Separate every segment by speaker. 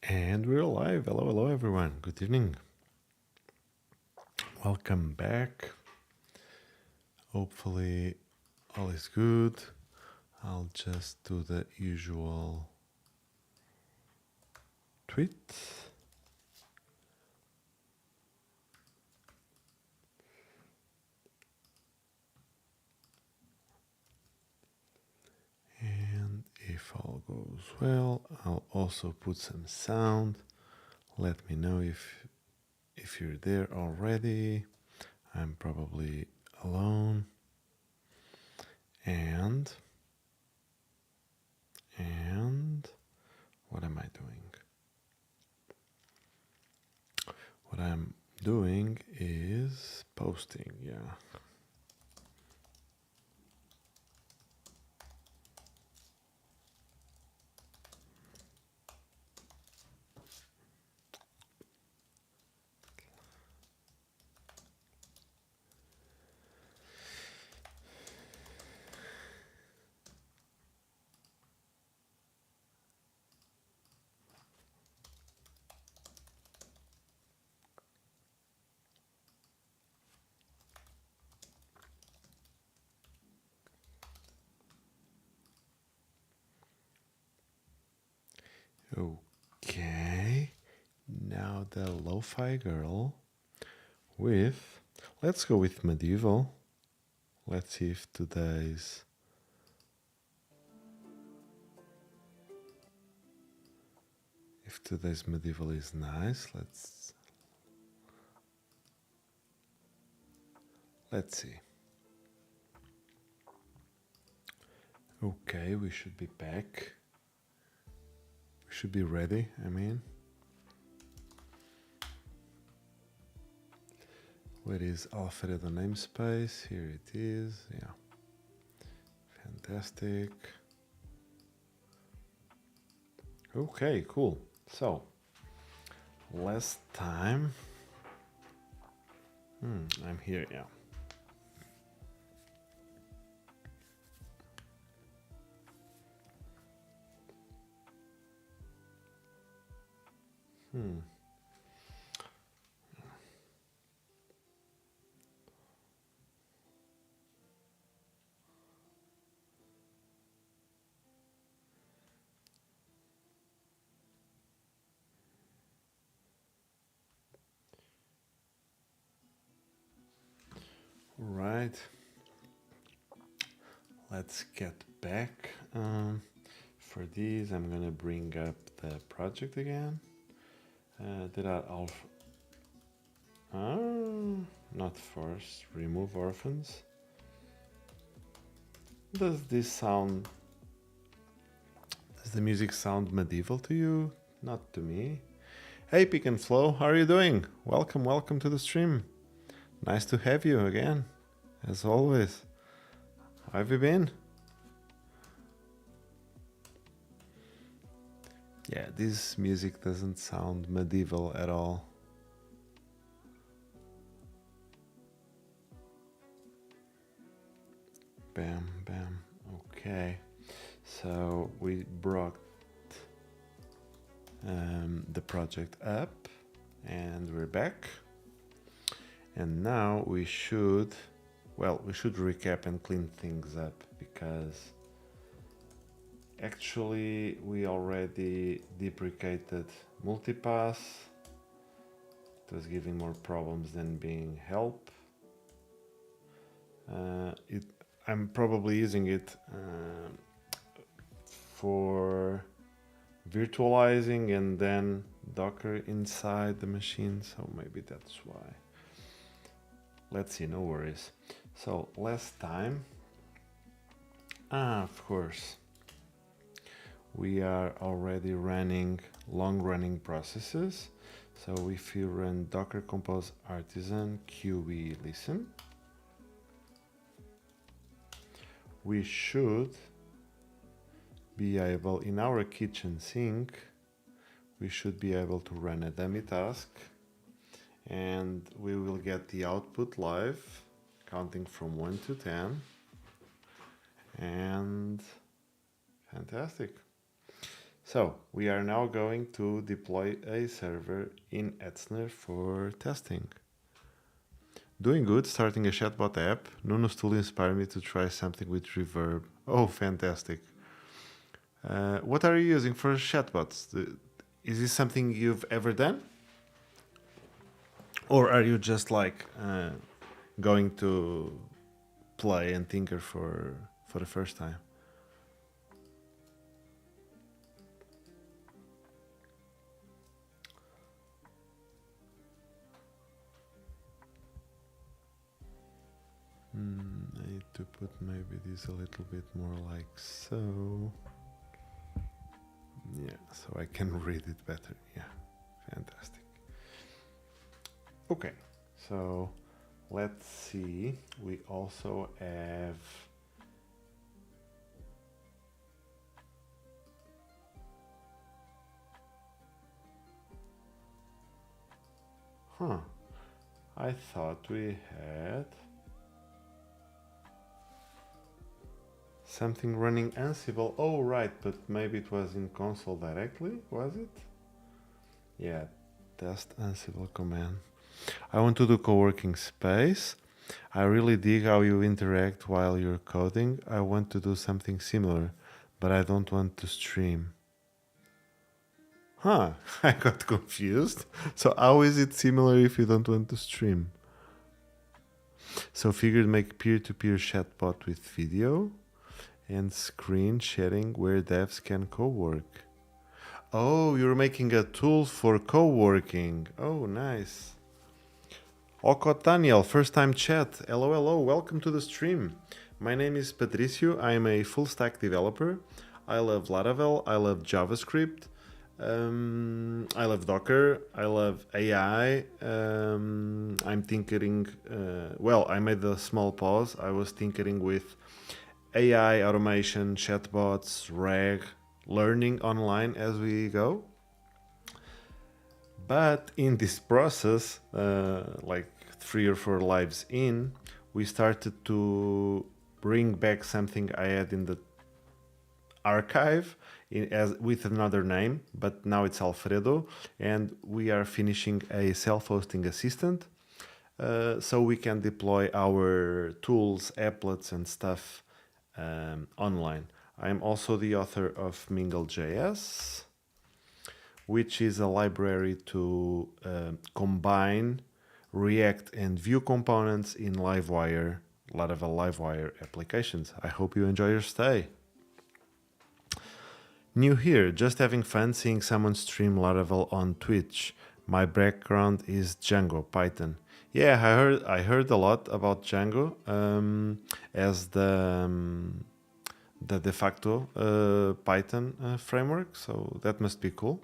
Speaker 1: And we're live. Hello, hello, everyone. Good evening. Welcome back. Hopefully, all is good. I'll just do the usual tweet. And if all goes well, I'll also put some sound. Let me know if you're there already. I'm probably alone. And what am I doing? What I'm doing is posting, yeah. Okay, now the Lo-Fi girl with, let's go with medieval. Let's see if today's medieval is nice. Let's see. Okay, we should be back. We should be ready, I mean. Where is Alfredo namespace? Here it is, yeah. Fantastic. Okay, cool. So, last time, I'm here, yeah. Right. Let's get back. For these, I'm gonna bring up the project again. There are all. Not forced. Remove orphans. Does this sound? Does the music sound medieval to you? Not to me. Hey, Pick and Flow, how are you doing? Welcome, welcome to the stream. Nice to have you again, as always. How have you been? Yeah, this music doesn't sound medieval at all. Bam, bam. Okay, so we brought the project up and we're back. And now we should recap and clean things up because actually we already deprecated multipass. It was giving more problems than being help. I'm probably using it for virtualizing and then Docker inside the machine, so maybe that's why. Let's see, no worries. So last time, of course, we are already running long-running processes. So if you run docker compose artisan qe listen, we should be able, in our kitchen sink, we should be able to run a dummy task and we will get the output live, counting from 1 to 10. And fantastic. So we are now going to deploy a server in Etzner for testing. Doing good, starting a chatbot app. Nuno's tool inspired me to try something with reverb. Oh, fantastic. What are you using for chatbots? Is this something you've ever done? Or are you just like going to play and tinker for the first time? I need to put maybe this a little bit more like so. Yeah, so I can read it better. Yeah, fantastic. Okay, so let's see. We also have I thought we had something running Ansible. Oh, right, but maybe it was in console directly, was it? Yeah, test Ansible command. I want to do co-working space. I really dig how you interact while you're coding. I want to do something similar, but I don't want to stream. Huh, I got confused. So how is it similar if you don't want to stream? So figured make peer-to-peer chatbot with video and screen sharing where devs can co-work. Oh, you're making a tool for co-working. Oh, nice. Okot Daniel, first time chat. Hello, hello, welcome to the stream. My name is Patricio. I'm a full stack developer. I love Laravel. I love JavaScript. I love Docker. I love AI. I'm tinkering. Well, I made a small pause. I was tinkering with AI, automation, chatbots, RAG, learning online as we go. But in this process, like 3 or 4 lives in, we started to bring back something I had in the archive with another name, but now it's Alfredo, and we are finishing a self-hosting assistant, so we can deploy our tools, applets, and stuff online. I'm also the author of Mingle.js, which is a library to combine React and Vue components in Laravel Livewire applications. I hope you enjoy your stay. New here, just having fun seeing someone stream Laravel on Twitch. My background is Django, Python. Yeah, I heard a lot about Django as the de facto Python framework, so that must be cool.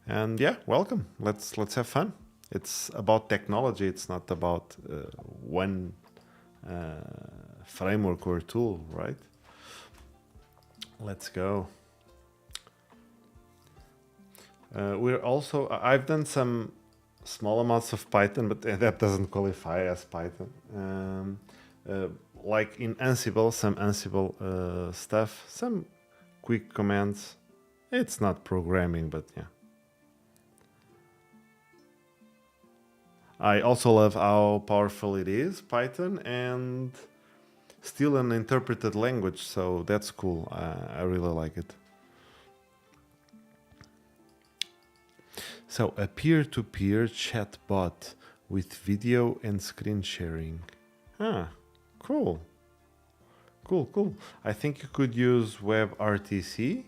Speaker 1: And yeah, welcome. Let's have fun. It's about technology. It's not about one framework or tool, right? Let's go. We're also. I've done some small amounts of Python, but that doesn't qualify as Python. Like in Ansible, some Ansible stuff, some quick commands. It's not programming, but yeah. I also love how powerful it is, Python, and still an interpreted language, so that's cool. I really like it. So a peer-to-peer chat bot with video and screen sharing. Ah, cool. Cool. I think you could use WebRTC.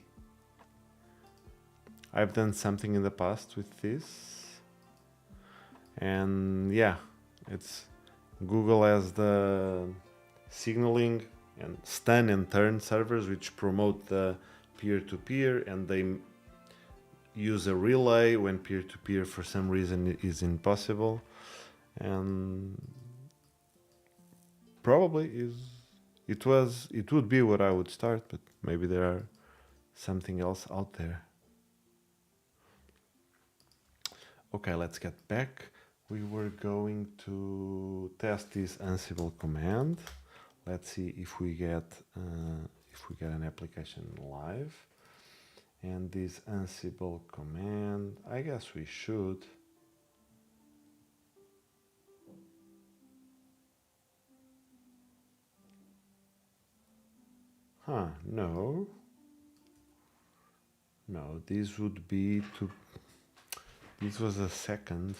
Speaker 1: I've done something in the past with this. And yeah, it's Google has the signaling and stun and turn servers which promote the peer-to-peer, and they use a relay when peer-to-peer for some reason is impossible, and probably it would be what I would start, but maybe there are something else out there. Okay, let's get back. We were going to test this Ansible command. Let's see if we get an application live. And this Ansible command, I guess we should. No. No, this would be to, this was a second.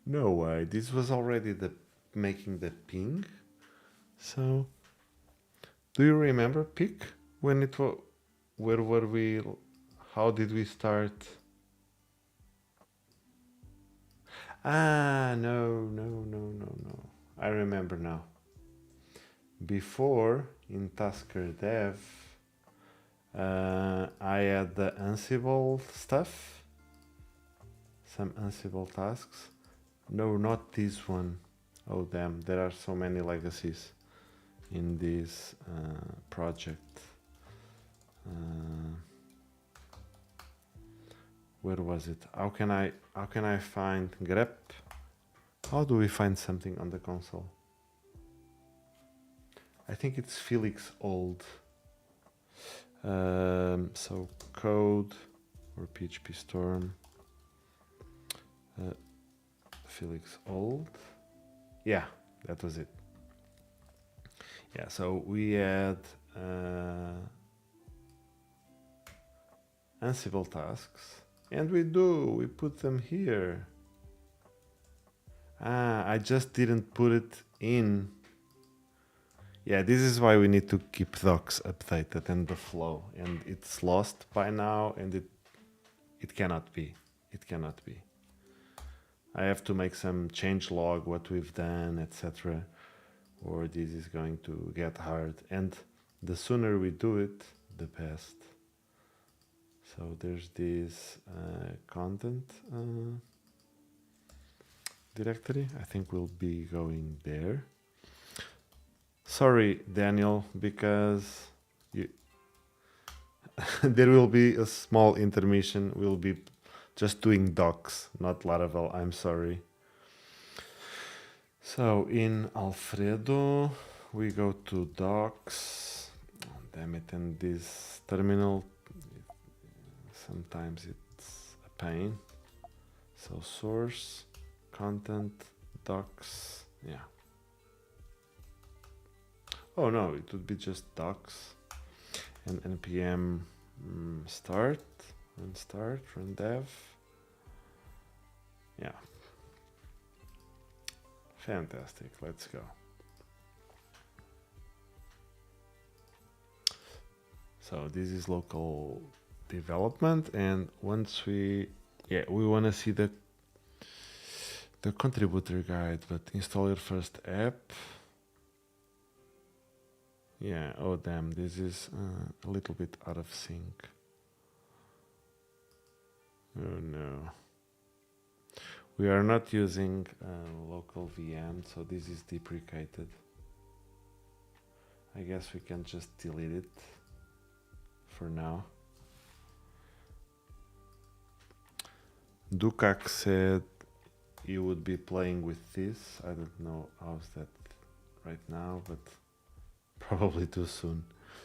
Speaker 1: No way, this was already the making the ping. So, do you remember pick when it was, where were we, how did we start? No. I remember now. Before, in Tasker Dev, I had the Ansible stuff, some Ansible tasks. No, not this one. Oh damn, there are so many legacies in this project. Where was it? How can I find grep? How do we find something on the console? I think it's Felix old. So code or PHP Storm. Felix old. Yeah, that was it. Yeah, so we had Ansible tasks, and we put them here. I just didn't put it in. Yeah, this is why we need to keep docs updated and the flow, and it's lost by now, and it cannot be. It cannot be. I have to make some change log what we've done, etc. Or this is going to get hard, and the sooner we do it, the best. So there's this content directory. I think we'll be going there. Sorry, Daniel, because there will be a small intermission. We'll be just doing docs, not Laravel. I'm sorry. So in Alfredo, we go to docs. Oh, damn it, and this terminal, sometimes it's a pain. So source, content, docs, yeah. Oh no, it would be just docs and npm start, run dev. Yeah. Fantastic, let's go. So this is local development, and once we want to see the contributor guide, but install your first app. Yeah, oh damn, this is a little bit out of sync. Oh no. We are not using local VM, so this is deprecated. I guess we can just delete it for now. Dukak said you would be playing with this. I don't know how's that right now, but probably too soon.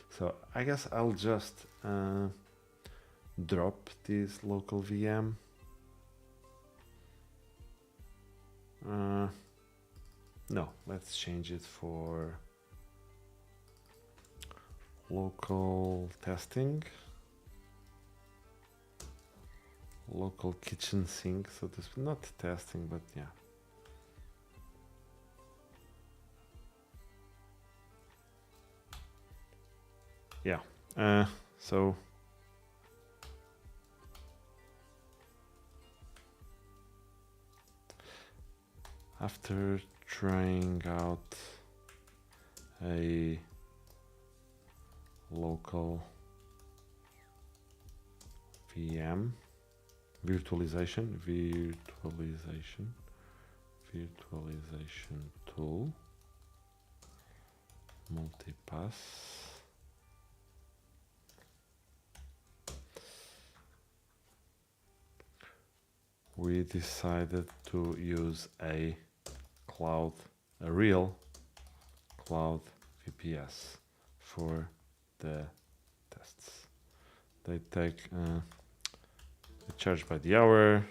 Speaker 1: So I guess I'll just drop this local VM. No, let's change it for local testing, local kitchen sink. So this is not testing, but yeah. Yeah, so after trying out a local VM virtualization tool, multipass. We decided to use a cloud a real cloud VPS for the tests. They take the charge by the hour,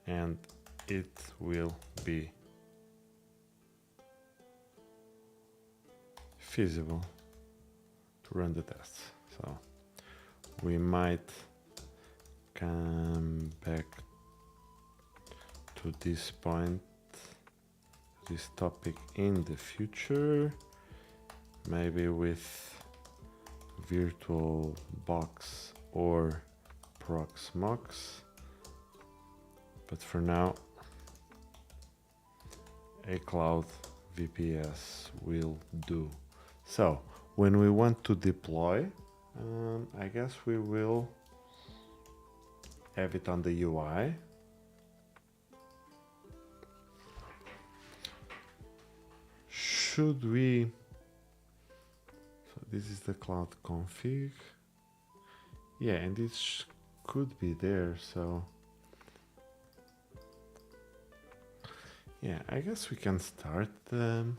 Speaker 1: and it will be feasible to run the tests. So we might come back to this point, this topic in the future, maybe with VirtualBox or Proxmox, but for now a cloud VPS will do. So when we want to deploy, I guess we will have it on the UI. Should we? So this is the cloud config. Yeah, and it could be there. So yeah, I guess we can start them.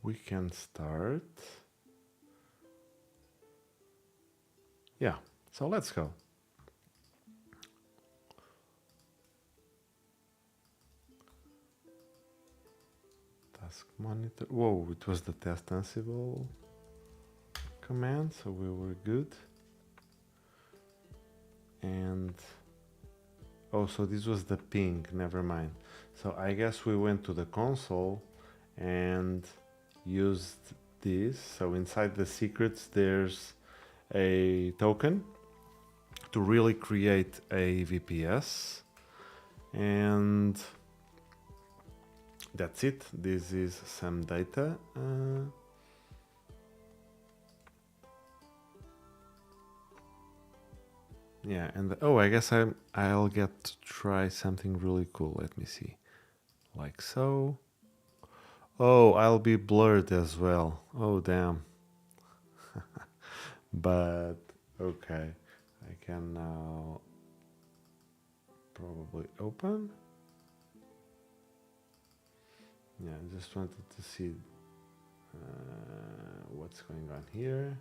Speaker 1: We can start. Yeah, so let's go. Task monitor. Whoa, it was the test Ansible command, so we were good. And oh, so this was the ping, never mind. So I guess we went to the console and used this. So inside the secrets there's a token to really create a VPS, and that's it. This is some data. Yeah, and oh, I guess I'll get to try something really cool. Let me see, like so. Oh, I'll be blurred as well. Oh, damn. But okay, I can now probably open. Yeah, I just wanted to see what's going on here.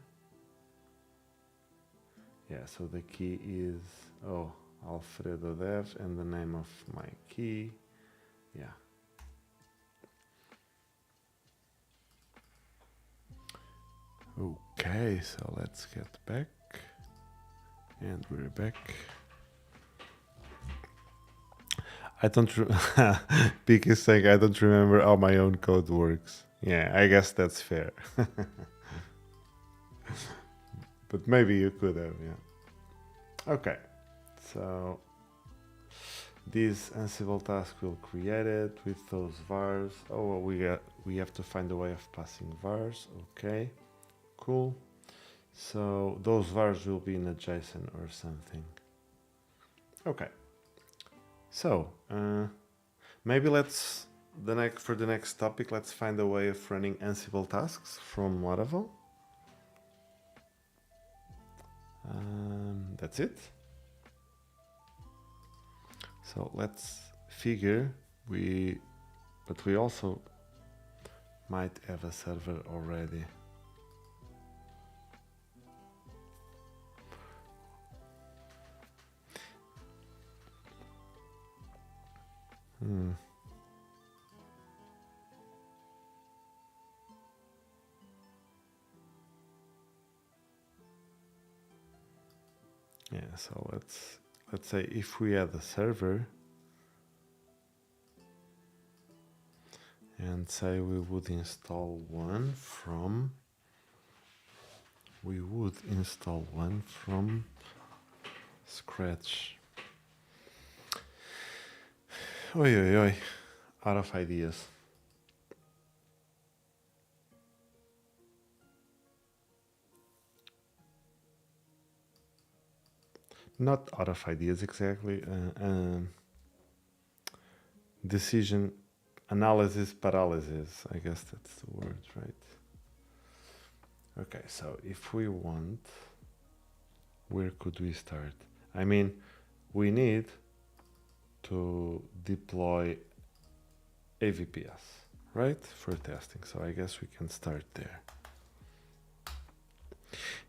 Speaker 1: Yeah, so the key is, oh, Alfredo Dev, and the name of my key. Yeah. Okay, so let's get back. And we're back. I don't, Peak is saying I don't remember how my own code works. Yeah, I guess that's fair. But maybe you could have, yeah. Okay, so this Ansible task will create it with those vars. Oh, well, we have to find a way of passing vars. Okay, cool. So those vars will be in a JSON or something. Okay. So maybe for the next topic, let's find a way of running Ansible tasks from Laravel. That's it. So let's figure but we also might have a server already. Yeah, so let's say if we had a server and say we would install one from scratch. Oi, out of ideas. Not out of ideas exactly. Decision analysis paralysis. I guess that's the word, right? Okay, so if we want where could we start? I mean, we need to deploy a VPS, right? For testing. So I guess we can start there.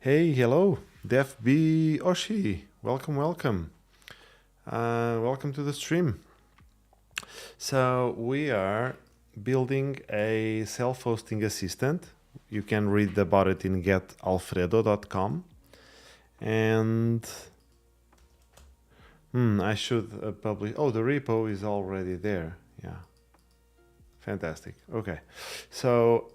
Speaker 1: Hey, hello, DevB Oshi. Welcome, welcome. Welcome to the stream. So we are building a self-hosting assistant. You can read about it in getalfredo.com. And I should publish. Oh, the repo is already there. Yeah. Fantastic. Okay. So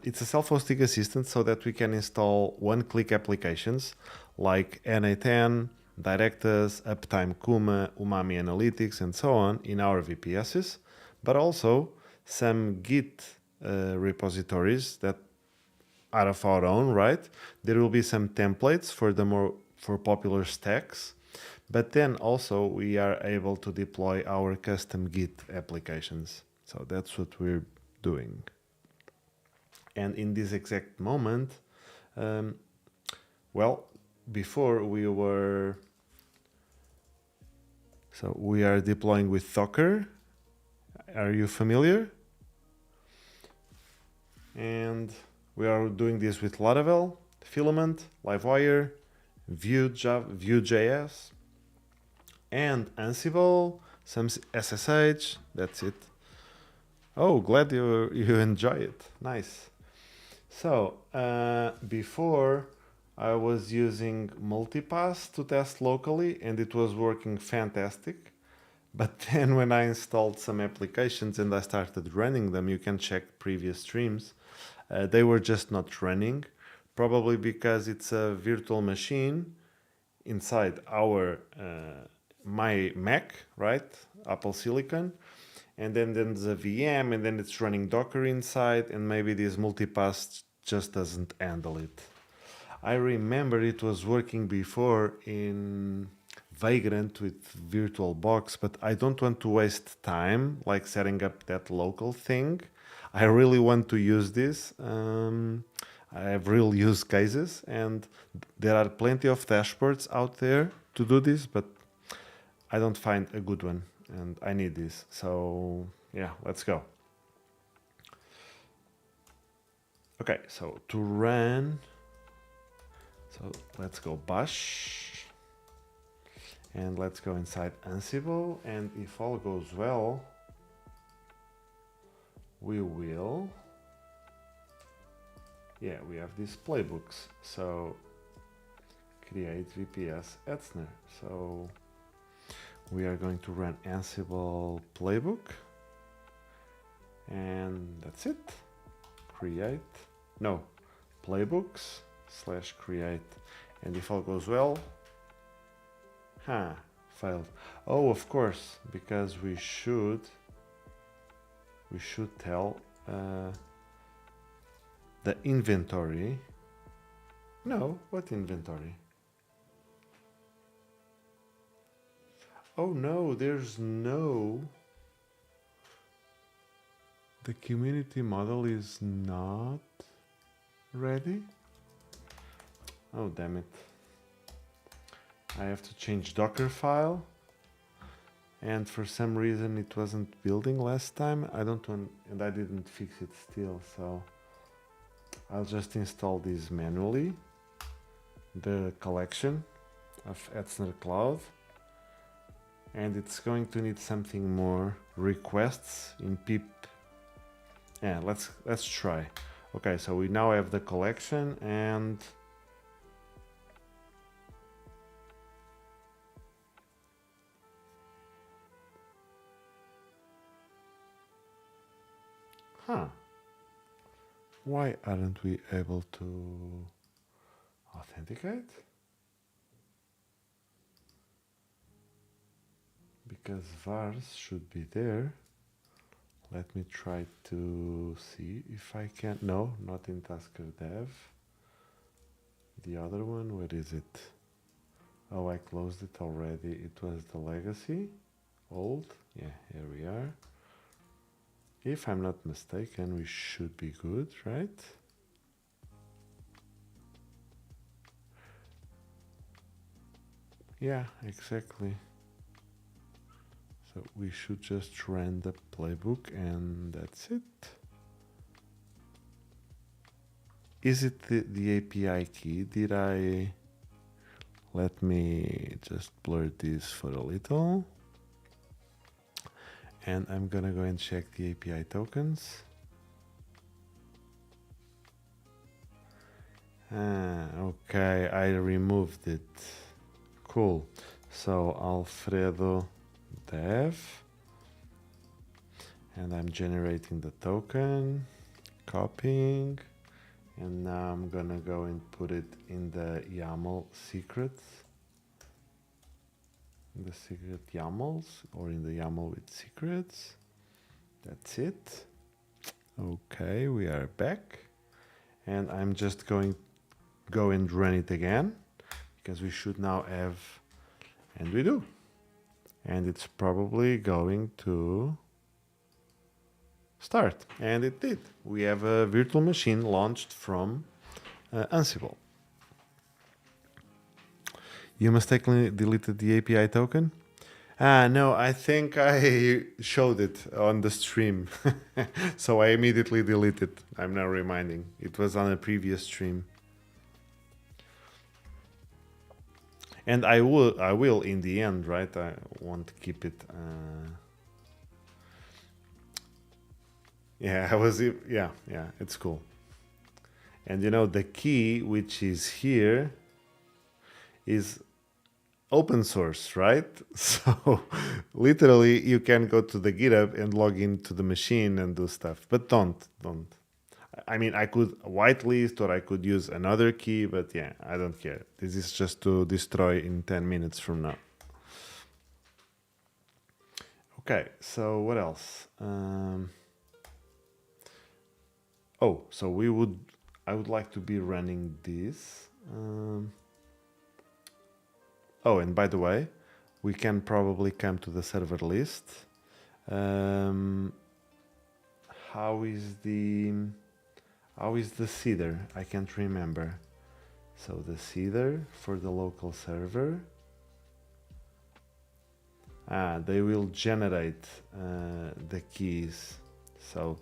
Speaker 1: it's a self-hosting assistant so that we can install one-click applications like NA10, Directus, Uptime Kuma, Umami Analytics, and so on in our VPSs, but also some Git repositories that are of our own, right? There will be some templates for the more popular stacks, but then also we are able to deploy our custom Git applications. So that's what we're doing. And in this exact moment, well, before we were, so we are deploying with Docker. Are you familiar? And we are doing this with Laravel, Filament, Livewire, Vue.js, and Ansible, some SSH. That's it. Oh, glad you enjoy it. Nice. So before I was using Multipass to test locally, and it was working fantastic. But then when I installed some applications and I started running them, you can check previous streams, they were just not running, probably because it's a virtual machine inside our my Mac, right? Apple Silicon. And then there's a VM, and then it's running Docker inside, and maybe this multipass just doesn't handle it. I remember it was working before in Vagrant with VirtualBox, but I don't want to waste time like setting up that local thing. I really want to use this. I have real use cases, and there are plenty of dashboards out there to do this, but I don't find a good one. And I need this. So yeah, let's go. Okay, so to run, so let's go bash. And let's go inside Ansible. And if all goes well, we will, yeah, we have these playbooks. So create VPS Etzner. So we are going to run Ansible playbook, and that's it. Create, no, playbooks / create, and if all goes well, failed. Oh, of course, because we should tell the inventory. No, what inventory? Oh no, there's no... The community model is not ready? Oh, damn it. I have to change Docker file. And for some reason it wasn't building last time. I don't want, and I didn't fix it still, so I'll just install this manually. The collection of Etzner Cloud. And it's going to need something more, requests in pip. Yeah, let's try. Okay, so we now have the collection, and why aren't we able to authenticate? Because vars should be there. Let me try to see if I can. No, not in Tasker Dev. The other one, where is it? Oh, I closed it already. It was the legacy. Old. Yeah, here we are. If I'm not mistaken, we should be good, right? Yeah, exactly. So we should just run the playbook and that's it. Is it the API key? Did I... Let me just blur this for a little. And I'm gonna go and check the API tokens. Okay, I removed it. Cool. So Alfredo dev. And I'm generating the token, copying. And now I'm gonna go and put it in the YAML secrets. In the secret YAMLs, or in the YAML with secrets. That's it. Okay, we are back. And I'm just going to go and run it again, because we should now have, and we do. And it's probably going to start. And it did. We have a virtual machine launched from Ansible. You mistakenly deleted the API token? No, I think I showed it on the stream. So I immediately deleted. I'm now reminding. It was on a previous stream. And I will in the end, right? I want to keep it. Yeah, yeah, it's cool. And you know, the key, which is here, is open source, right? So literally you can go to the GitHub and log into the machine and do stuff, but don't. I mean, I could whitelist or I could use another key, but yeah, I don't care. This is just to destroy in 10 minutes from now. Okay, so what else? Oh, so I would like to be running this. Oh, and by the way, we can probably come to the server list. How is the seeder? I can't remember. So the seeder for the local server. They will generate the keys. So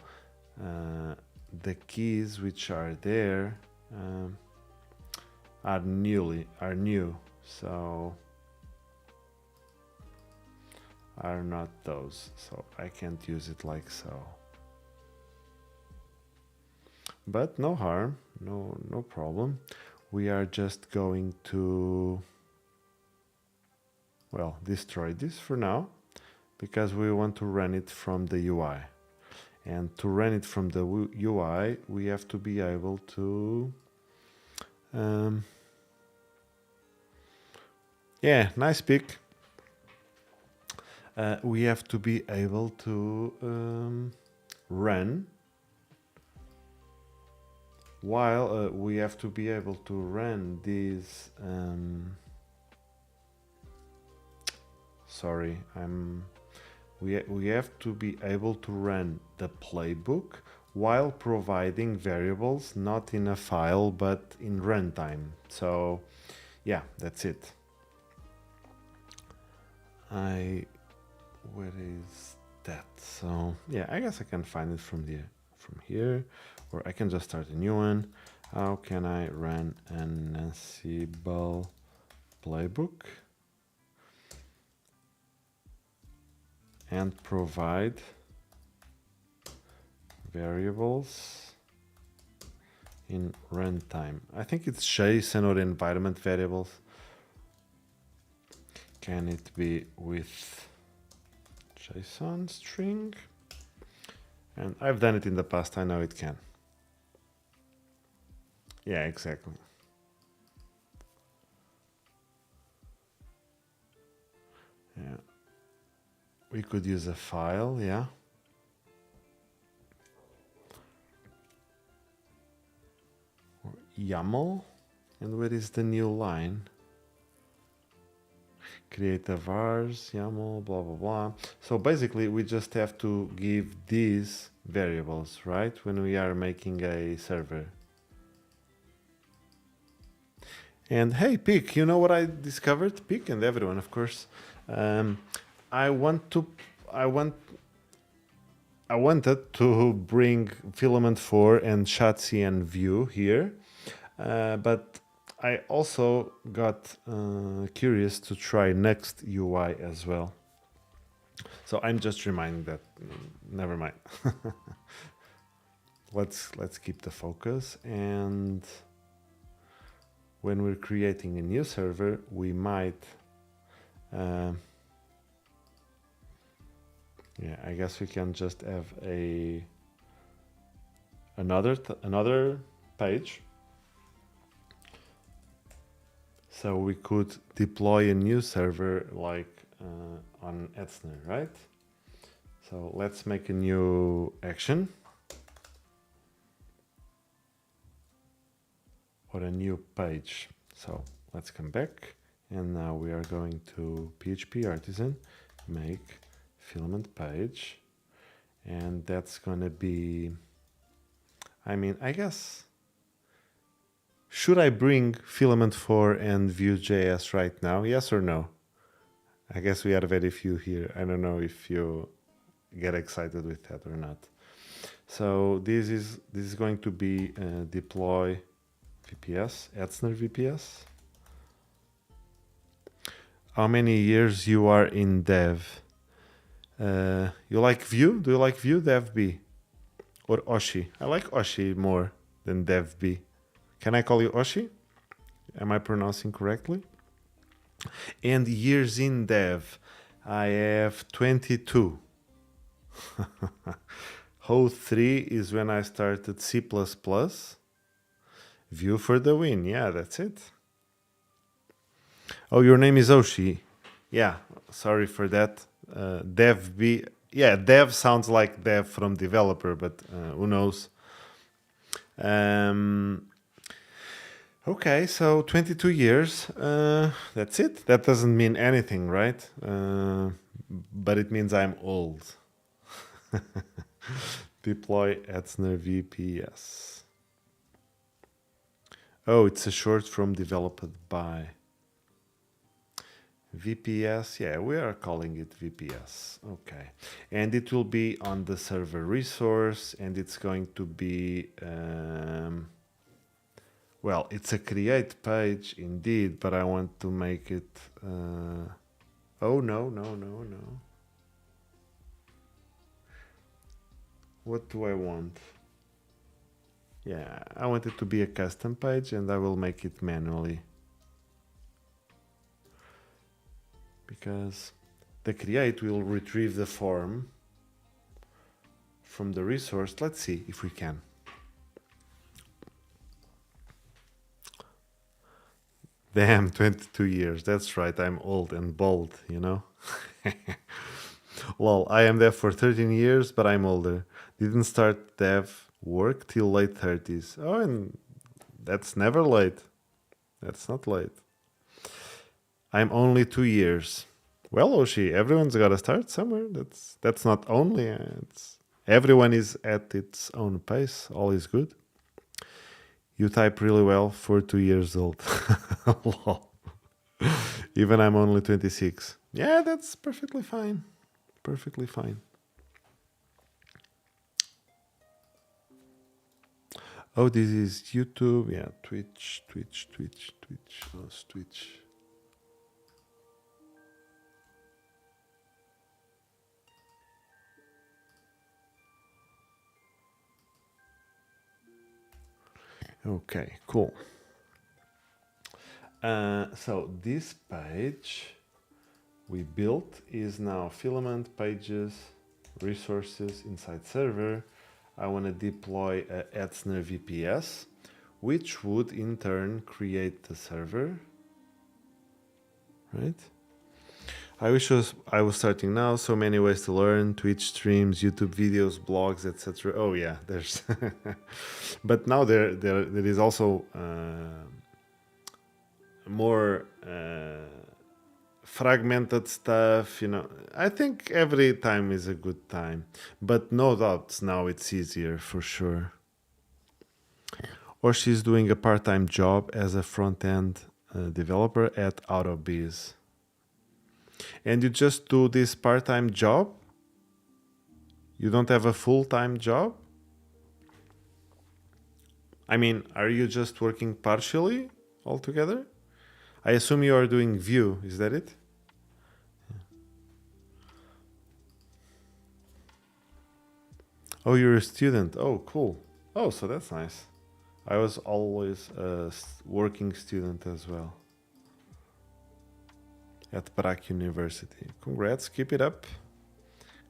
Speaker 1: the keys which are there are new. So are not those. So I can't use it like so. But no harm, no problem. We are just going to, well, destroy this for now, because we want to run it from the UI. And to run it from the UI, we have to be able to... yeah, nice pick. We have to be able to run while we have to be able to run these we have to be able to run the playbook while providing variables not in a file but in runtime. So yeah, that's it. Where is that? So yeah, I guess I can find it from here, or I can just start a new one. How can I run an Ansible playbook and provide variables in runtime? I think it's JSON or environment variables. Can it be with JSON string? And I've done it in the past, I know it can. Yeah, exactly. Yeah. We could use a file, yeah. Or YAML. And where is the new line? Create a vars, YAML, blah, blah, blah. So basically, we just have to give these variables, right? When we are making a server. And hey, Peak, you know what I discovered? Peak and everyone, of course. Um, I want to, I want, I wanted to bring Filament 4 and Shotzi and Vue here, but I also got curious to try Next UI as well. So I'm just reminding that. Never mind. Let's keep the focus, and when we're creating a new server, we might. Yeah, I guess we can just have another page. So we could deploy a new server like on Etzner, right? So let's make a new action or a new page. So let's come back, and now we are going to PHP Artisan, make filament page, and that's gonna be, I mean, I guess, should I bring Filament 4 and Vue.js right now? Yes or no? I guess we are very few here. I don't know if you get excited with that or not. So this is going to be deploy VPS, Etzner VPS. How many years you are in dev? You like Vue? Do you like Vue DevB? Or Oshi? I like Oshi more than DevB. Can I call you Oshi? Am I pronouncing correctly? And years in dev, I have 22. 03 is when I started C++. Vue for the win. Yeah, that's it. Oh, your name is Oshi. Yeah, sorry for that. Dev B. Yeah, dev sounds like dev from developer, but who knows? Okay, so 22 years. That's it. That doesn't mean anything, right? But it means I'm old. Deploy Etzner VPS. Oh, it's a short from developed by. VPS, yeah, we are calling it VPS. Okay. And it will be on the server resource, and it's going to be, well, it's a create page indeed, but I want to make it, oh, no. What do I want? Yeah, I want it to be a custom page, and I will make it manually. Because the create will retrieve the form from the resource. Let's see if we can. Damn, 22 years. That's right, I'm old and bald, you know? Lol, I am dev for 13 years, but I'm older. Didn't start dev work till late 30s. Oh, and that's never late. That's not late. I'm only 2 years. Well, Oshi, everyone's got to start somewhere. That's not only. It's everyone is at its own pace. All is good. You type really well for 2 years old. Even I'm only 26. Yeah, that's perfectly fine. Perfectly fine. Oh, this is YouTube. Yeah, Twitch. Oh, Twitch. Okay, cool. So this page we built is now filament pages, resources inside server. I want to deploy a Etzner VPS, which would in turn create the server, right? I wish I was starting now. So many ways to learn: Twitch streams, YouTube videos, blogs, etc. Oh yeah, there's. But now there is also more fragmented stuff. You know, I think every time is a good time, but no doubts now it's easier for sure. Or she's doing a part-time job as a front-end developer at AutoBiz. And you just do this part-time job? You don't have a full-time job? I mean, are you just working partially altogether? I assume you are doing Vue, is that it? Oh, you're a student. Oh, cool. Oh, so that's nice. I was always a working student as well at Prague University. Congrats, keep it up.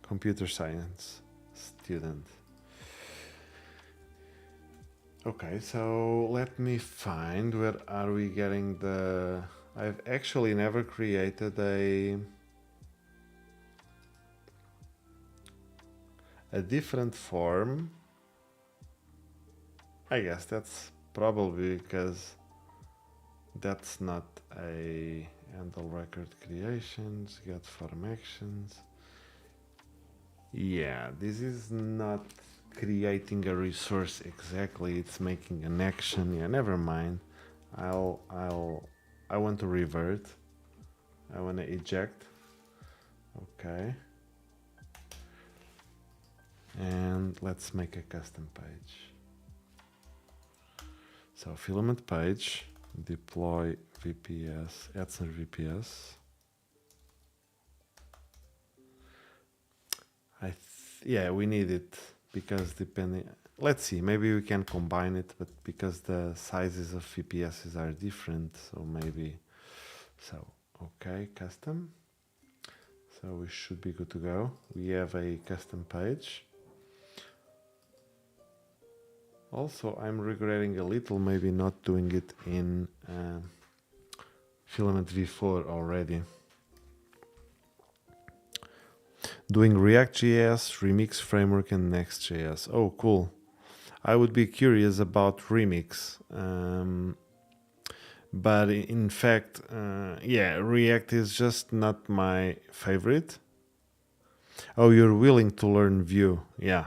Speaker 1: Computer science student. Okay, so let me find where are we getting the... I've actually never created a different form. I guess that's probably because that's not a handle record creations, get form actions. Yeah, this is not creating a resource exactly, it's making an action. Yeah, never mind. I want to revert. I want to eject. Okay. And let's make a custom page. So filament page, deploy VPS, Etzner VPS. Yeah, we need it because depending, let's see, maybe we can combine it, but because the sizes of VPSs are different, so maybe, so, okay, custom. So we should be good to go. We have a custom page. Also, I'm regretting a little maybe not doing it in Filament v4 already. Doing React.js, Remix Framework, and Next.js. Oh, cool. I would be curious about Remix. But in fact, yeah, React is just not my favorite. Oh, you're willing to learn Vue. Yeah.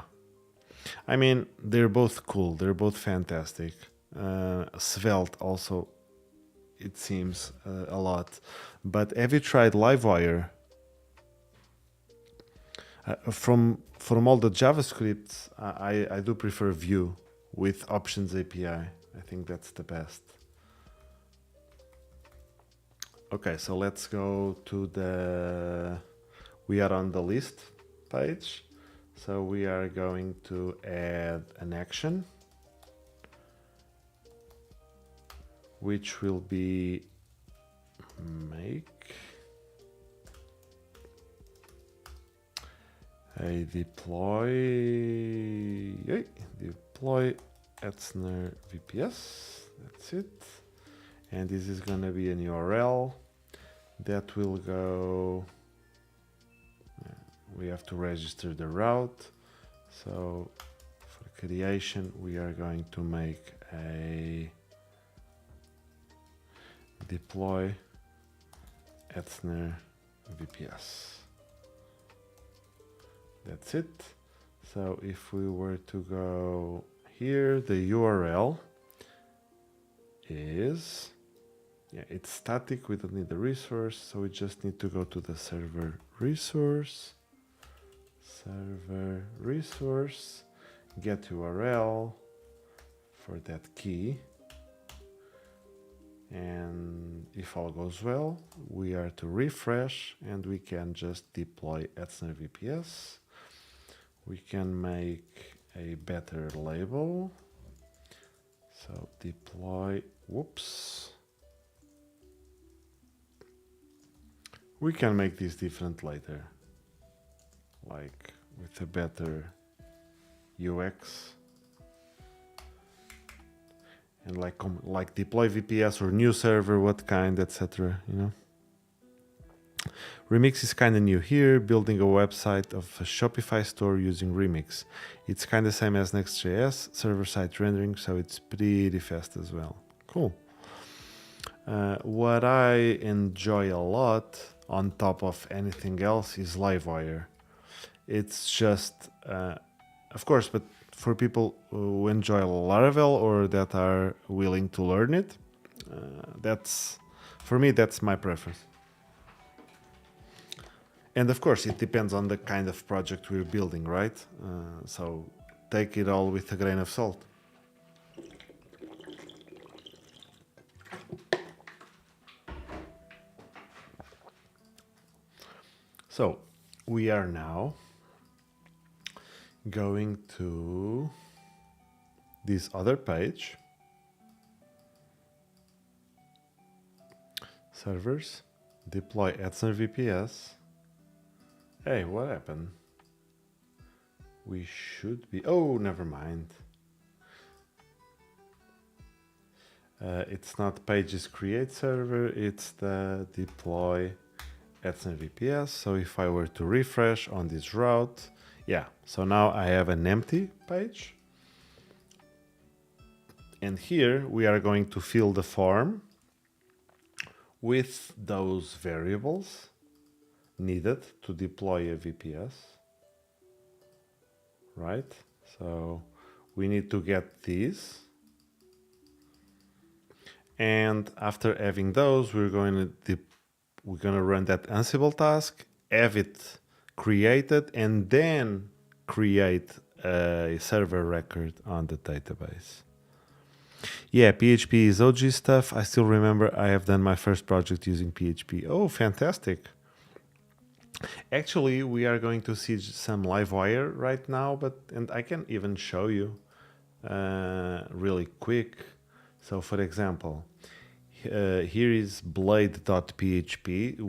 Speaker 1: I mean, they're both cool. They're both fantastic. Svelte also, it seems, a lot. But have you tried Livewire? From all the JavaScript, I do prefer Vue with Options API. I think that's the best. Okay, so let's go to the... We are on the list page. So we are going to add an action, which will be make a deploy Etzner VPS. That's it. And this is going to be an URL that will go... We have to register the route. So for creation, we are going to make a deploy Etzner VPS. That's it. So if we were to go here, the URL is, yeah, it's static. We don't need the resource. So we just need to go to the server resource. Server resource, get URL for that key, and if all goes well, we are to refresh and we can just deploy Etzner VPS. We can make a better label. So deploy, whoops. We can make this different later, like with a better UX, and like deploy VPS or new server, what kind, etc. You know. Remix is kind of new here, building a website of a Shopify store using Remix. It's kind of same as Next.js, server-side rendering, so it's pretty fast as well. Cool. What I enjoy a lot on top of anything else is Livewire. It's just, of course, but for people who enjoy Laravel or that are willing to learn it, that's For me, that's my preference. And of course, it depends on the kind of project we're building, right? So take it all with a grain of salt. So we are now going to this other page, servers, deploy Etzner VPS. Hey, what happened? We should be, oh, never mind. It's not pages create server, it's the deploy Etzner VPS. So if I were to refresh on this route, yeah, so now I have an empty page. And here we are going to fill the form with those variables needed to deploy a VPS, right? So we need to get these. And after having those, we're going to run that Ansible task, have it created, and then create a server record on the database. Yeah, PHP is OG stuff. I still remember I have done my first project using PHP. Oh, fantastic. Actually, we are going to see some Livewire right now, and I can even show you really quick. So for example, here is blade.php,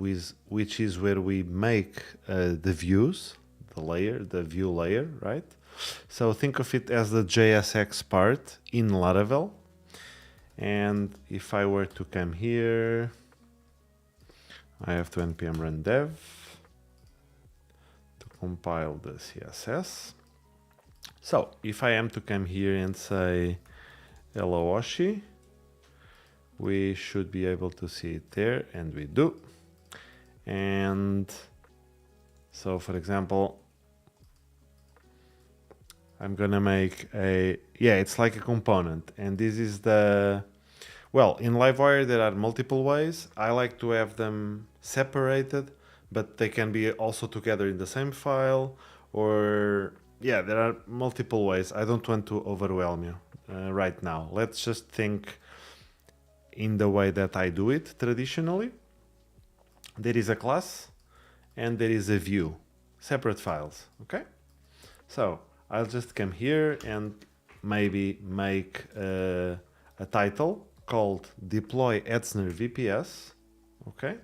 Speaker 1: which is where we make the views, the view layer, right? So think of it as the JSX part in Laravel. And if I were to come here, I have to npm run dev to compile the CSS. So if I am to come here and say hello Oshi, we should be able to see it there, and we do. And so for example, I'm gonna make it's like a component, and this is well, in Livewire there are multiple ways. I like to have them separated, but they can be also together in the same file, or there are multiple ways. I don't want to overwhelm you right now. Let's just think in the way that I do it traditionally. There is a class and there is a view, separate files, okay? So I'll just come here and maybe make a title called deploy Etzner VPS, okay?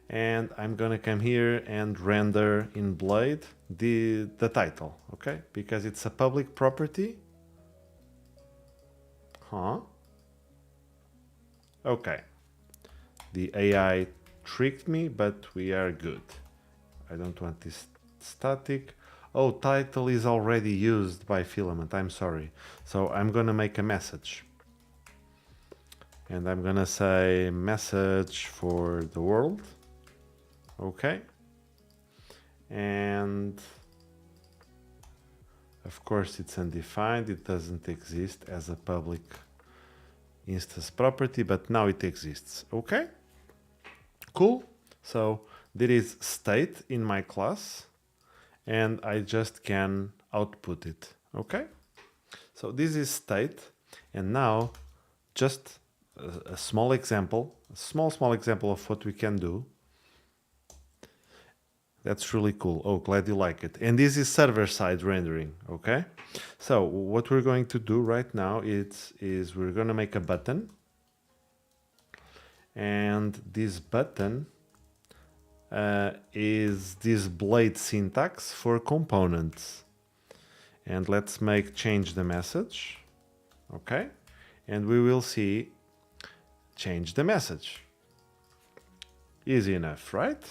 Speaker 1: And I'm gonna come here and render in Blade the title, okay? Because it's a public property. Okay. The AI tricked me, but we are good. I don't want this static. Oh, title is already used by Filament. I'm sorry. So I'm gonna make a message. And I'm gonna say message for the world. Okay. And of course it's undefined. It doesn't exist as a public instance property, but now it exists. Okay. Cool. So there is state in my class, and I just can output it. Okay. So this is state, and now just a small example, a small example of what we can do. That's really cool. Oh, glad you like it. And this is server-side rendering, okay? So what we're going to do right now is we're going to make a button. And this button is this Blade syntax for components. And let's change the message, okay? And we will see change the message. Easy enough, right?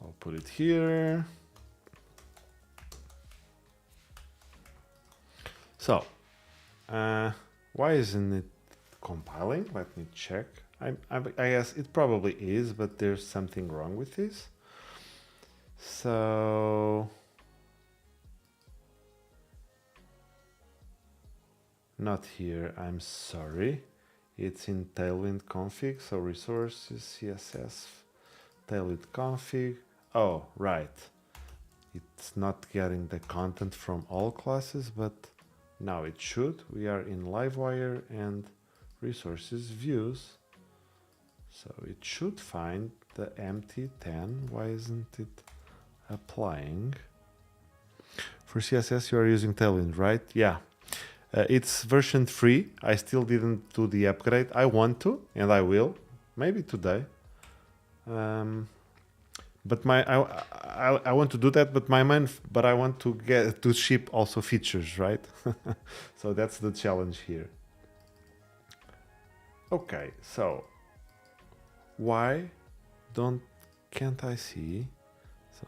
Speaker 1: I'll put it here. So, why isn't it compiling? Let me check. I guess it probably is, but there's something wrong with this. So, not here, I'm sorry. It's in Tailwind config, so resources, CSS, Tailwind config. Oh, right. It's not getting the content from all classes, but now it should. We are in Livewire and resources views. So it should find the empty 10. Why isn't it applying? For CSS, you are using Tailwind, right? Yeah. It's version 3. I still didn't do the upgrade. I want to, and I will. Maybe today. But I want to do that, but but I want to get to ship also features, right? So that's the challenge here. Okay, so why can't I see? So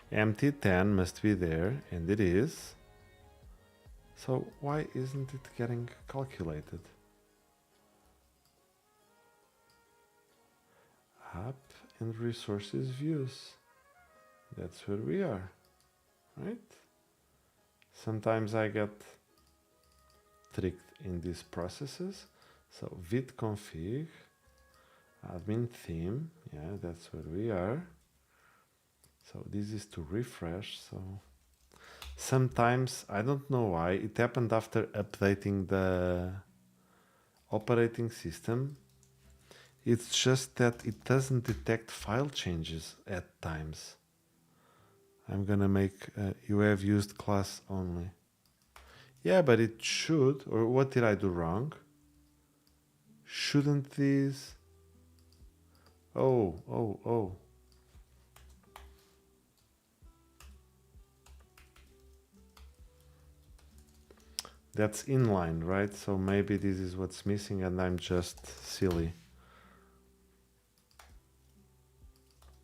Speaker 1: empty 10 must be there, and it is. So why isn't it getting calculated? App and resources views. That's where we are, right? Sometimes I get tricked in these processes. So vid config, admin theme, yeah, that's where we are. So this is to refresh. So sometimes, I don't know why, it happened after updating the operating system. It's just that it doesn't detect file changes at times. I'm gonna make you have used class only. Yeah, but it should, or what did I do wrong? Shouldn't these... Oh. That's inline, right? So maybe this is what's missing and I'm just silly.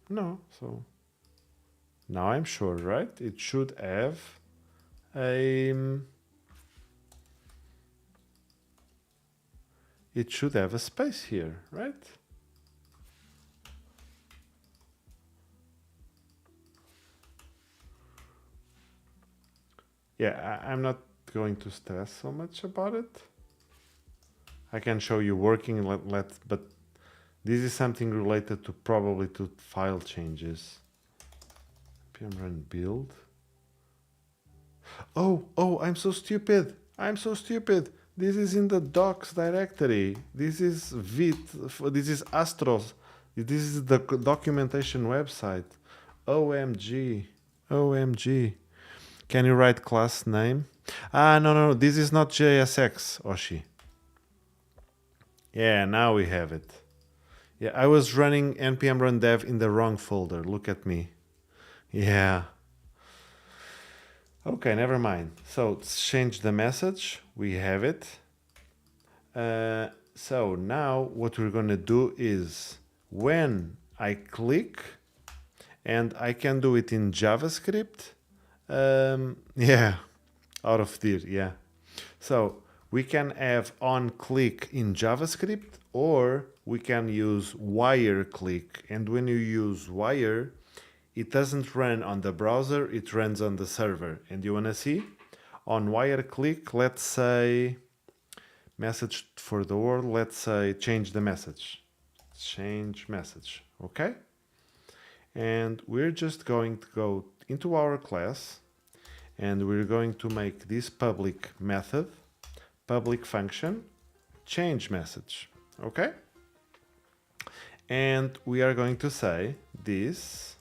Speaker 1: No, so now I'm sure, right? It should have a... It should have a space here, right? Yeah, I'm not going to stress so much about it. I can show you working, but this is something related to probably to file changes. npm run build. Oh, I'm so stupid. I'm so stupid. This is in the docs directory. This is Vit. This is Astros. This is the documentation website. OMG. OMG. Can you write class name? No. This is not JSX, Oshi. Yeah, now we have it. Yeah, I was running npm run dev in the wrong folder. Look at me. Yeah. Okay, never mind. So let's change the message. We have it. So now what we're going to do is when I click, and I can do it in JavaScript. Yeah, out of there, yeah. So we can have on click in JavaScript, or we can use wire click. And when you use wire, it doesn't run on the browser, it runs on the server. And you want to see? On wire click, let's say, message for the world, let's say change the message. Change message, okay? And we're just going to go into our class, and we're going to make this public method, public function, change message, okay? And we are going to say this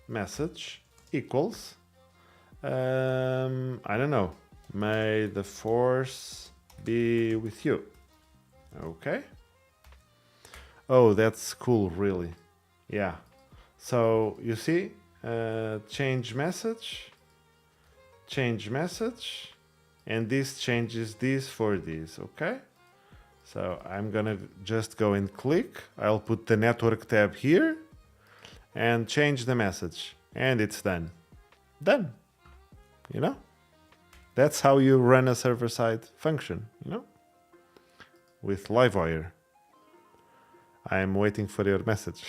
Speaker 1: message equals, I don't know, may the force be with you, okay? Oh, that's cool, really. Yeah. So you see, change message, and this changes this for this, okay? So I'm gonna just go and click. I'll put the network tab here and change the message, and it's done. Done. You know? That's how you run a server-side function, you know? With Livewire. I'm waiting for your message.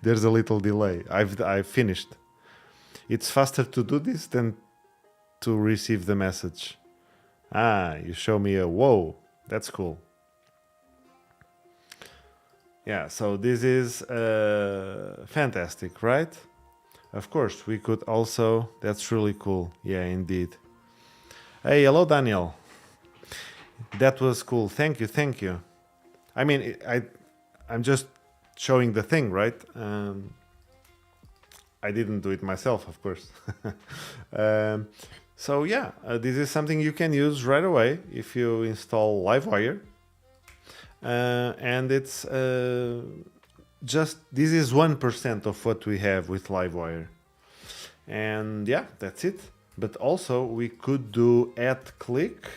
Speaker 1: There's a little delay. I've finished. It's faster to do this than to receive the message. Ah, you show me a whoa. That's cool. Yeah, so this is fantastic, right? Of course, we could also, that's really cool. Yeah, indeed. Hey, hello, Daniel. That was cool. Thank you, thank you. I mean, I'm just showing the thing, right? I didn't do it myself, of course. um, so yeah, this is something you can use right away if you install Livewire. And it's just, this is 1% of what we have with Livewire. And yeah, that's it. But also we could do add click.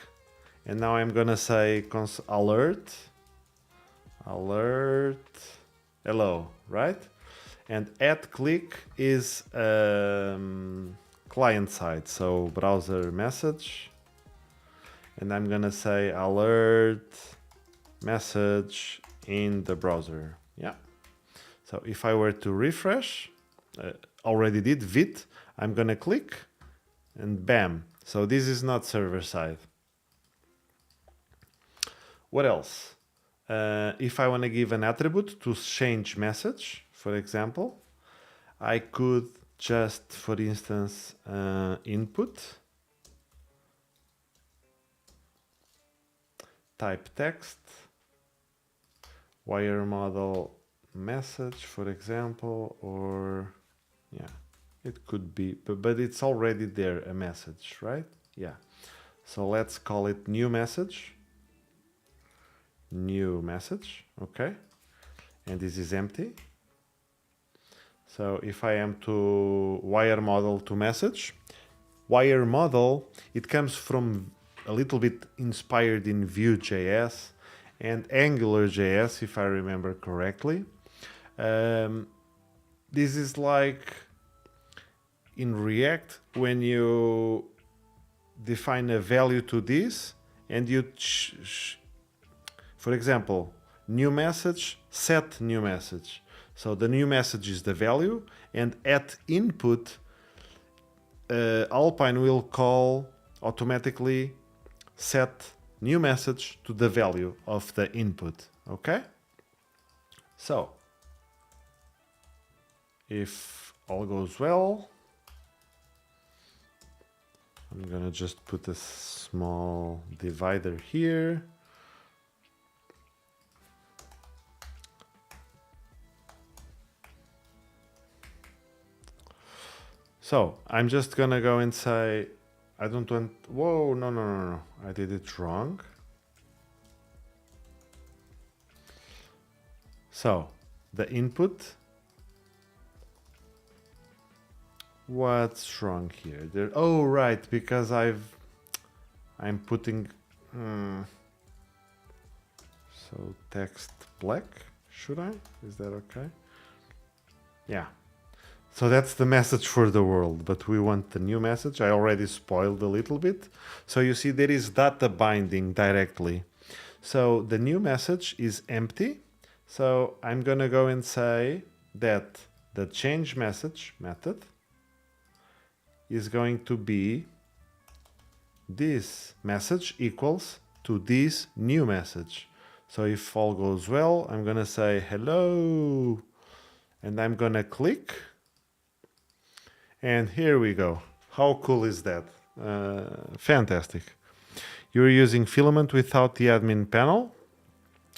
Speaker 1: And now I'm gonna say alert, hello, right? And add click is client side, so browser message. And I'm gonna say alert message in the browser. Yeah. So if I were to refresh, already did vit, I'm gonna click and bam. So this is not server side. What else? If I want to give an attribute to change message, for example, I could just, for instance, input, type text, wire model message, for example, or yeah, it could be, but it's already there, a message, right? Yeah. So let's call it new message. New message, okay. And this is empty. So if I am to wire model to message, wire model, it comes from a little bit inspired in Vue.js and AngularJS, if I remember correctly. This is like in React when you define a value to this and you, for example, new message, set new message. So the new message is the value, and at input, Alpine will call automatically set new message to the value of the input. Okay? So if all goes well, I'm gonna just put a small divider here. So I'm just gonna go and say, I don't want, whoa, no, I did it wrong. So the input, what's wrong here? There, oh, right, because I'm putting, so text black, should I? Is that okay? Yeah. So that's the message for the world, but we want the new message. I already spoiled a little bit. So you see there is data binding directly. So the new message is empty. So I'm going to go and say that the change message method is going to be this message equals to this new message. So if all goes well, I'm going to say hello, and I'm going to click. And here we go. How cool is that? Fantastic. You're using Filament without the admin panel?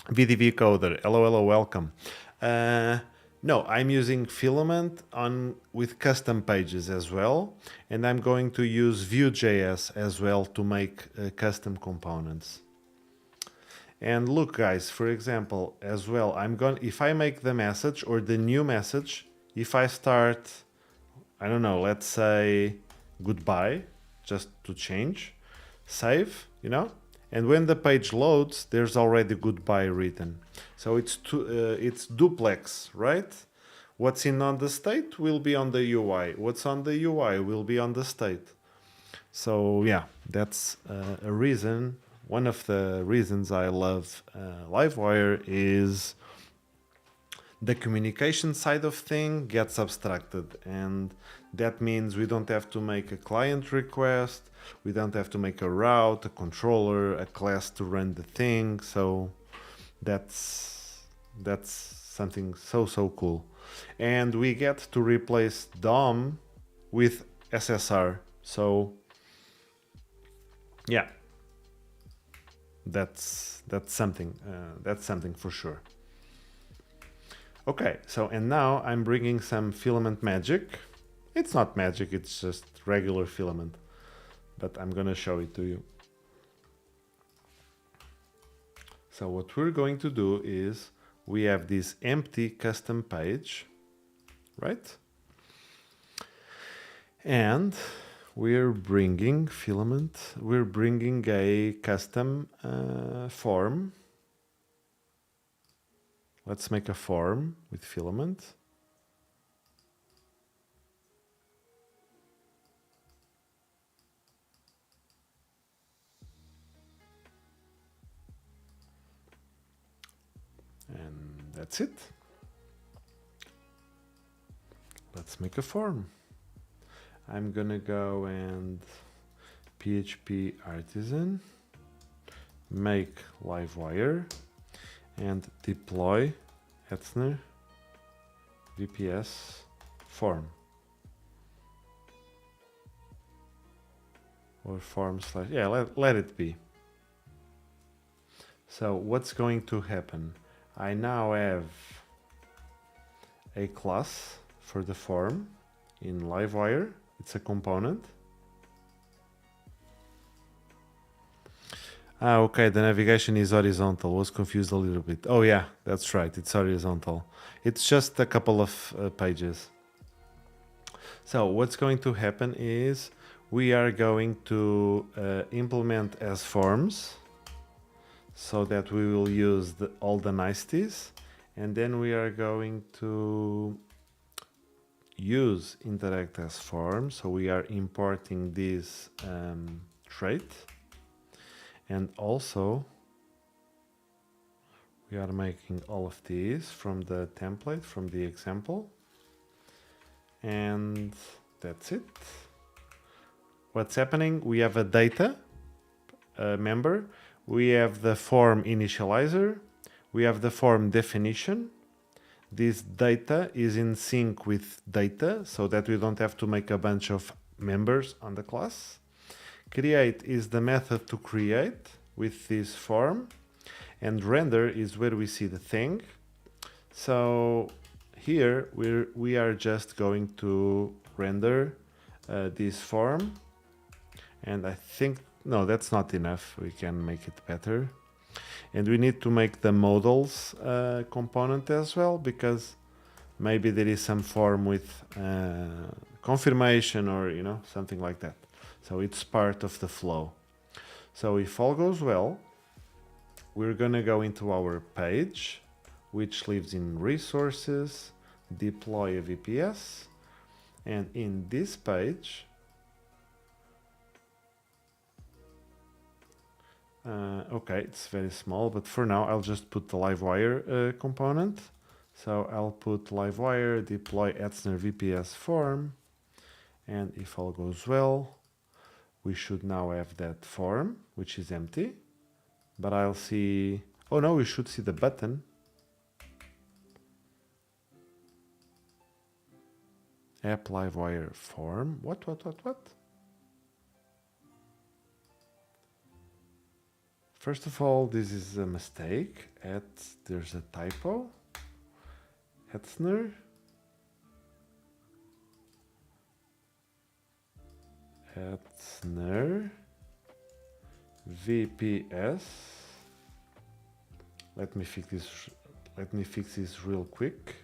Speaker 1: VDV coder. Hello, welcome. No, I'm using Filament with custom pages as well. And I'm going to use Vue.js as well to make custom components. And look, guys, for example, as well, if I make the message or the new message, if I start, I don't know, let's say goodbye, just to change, save, and when the page loads, there's already goodbye written. So it's duplex, right? What's on the state will be on the UI. What's on the UI will be on the state. So yeah, that's a reason. One of the reasons I love Livewire is the communication side of thing gets abstracted, and that means we don't have to make a client request, we don't have to make a route, a controller, a class to run the thing. So that's something so cool. And we get to replace DOM with SSR. So yeah, that's something for sure. Okay, so and now I'm bringing some filament magic. It's not magic, it's just regular filament, but I'm gonna show it to you. So what we're going to do is we have this empty custom page, right? And we're bringing filament, we're bringing a custom form. Let's make a form with filament. And that's it. Let's make a form. I'm gonna go and PHP artisan, make livewire, and deploy Etzner VPS form. Or form slash, yeah, let it be. So what's going to happen? I now have a class for the form in livewire. It's a component. Okay, the navigation is horizontal. Was confused a little bit. Oh yeah, that's right. It's horizontal. It's just a couple of pages. So what's going to happen is we are going to implement as forms so that we will use all the niceties, and then we are going to use interact as form. So we are importing this trait, and also we are making all of these from the template, from the example, and that's it. What's happening? We have a data member, we have the form initializer, we have the form definition. This data is in sync with data so that we don't have to make a bunch of members on the class. Create is the method to create with this form, and render is where we see the thing. So here we are just going to render this form, and I think no, that's not enough. We can make it better, and we need to make the modals component as well, because maybe there is some form with confirmation or something like that. So it's part of the flow. So if all goes well, we're gonna go into our page, which lives in resources, deploy a VPS, and in this page, okay, it's very small, but for now I'll just put the livewire component. So I'll put livewire deploy Etzner VPS form, and if all goes well, we should now have that form, which is empty, but I'll see, oh no, we should see the button. App livewire form, what? First of all, this is a mistake. There's a typo. Etzner. Etzner VPS. Let me fix this real quick.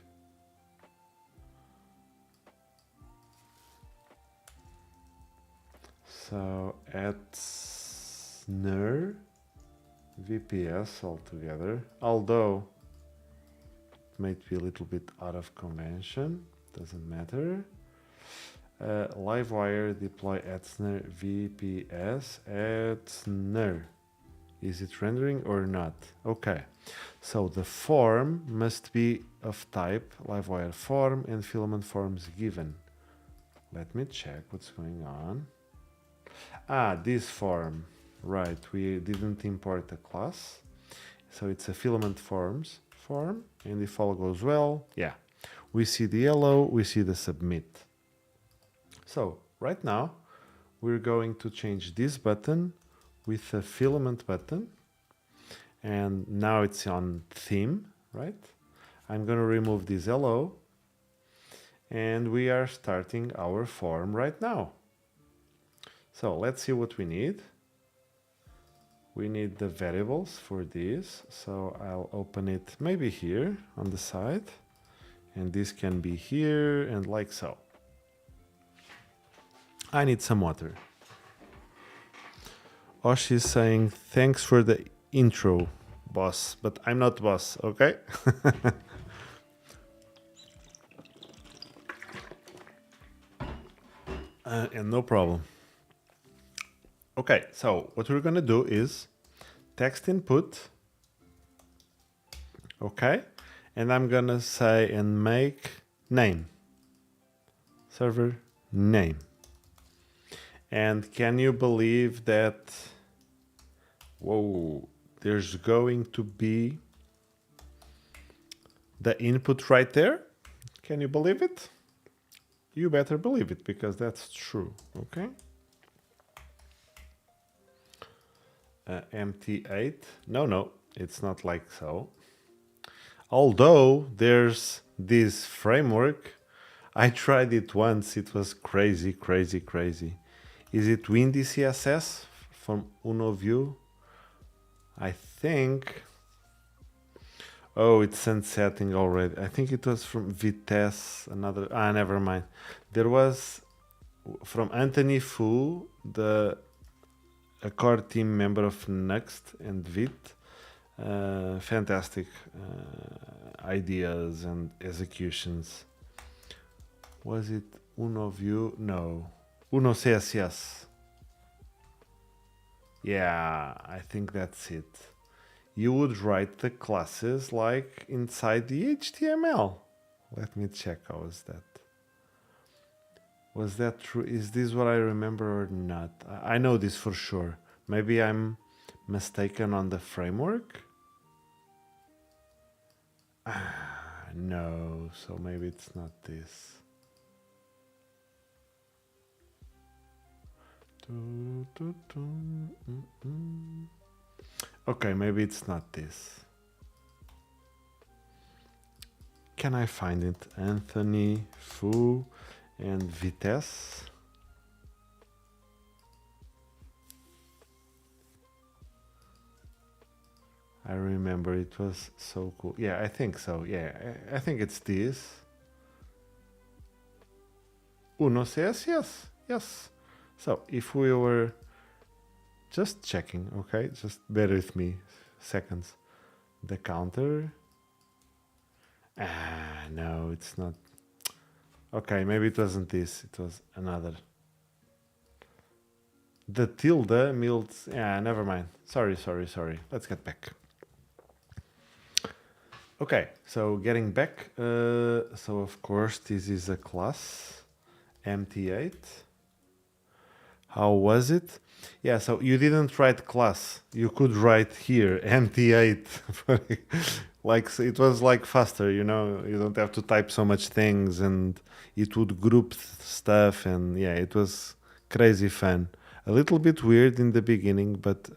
Speaker 1: So Etzner VPS altogether, although it might be a little bit out of convention, doesn't matter. Livewire deploy Etzner VPS Etzner. Is it rendering or not? Okay, so the form must be of type livewire form and filament forms given. Let me check what's going on. This form, right, we didn't import a class, so it's a filament forms form, and if all goes well, yeah, we see the yellow, we see the submit. So right now we're going to change this button with a filament button, and now it's on theme, right? I'm going to remove this hello, and we are starting our form right now. So let's see what we need. We need the variables for this, so I'll open it maybe here on the side, and this can be here and like so. I need some water. Osh is saying thanks for the intro, boss, but I'm not boss, okay? And no problem. Okay, so what we're gonna do is text input, okay? And I'm gonna say and make name, server name. And can you believe that, whoa, there's going to be the input right there? Can you believe it? You better believe it, because that's true, okay? MT8, no, it's not like so. Although there's this framework, I tried it once, it was crazy. Is it Windy CSS from UnoView? I think. Oh, it's sunsetting already. I think it was from Vitesse, another. Never mind. There was from Anthony Fu, a core team member of Next and Vit. Fantastic ideas and executions. Was it UnoView? No. Uno CSS. Yeah, I think that's it. You would write the classes like inside the HTML. Let me check, how was that? Was that true? Is this what I remember or not? I know this for sure. Maybe I'm mistaken on the framework? No, so maybe it's not this. Okay, maybe it's not this. Can I find it? Anthony Fu and Vitesse. I remember it was so cool. Yeah, I think so. Yeah, I think it's this. Uno says yes. Yes. So if we were just checking, okay, just bear with me seconds. The counter. No, it's not. Okay, maybe it wasn't this. It was another. The tilde means. Yeah, never mind. Sorry. Let's get back. Okay, so getting back. So of course this is a class, MT8. How was it? Yeah, so you didn't write class. You could write here MT8. Like it was like faster, you know. You don't have to type so much things, and it would group stuff, and yeah, it was crazy fun. A little bit weird in the beginning, but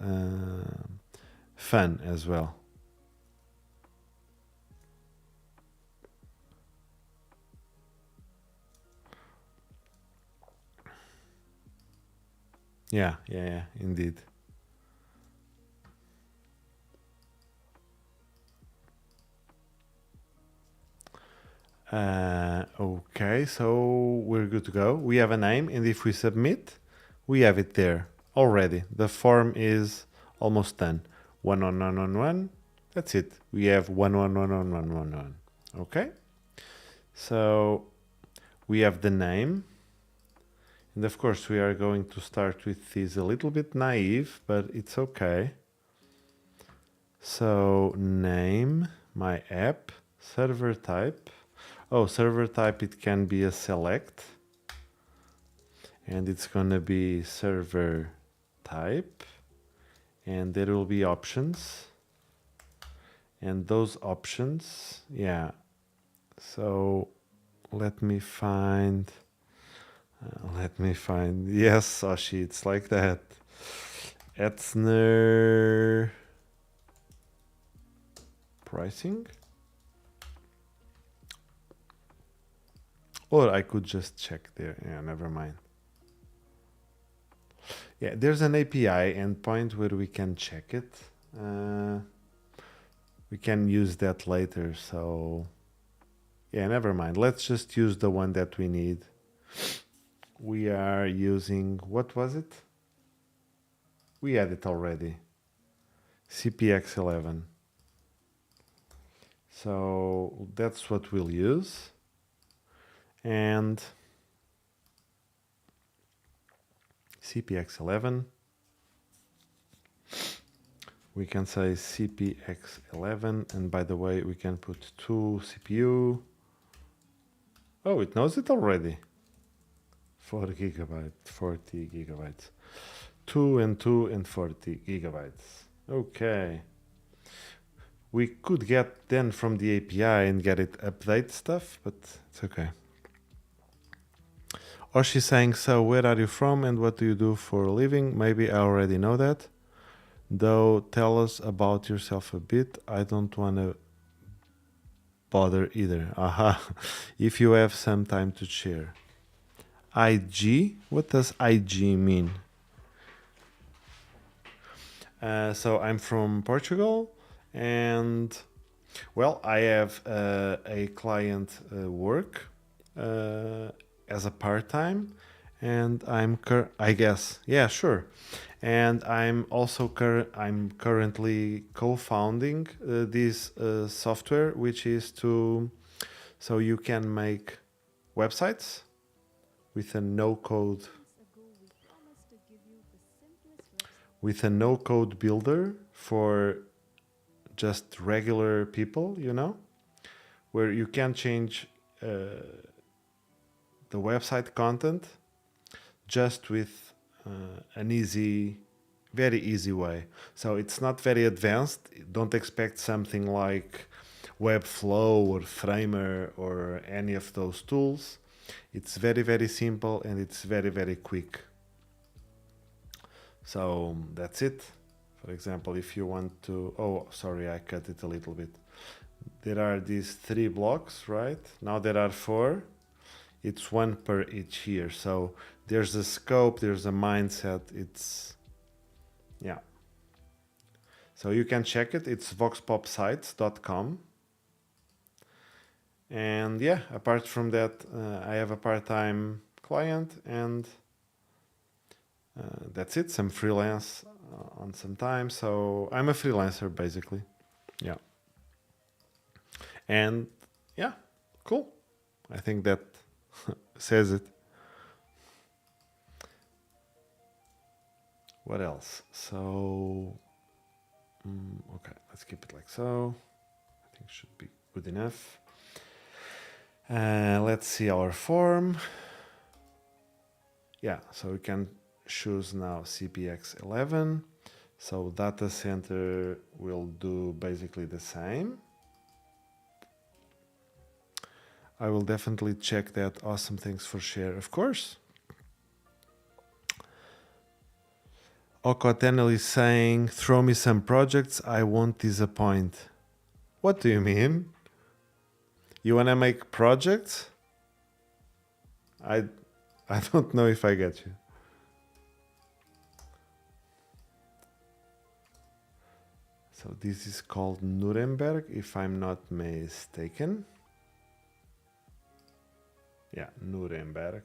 Speaker 1: fun as well. Yeah, indeed. Okay, so we're good to go. We have a name, and if we submit, we have it there already. The form is almost done. 11111. That's it. We have 1111111. Okay. So we have the name. And of course, we are going to start with this a little bit naive, but it's okay. So name, my app, server type. Oh, server type, it can be a select. And it's going to be server type. And there will be options. And those options, yeah. So let me find, yes, Sashi, it's like that. Etzner pricing. Or I could just check there. Yeah, never mind. Yeah, there's an API endpoint where we can check it. We can use that later, so yeah, never mind. Let's just use the one that we need. We are using, what was it? We had it already. CPX11. So that's what we'll use. And CPX11. We can say CPX11, and by the way, we can put 2 CPU. Oh, it knows it already. 4 gigabytes, 40 gigabytes. 2 and 2 and 40 gigabytes. Okay. We could get then from the API and get it update stuff, but it's okay. Or she's saying, so where are you from and what do you do for a living? Maybe I already know that. Though, tell us about yourself a bit. I don't want to bother either. Aha. If you have some time to share. IG? What does IG mean? So I'm from Portugal, and well, I have a client work as a part-time, and I guess, yeah, sure. And I'm also I'm currently co-founding this software, which is so you can make websites with a no-code builder for just regular people, where you can change the website content just with an very easy way. So it's not very advanced. Don't expect something like Webflow or Framer or any of those tools. It's very, very simple and it's very, very quick. So that's it. For example, if you want to, oh, sorry, I cut it a little bit. There are these 3 blocks, right? Now there are 4. It's 1 per each here. So there's a scope, there's a mindset. Yeah. So you can check it. It's voxpopsites.com. And yeah, apart from that, I have a part-time client and that's it. Some freelance on some time. So I'm a freelancer basically. Yeah. And yeah, cool. I think that says it. What else? So, okay, let's keep it like so. I think should be good enough. Let's see our form. Yeah, so we can choose now CPX11. So data center will do basically the same. I will definitely check that. Awesome, thanks for share, of course. Okotenel is saying, throw me some projects, I won't disappoint. What do you mean? You want to make projects? I don't know if I get you. So this is called Nuremberg, if I'm not mistaken. Yeah, Nuremberg.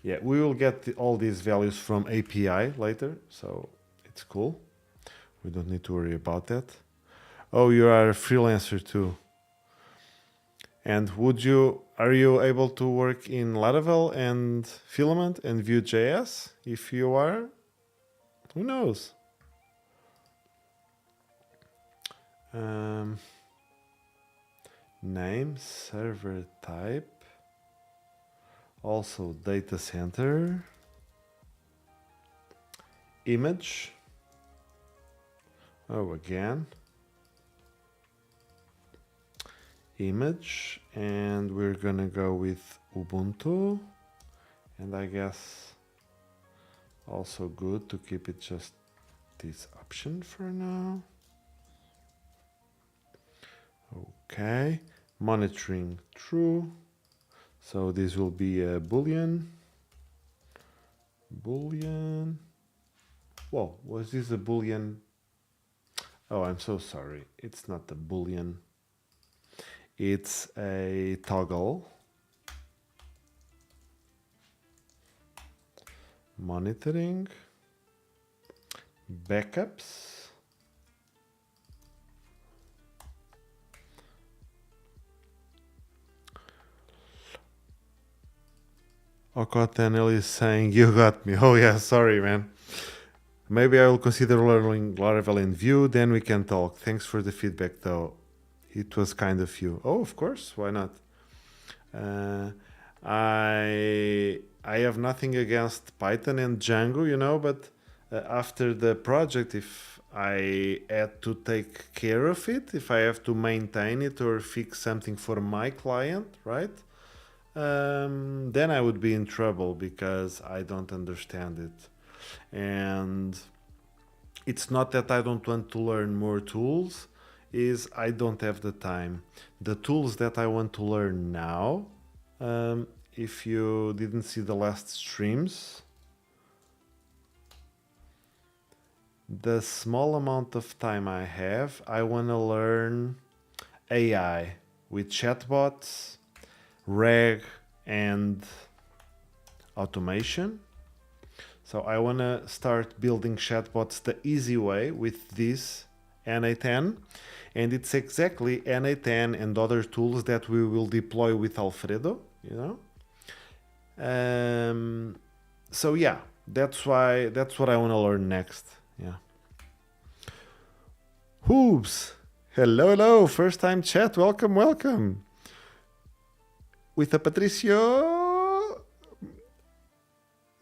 Speaker 1: Yeah, we will get all these values from API later, so it's cool. We don't need to worry about that. Oh, you are a freelancer too. And are you able to work in Laravel and Filament and Vue.js? If you are, who knows? Name, server type, also data center. image. Oh, again. Image, and we're gonna go with Ubuntu, and I guess also good to keep it just this option for now. Okay, monitoring true, so this will be a boolean. Whoa, was this a boolean? Oh, I'm so sorry, it's not a boolean, it's a toggle. Monitoring, backups, Okotanel is saying, you got me. Oh yeah, sorry man. Maybe I will consider learning Laravel in Vue, then we can talk. Thanks for the feedback though. It was kind of you. Oh, of course, why not? I have nothing against Python and Django, you know, but after the project, if I had to take care of it, if I have to maintain it or fix something for my client, right? Then I would be in trouble because I don't understand it. And it's not that I don't want to learn more tools, is I don't have the time. The tools that I want to learn now, if you didn't see the last streams, the small amount of time I have, I want to learn AI with chatbots, reg, and automation. So I want to start building chatbots the easy way with this NA10, and it's exactly NA10 and other tools that we will deploy with Alfredo, you know. So yeah, that's what I want to learn next. Yeah. Hoops, hello, first time chat, welcome. With a Patricio.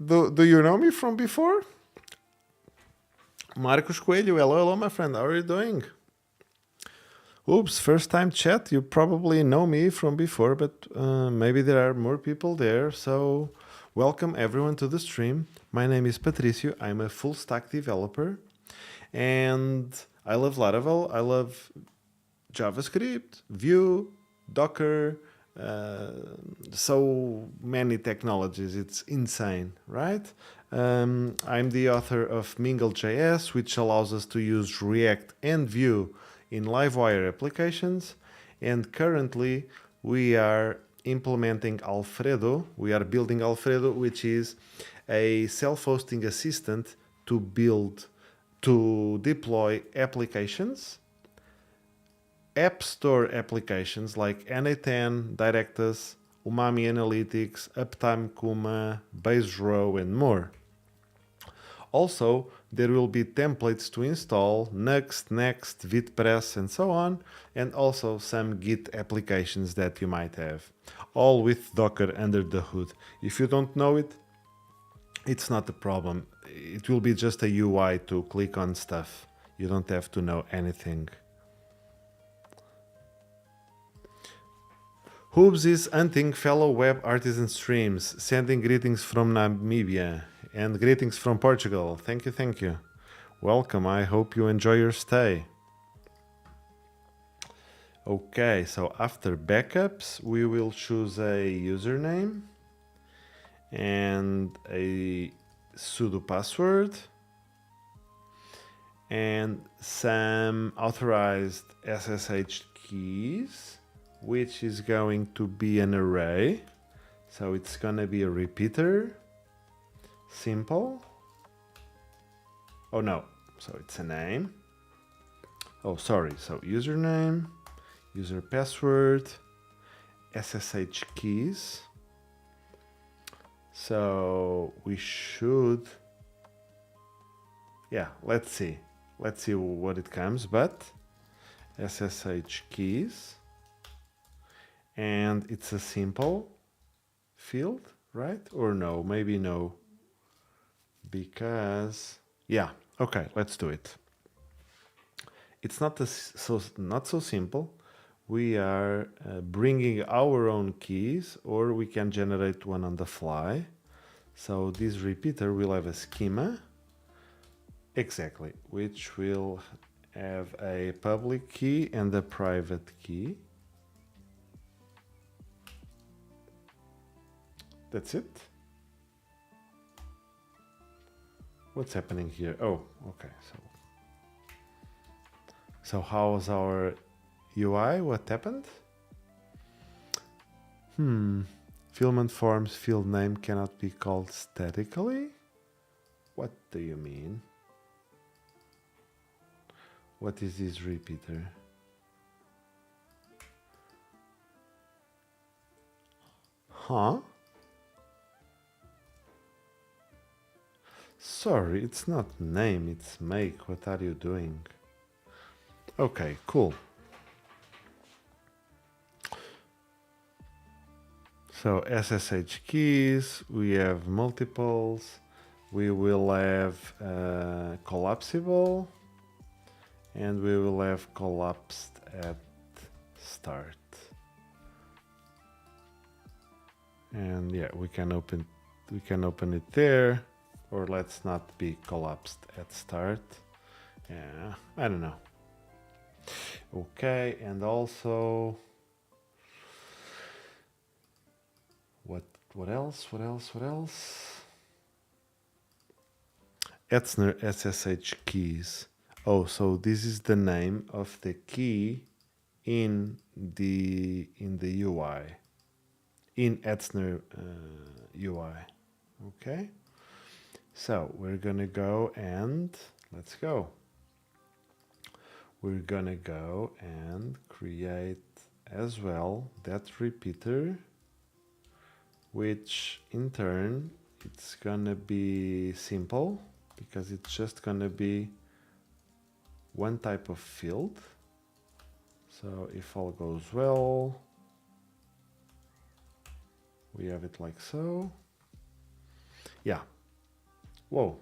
Speaker 1: Do you know me from before? Marcos Coelho, hello, my friend. How are you doing? Oops, first time chat. You probably know me from before, but maybe there are more people there. So, welcome everyone to the stream. My name is Patricio. I'm a full stack developer, and I love Laravel. I love JavaScript, Vue, Docker. So many technologies, it's insane, right? I'm the author of Mingle.js, which allows us to use React and Vue in Livewire applications, and currently we are implementing Alfredo. We are building Alfredo, which is a self-hosting assistant to deploy applications, App Store applications like NA10, Directus, Umami Analytics, Uptime Kuma, Base Row, and more. Also, there will be templates to install, Nuxt, Next, VitPress, and so on, and also some Git applications that you might have, all with Docker under the hood. If you don't know it, it's not a problem. It will be just a UI to click on stuff. You don't have to know anything. Hoobs is hunting fellow web artisan streams, sending greetings from Namibia and greetings from Portugal. Thank you. Welcome, I hope you enjoy your stay. Okay, so after backups, we will choose a username and a sudo password and some authorized SSH keys, which is going to be an array. So it's gonna be a repeater, simple. Oh no, so it's a name. Oh, sorry, so username, user password, SSH keys. So we should, yeah, let's see what it comes, but SSH keys. And it's a simple field, right? Or no, maybe no. Because, Yeah, okay, let's do it. It's not so simple. We are bringing our own keys, or we can generate one on the fly. So this repeater will have a schema, exactly, which will have a public key and a private key. That's it. What's happening here? Oh, okay. So how's our UI? What happened? Filament forms field name cannot be called statically? What do you mean? What is this repeater? Huh? Sorry, it's not name, it's make. What are you doing? Okay, cool. So SSH keys, we have multiples, we will have collapsible, and we will have collapsed at start. And yeah, we can open it there, or let's not be collapsed at start. Yeah, I don't know. Okay, and also what else? Etzner SSH keys. Oh, so this is the name of the key in the UI, in Etzner UI. Okay, so we're gonna go and let's go. We're gonna go and create as well that repeater, which in turn it's gonna be simple because it's just gonna be one type of field. So if all goes well, we have it like so. Yeah. Whoa.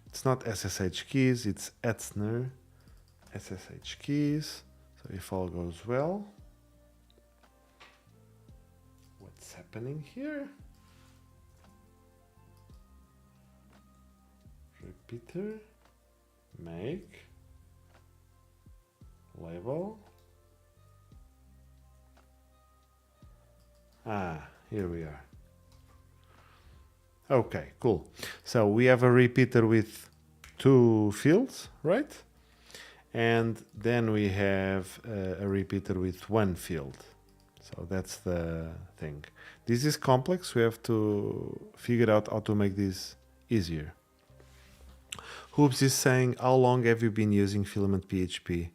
Speaker 1: It's not SSH keys, it's Etzner SSH keys. So if all goes well, what's happening here? Repeater, make, label. Here we are. Okay, cool. So we have a repeater with two fields, right? And then we have a repeater with one field. So that's the thing. This is complex. We have to figure out how to make this easier. Hoops is saying, how long have you been using Filament PHP?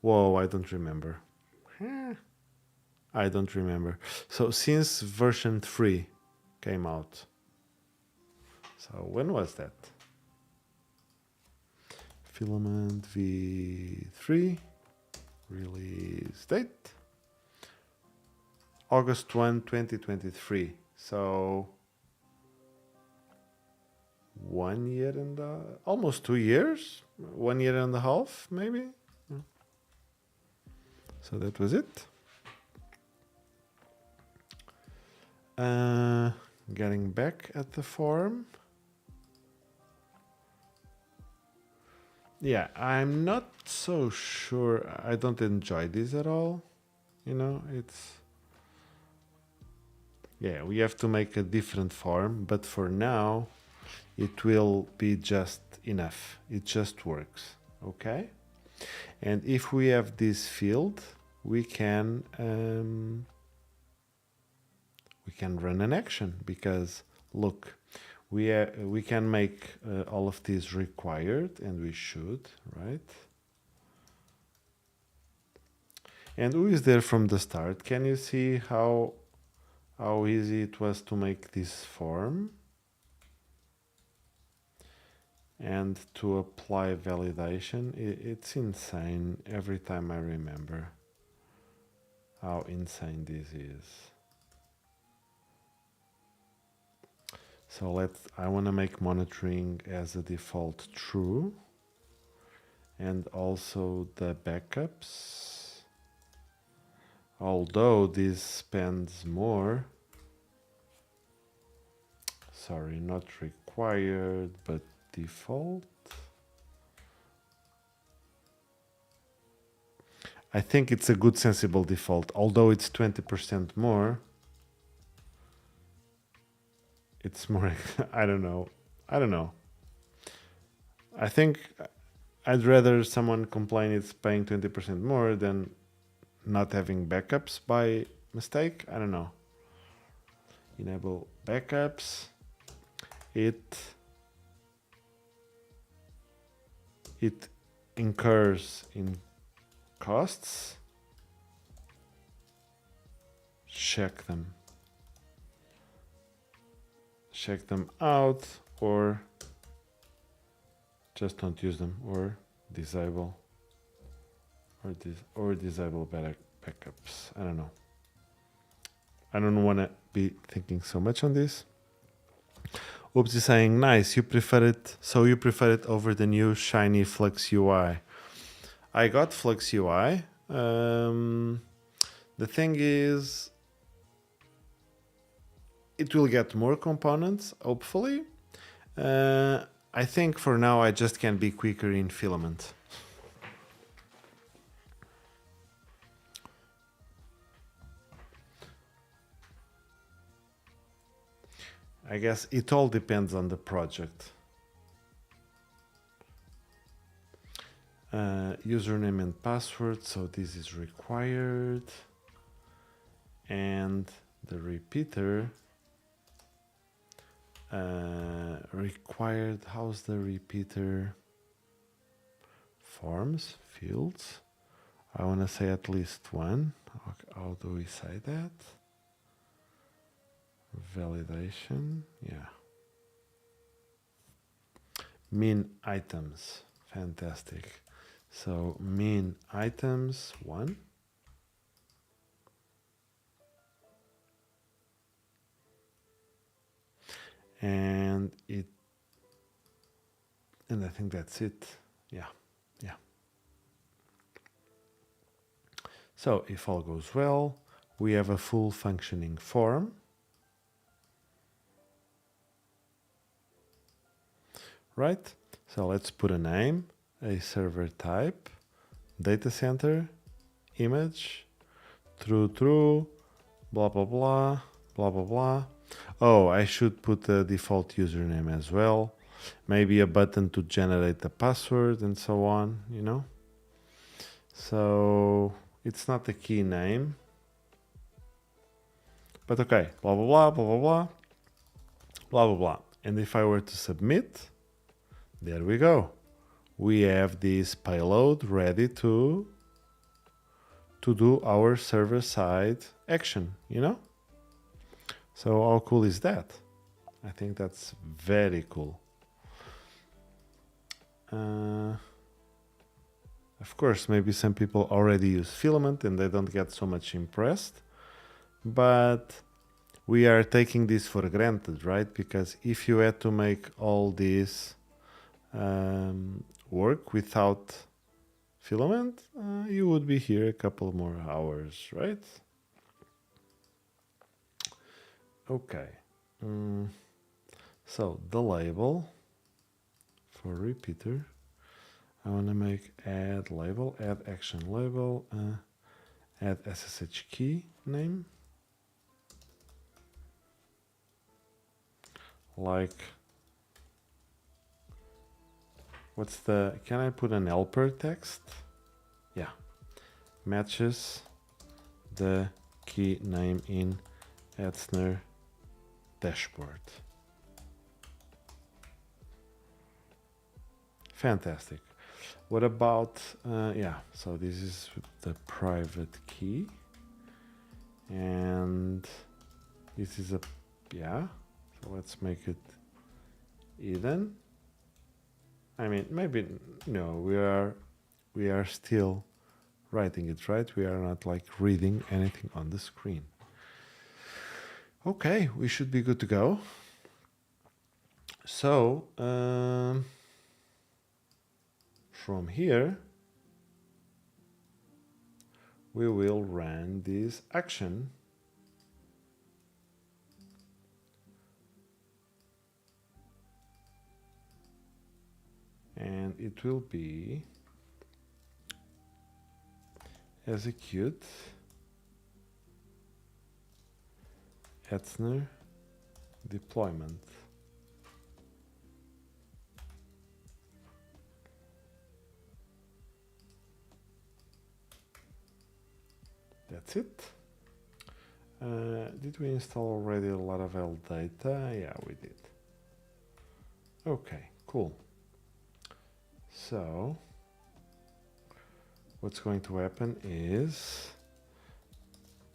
Speaker 1: Whoa, I don't remember. I don't remember. So since version 3 came out. So when was that? Filament v3 release date August 1, 2023. So 1 year and almost 2 years, 1 year and a half, maybe. So that was it. Getting back at the form. Yeah, I'm not so sure. I don't enjoy this at all. You know, it's... Yeah, we have to make a different form, but for now, it will be just enough. It just works, okay? And if we have this field, we can run an action because look, we can make all of these required, and we should, right? And who is there from the start? Can you see how easy it was to make this form and to apply validation? It's insane every time I remember how insane this is. So I want to make monitoring as a default true, and also the backups, although this spends more. Sorry, not required, but default. I think it's a good sensible default, although it's 20% more. It's more, I don't know. I think I'd rather someone complain it's paying 20% more than not having backups by mistake. I don't know. Enable backups. It incurs in costs. Check them out, or just don't use them, or disable, or disable backups. I don't know. I don't want to be thinking so much on this. Oops is saying, nice, you prefer it, so you prefer it over the new shiny Flux UI. I got Flux UI. The thing is, it will get more components, hopefully. I think for now I just can be quicker in Filament. I guess it all depends on the project. Username and password, so this is required. And the repeater required. How's the repeater? Forms, fields. I want to say at least one. How do we say that? Validation, yeah. Min items, fantastic. So min items 1. And I think that's it. Yeah. So if all goes well, we have a full functioning form. Right? So let's put a name, a server type, data center, image, true, blah, blah, blah, blah, blah, blah. Oh, I should put a default username as well. Maybe a button to generate the password and so on, you know? So it's not the key name. But okay, blah, blah, blah, blah, blah, blah, blah, blah, blah. And if I were to submit, there we go. We have this payload ready to do our server-side action, you know? So how cool is that? I think that's very cool. Of course, maybe some people already use Filament and they don't get so much impressed, but we are taking this for granted, right? Because if you had to make all this work without Filament, you would be here a couple more hours, right? Okay. So the label for repeater, I want to make add label, add action label, add SSH key name, like, what's the, can I put an helper text? Yeah, matches the key name in Etzner dashboard. Fantastic. What about, yeah, so this is the private key. And this is a, yeah, so let's make it even. I mean, maybe, no, we are still writing it, right? We are not like reading anything on the screen. Okay, we should be good to go. So from here, we will run this action. And it will be execute Etzner deployment. That's it. Did we install already Laravel data? Yeah, we did. Okay, cool. So what's going to happen is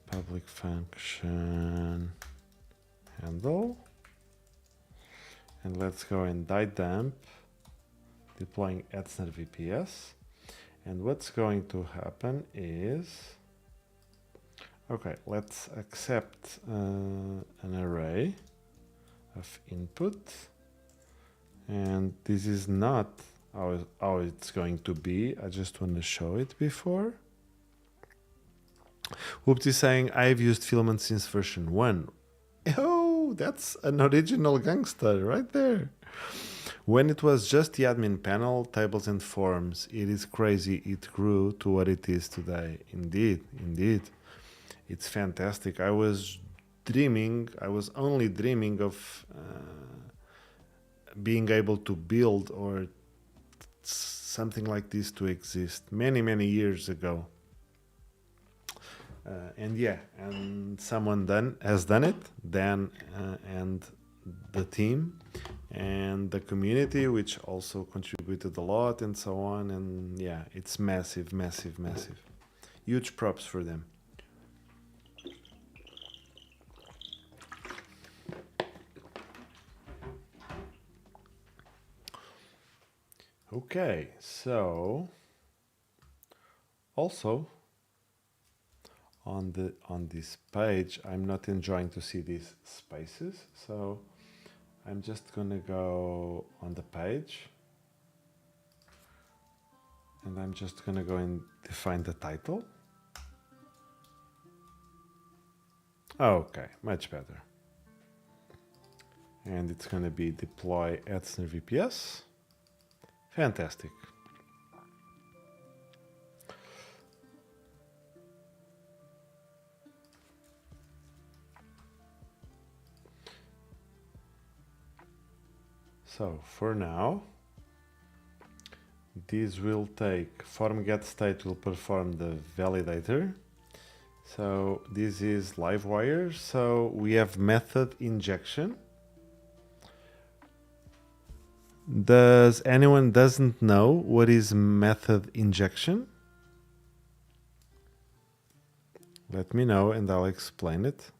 Speaker 1: public function handle, and let's go and dump deploying Etzner VPS. And what's going to happen is, okay, let's accept an array of input, and this is not how it's going to be. I just want to show it before. Whoops is saying, I've used Filament since version 1. Oh, that's an original gangster right there. When it was just the admin panel, tables and forms, it is crazy it grew to what it is today. Indeed, indeed. It's fantastic. I was only dreaming of being able to build or something like this to exist many years ago. And yeah, and someone has done it, Dan and the team and the community, which also contributed a lot and so on. And yeah, it's massive. Huge props for them. Okay, so also on this page, I'm not enjoying to see these spaces, so I'm just gonna go on the page and I'm just gonna go and define the title. Okay, much better. And it's gonna be deploy Etzner VPS. Fantastic. So for now, this will take form get state will perform the validator. So this is Livewire. So we have method injection. Does anyone doesn't know what is method injection? Let me know and I'll explain it.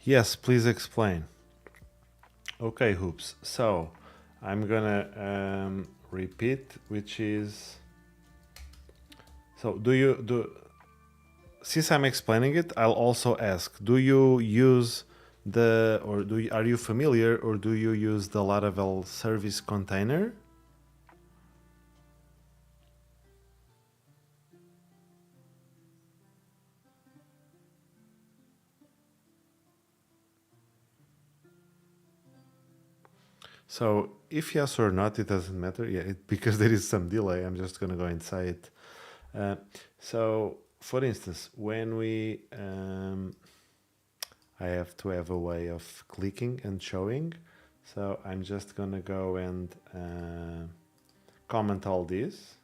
Speaker 1: Yes, please explain. Okay, Hoops. So I'm gonna repeat, which is, so since I'm explaining it, I'll also ask, do you use are you familiar or do you use the Laravel service container? So if yes or not, it doesn't matter. Yeah, because there is some delay. I'm just going to go and say it. So for instance, when I have to have a way of clicking and showing. So I'm just going to go and comment all this.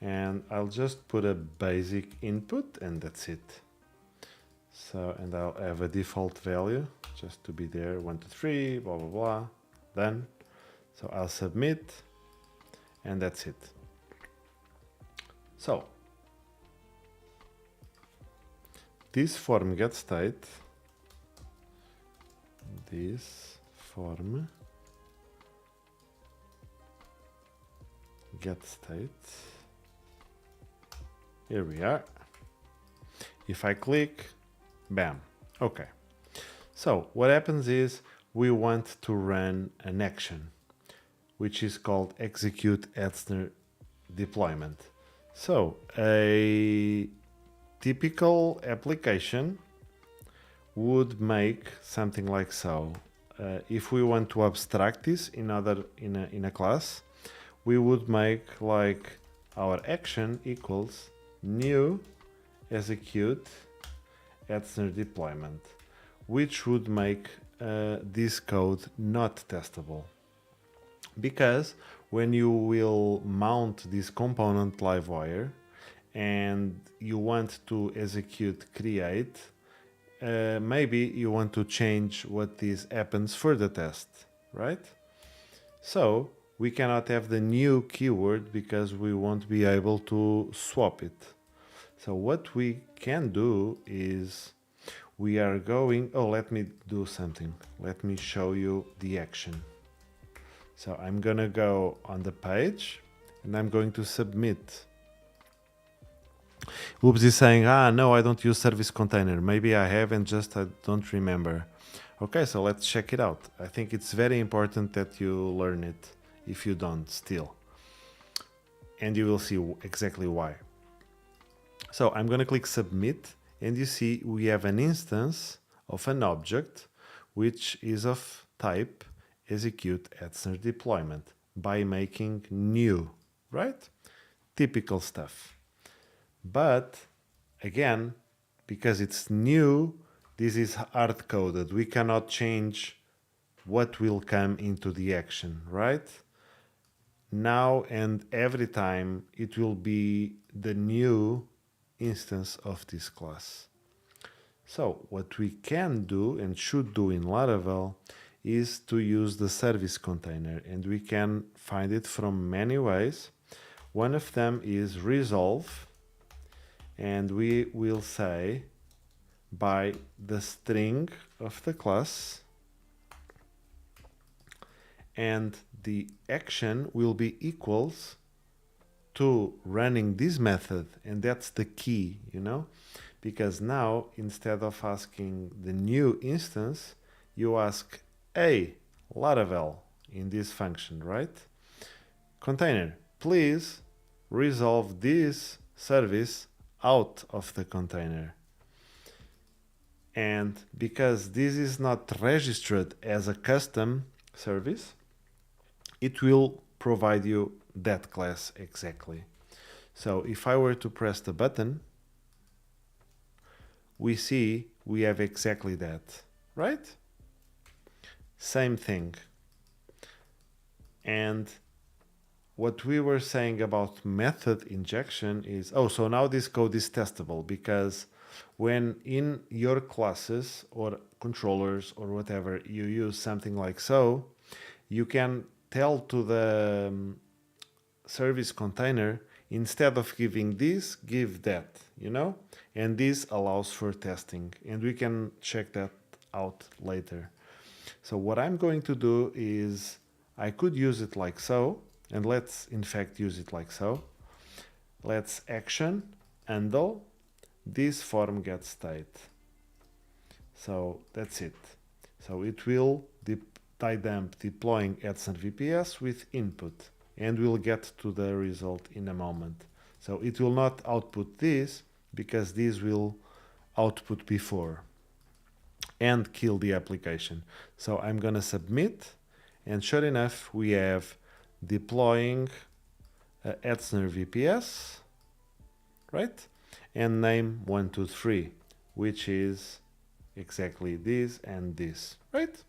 Speaker 1: And I'll just put a basic input and that's it. So, and I'll have a default value just to be there, 1, 2, 3, blah, blah, blah. done. So I'll submit, and that's it. So this form get state, this form get state, here we are. If I click, bam, okay. So what happens is we want to run an action, which is called execute Etzner deployment. So a typical application would make something like so. If we want to abstract this in a class, we would make like our action equals new execute Etzner deployment, which would make this code not testable. Because when you will mount this component livewire and you want to execute create, maybe you want to change what this happens for the test, right? So we cannot have the new keyword because we won't be able to swap it. So what we can do is we are going, oh, let me do something. Let me show you the action. So I'm gonna go on the page and I'm going to submit. Oops is saying, no, I don't use service container. Maybe I have and just I don't remember. Okay, so let's check it out. I think it's very important that you learn it if you don't still. And you will see exactly why. So I'm gonna click submit and you see we have an instance of an object which is of type execute Etzner deployment by making new, right? Typical stuff. But again, because it's new, this is hard coded. We cannot change what will come into the action, right? Now and every time it will be the new instance of this class. So what we can do and should do in Laravel is to use the service container, and we can find it from many ways. One of them is resolve, and we will say by the string of the class, and the action will be equals to running this method, and that's the key, you know, because now instead of asking the new instance, you ask a Laravel in this function, right? Container, please resolve this service out of the container. And because this is not registered as a custom service, it will provide you that class exactly. So if I were to press the button, we see we have exactly that, right? Same thing. And what we were saying about method injection is, oh, so now this code is testable because when in your classes or controllers or whatever you use something like so, you can tell to the service container, instead of giving this, give that, you know? And this allows for testing, and we can check that out later. So what I'm going to do is I could use it like so, and let's in fact use it like so. Let's action handle this form get state. So that's it. So it will dump deploying Etzner VPS with input, and we'll get to the result in a moment. So it will not output this because this will output before and kill the application. So I'm gonna submit, and sure enough we have deploying Etzner VPS, right? And name 123, which is exactly this and this, right?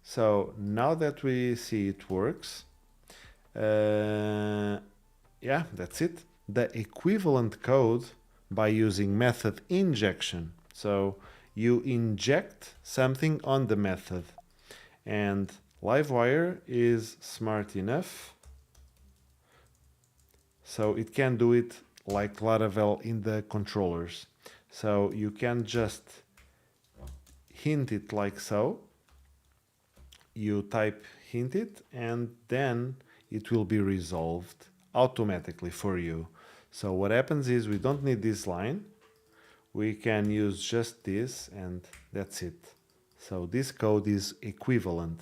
Speaker 1: So now that we see it works, yeah, that's it. The equivalent code by using method injection. So you inject something on the method, and Livewire is smart enough, so it can do it like Laravel in the controllers. So you can just hint it like so. You type hint it and then it will be resolved automatically for you. So what happens is we don't need this line. We can use just this and that's it. So this code is equivalent.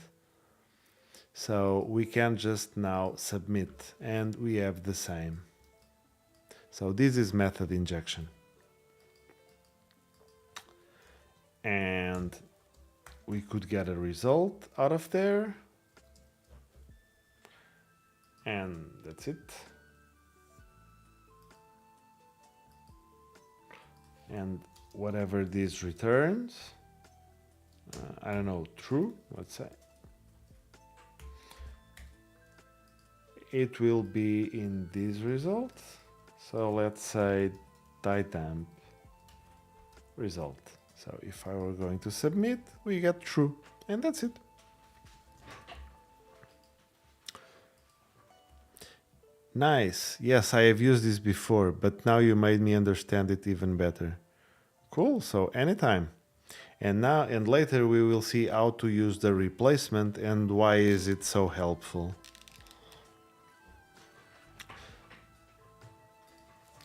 Speaker 1: So we can just now submit and we have the same. So this is method injection. And we could get a result out of there. And that's it. And whatever this returns, I don't know, true, let's say. It will be in this result. So let's say die-damp result. So if I were going to submit, we get true, and that's it. Nice. Yes, I have used this before, but now you made me understand it even better. Cool, so anytime. And now and later we will see how to use the replacement and why is it so helpful.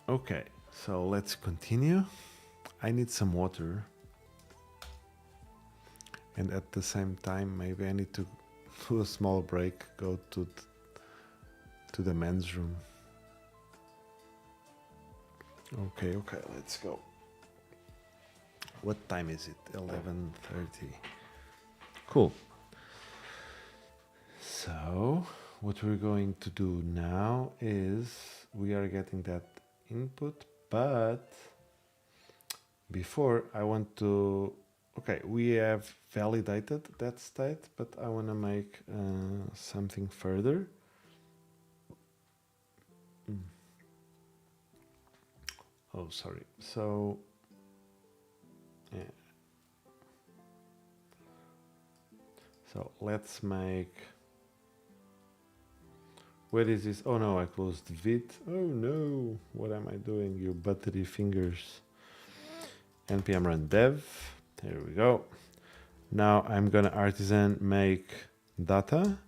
Speaker 1: Okay, so let's continue. I need some water. And at the same time, maybe I need to do a small break, go to the men's room. Okay, let's go. What time is it? 11:30. Cool. So, what we're going to do now is we are getting that input, but before I want to... Okay, we have validated that state, but I want to make something further. Oh, sorry. So, yeah. So let's make... Where is this? Oh no, I closed Vite. Oh no, what am I doing, you buttery fingers? npm run dev. There we go. Now I'm gonna artisan make data,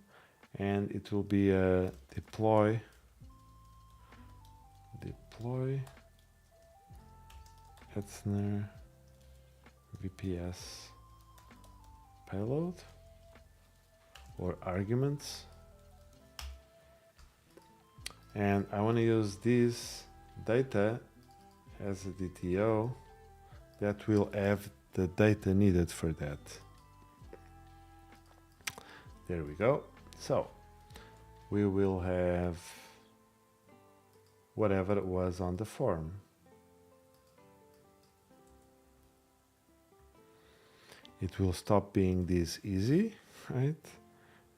Speaker 1: and it will be a deploy Hetzner VPS payload or arguments, and I want to use this data as a DTO that will have the data needed for that. There we go. So we will have whatever it was on the form. It will stop being this easy, right?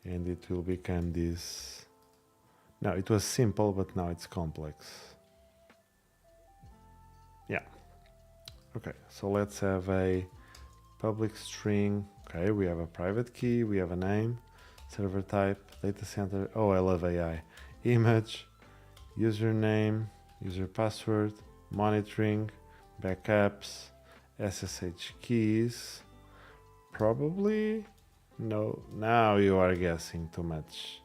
Speaker 1: And it will become this... Now it was simple, but now it's complex. Yeah. Okay, so let's have a public string. Okay, we have a private key, we have a name, server type, data center. Oh, I love AI. Image, username, user password, monitoring, backups, SSH keys. Probably no. Now you are guessing too much.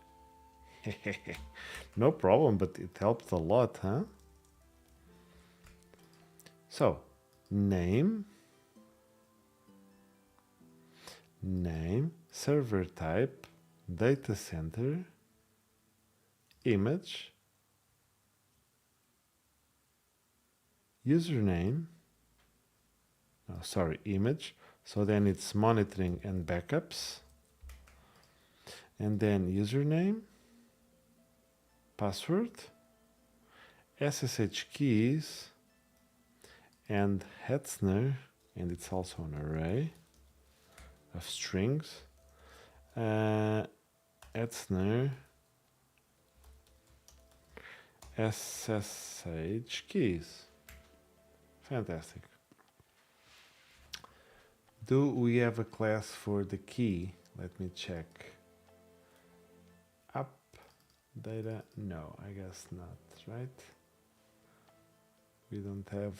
Speaker 1: No problem, but it helped a lot, huh? So, name, server type, data center, image, username, image, so then it's monitoring and backups, and then username, password, SSH keys, and Hetzner, and it's also an array of strings, Hetzner, SSH keys. Fantastic. Do we have a class for the key? Let me check. data? No, I guess not, right? We don't have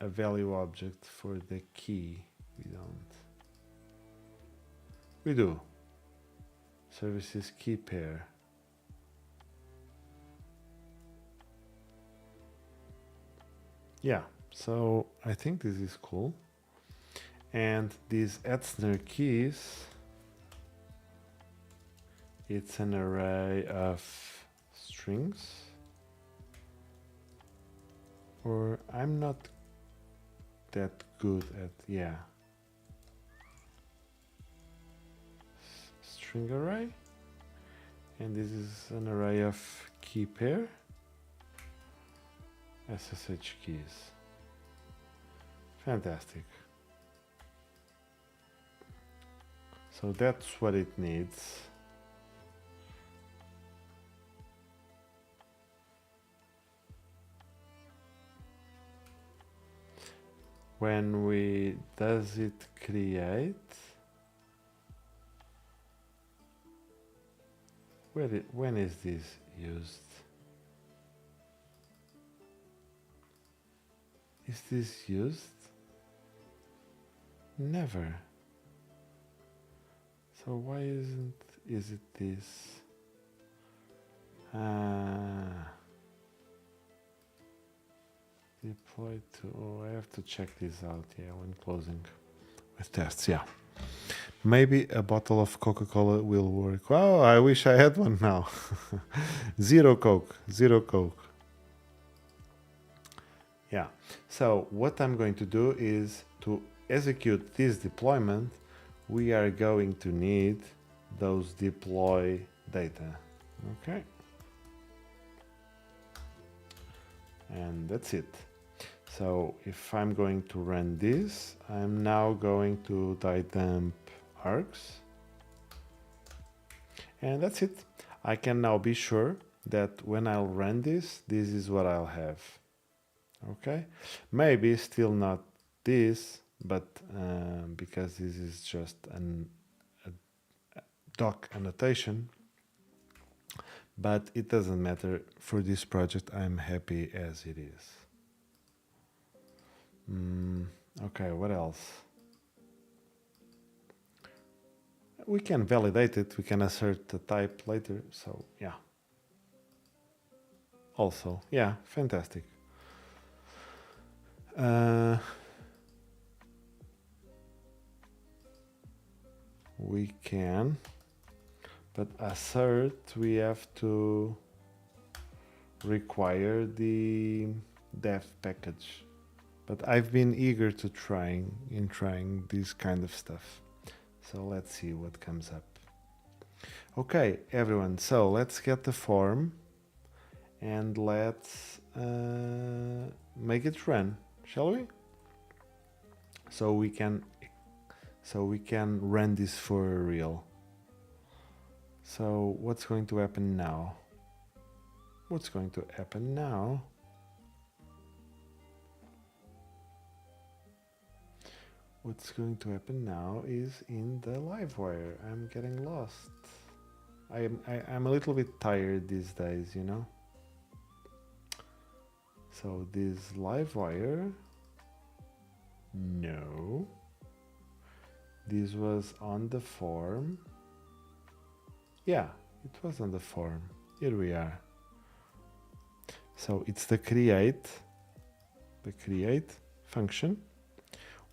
Speaker 1: a value object for the key. We don't. We do. Services key pair. Yeah, so I think this is cool. And these Etzner keys, it's an array of strings. Or I'm not that good at, yeah. String array. And this is an array of key pair. SSH keys. Fantastic. So that's what it needs. When we does it create, when is this used? Is this used? Never. So why is it this? Deploy to, oh, I have to check this out, yeah, when closing with tests, yeah. Maybe a bottle of Coca-Cola will work. Wow, I wish I had one now. Zero Coke, zero Coke. Yeah, so what I'm going to do is to execute this deployment, we are going to need those deploy data, okay? And that's it. So if I'm going to run this, I'm now going to dump args. And that's it. I can now be sure that when I'll run this, this is what I'll have. Okay, maybe still not this, but because this is just a doc annotation, but it doesn't matter. For this project, I'm happy as it is. Okay, what else? We can validate it, we can assert the type later, so yeah. Also, yeah, fantastic. We can, but assert, we have to require the dev package. But I've been eager to trying this kind of stuff. So let's see what comes up. Okay, everyone, so let's get the form and let's make it run, shall we? So we can run this for real. So what's going to happen now? What's going to happen now? What's going to happen now is in the Livewire. I'm getting lost. I'm a little bit tired these days, you know. So this Livewire, no. This was on the form. Yeah, it was on the form. Here we are. So it's the create function.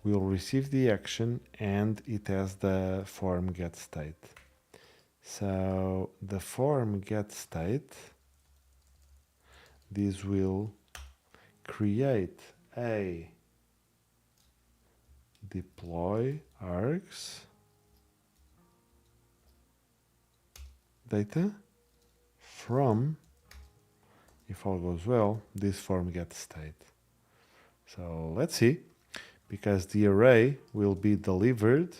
Speaker 1: We'll receive the action and it has the form get state. So the form get state, this will create a deploy args data from, if all goes well, this form get state. So let's see, because the array will be delivered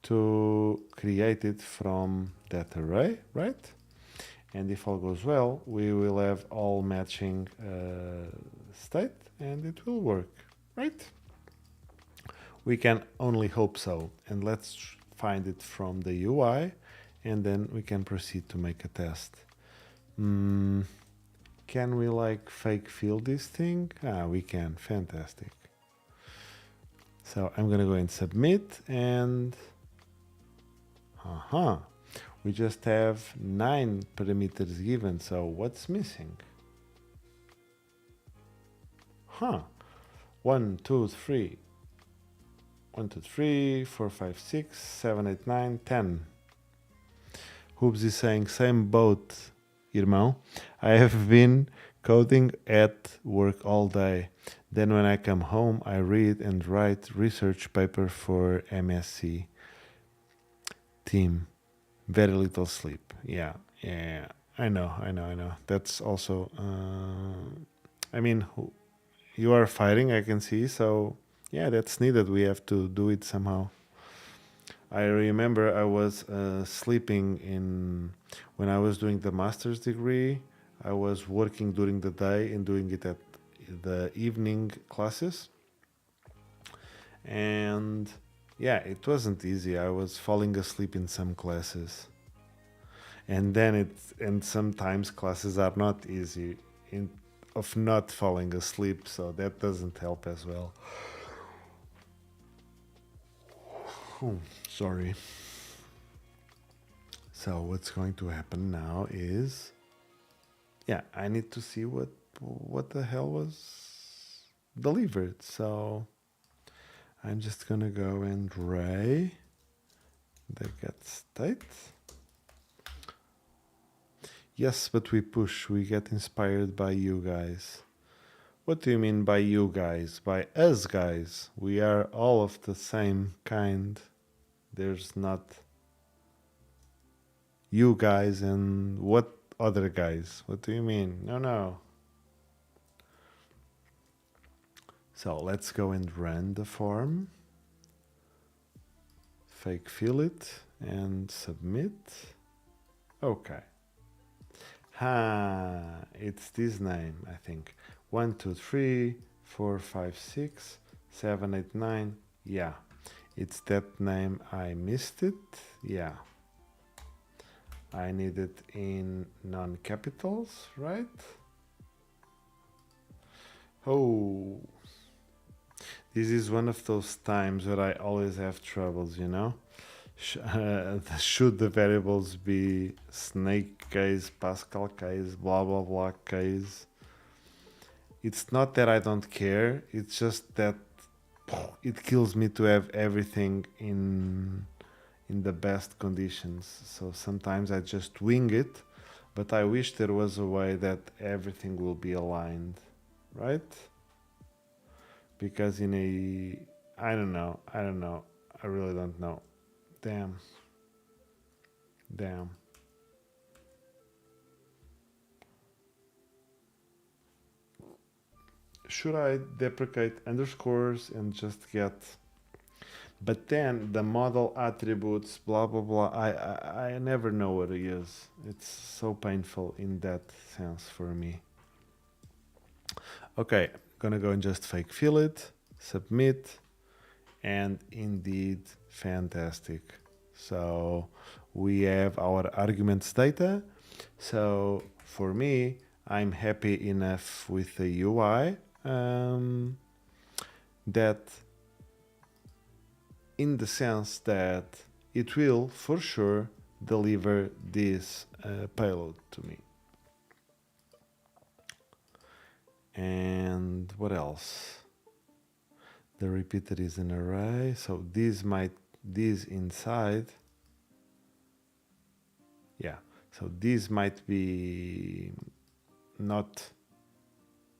Speaker 1: to create it from that array, right? And if all goes well, we will have all matching state and it will work, right? We can only hope so. And let's find it from the UI and then we can proceed to make a test. Can we like fake fill this thing? We can. Fantastic. So I'm gonna go and submit, and we just have 9 parameters given. So what's missing? 1, 2, 3. 1, 2, 3, 4, 5, 6, 7, 8, 9, 10. Hoobs is saying, same boat, irmão. I have been coding at work all day. Then when I come home, I read and write research paper for MSc team. Very little sleep. Yeah. I know. That's also, I mean, you are fighting, I can see. So yeah, that's needed. We have to do it somehow. I remember I was sleeping when I was doing the master's degree. I was working during the day and doing it at the evening classes. And yeah, it wasn't easy. I was falling asleep in some classes. And sometimes classes are not easy of not falling asleep, so that doesn't help as well. Sorry. So what's going to happen now is, I need to see what the hell was delivered. So I'm just gonna go and ray the get state. Yes, but we push. We get inspired by you guys. What do you mean by you guys? By us guys. We are all of the same kind. There's not you guys and what other guys. What do you mean? No. So let's go and run the form. Fake fill it and submit. Okay. It's this name, I think. 1, 2, 3, 4, 5, 6, 7, 8, 9. Yeah. It's that name. I missed it. Yeah. I need it in non-capitals, right? Oh. This is one of those times where I always have troubles, you know? Should the variables be snake case, Pascal case, blah blah blah case? It's not that I don't care, it's just that it kills me to have everything in the best conditions. So sometimes I just wing it, but I wish there was a way that everything will be aligned, right? Because I don't know, I really don't know. Damn. Should I deprecate underscores and just get... But then the model attributes, blah, blah, blah, I never know what to use. It's so painful in that sense for me. Okay, I'm gonna go and just fake fill it, submit, and indeed, fantastic. So we have our arguments data. So for me, I'm happy enough with the UI that in the sense that it will for sure deliver this payload to me. And what else? The repeater is an array, so this inside, so this might be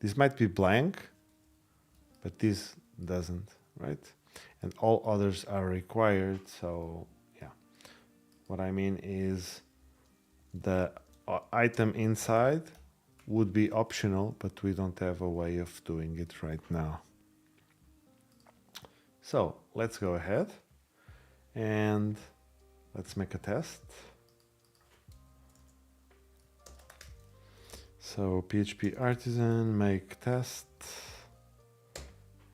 Speaker 1: this might be blank, but this doesn't, right? And all others are required. So what I mean is the item inside would be optional, but we don't have a way of doing it right now. So let's go ahead and let's make a test. So PHP artisan make test,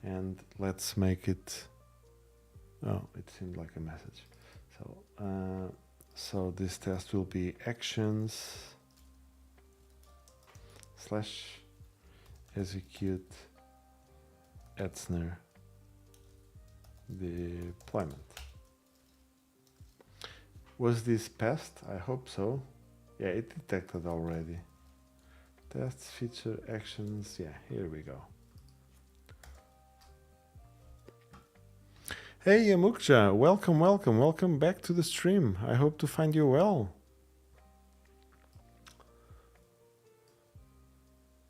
Speaker 1: and let's make it. Oh, it seemed like a message. So So this test will be actions / execute Etzner deployment. Was this passed? I hope so. Yeah, it detected already. Tests, feature, actions. Yeah, here we go. Hey Yamukja, welcome back to the stream. I hope to find you well.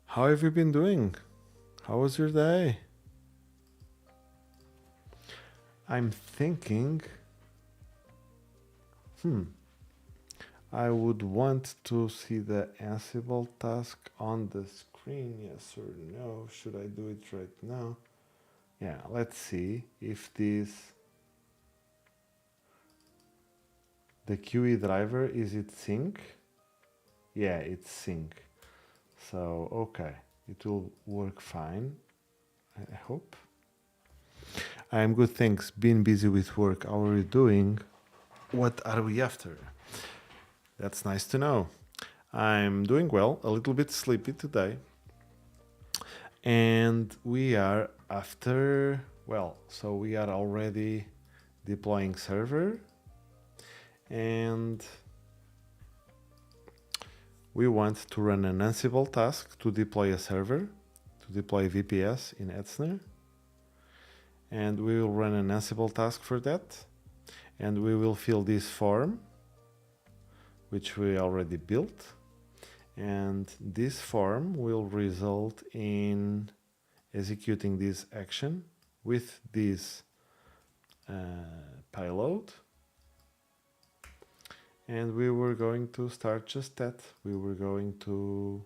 Speaker 1: How have you been doing? How was your day? I'm thinking, I would want to see the Ansible task on the screen, yes or no. Should I do it right now? Yeah, let's see if the QE driver, is it sync? Yeah, it's sync. So, okay, it will work fine, I hope. I'm good, thanks. Been busy with work. How are you doing? What are we after? That's nice to know. I'm doing well, a little bit sleepy today. And we are after, well, so we are already deploying server. And we want to run an Ansible task to deploy a server, to deploy VPS in Etzner. And we will run an Ansible task for that. And we will fill this form, which we already built. And this form will result in executing this action with this payload. And we were going to start just that. We were going to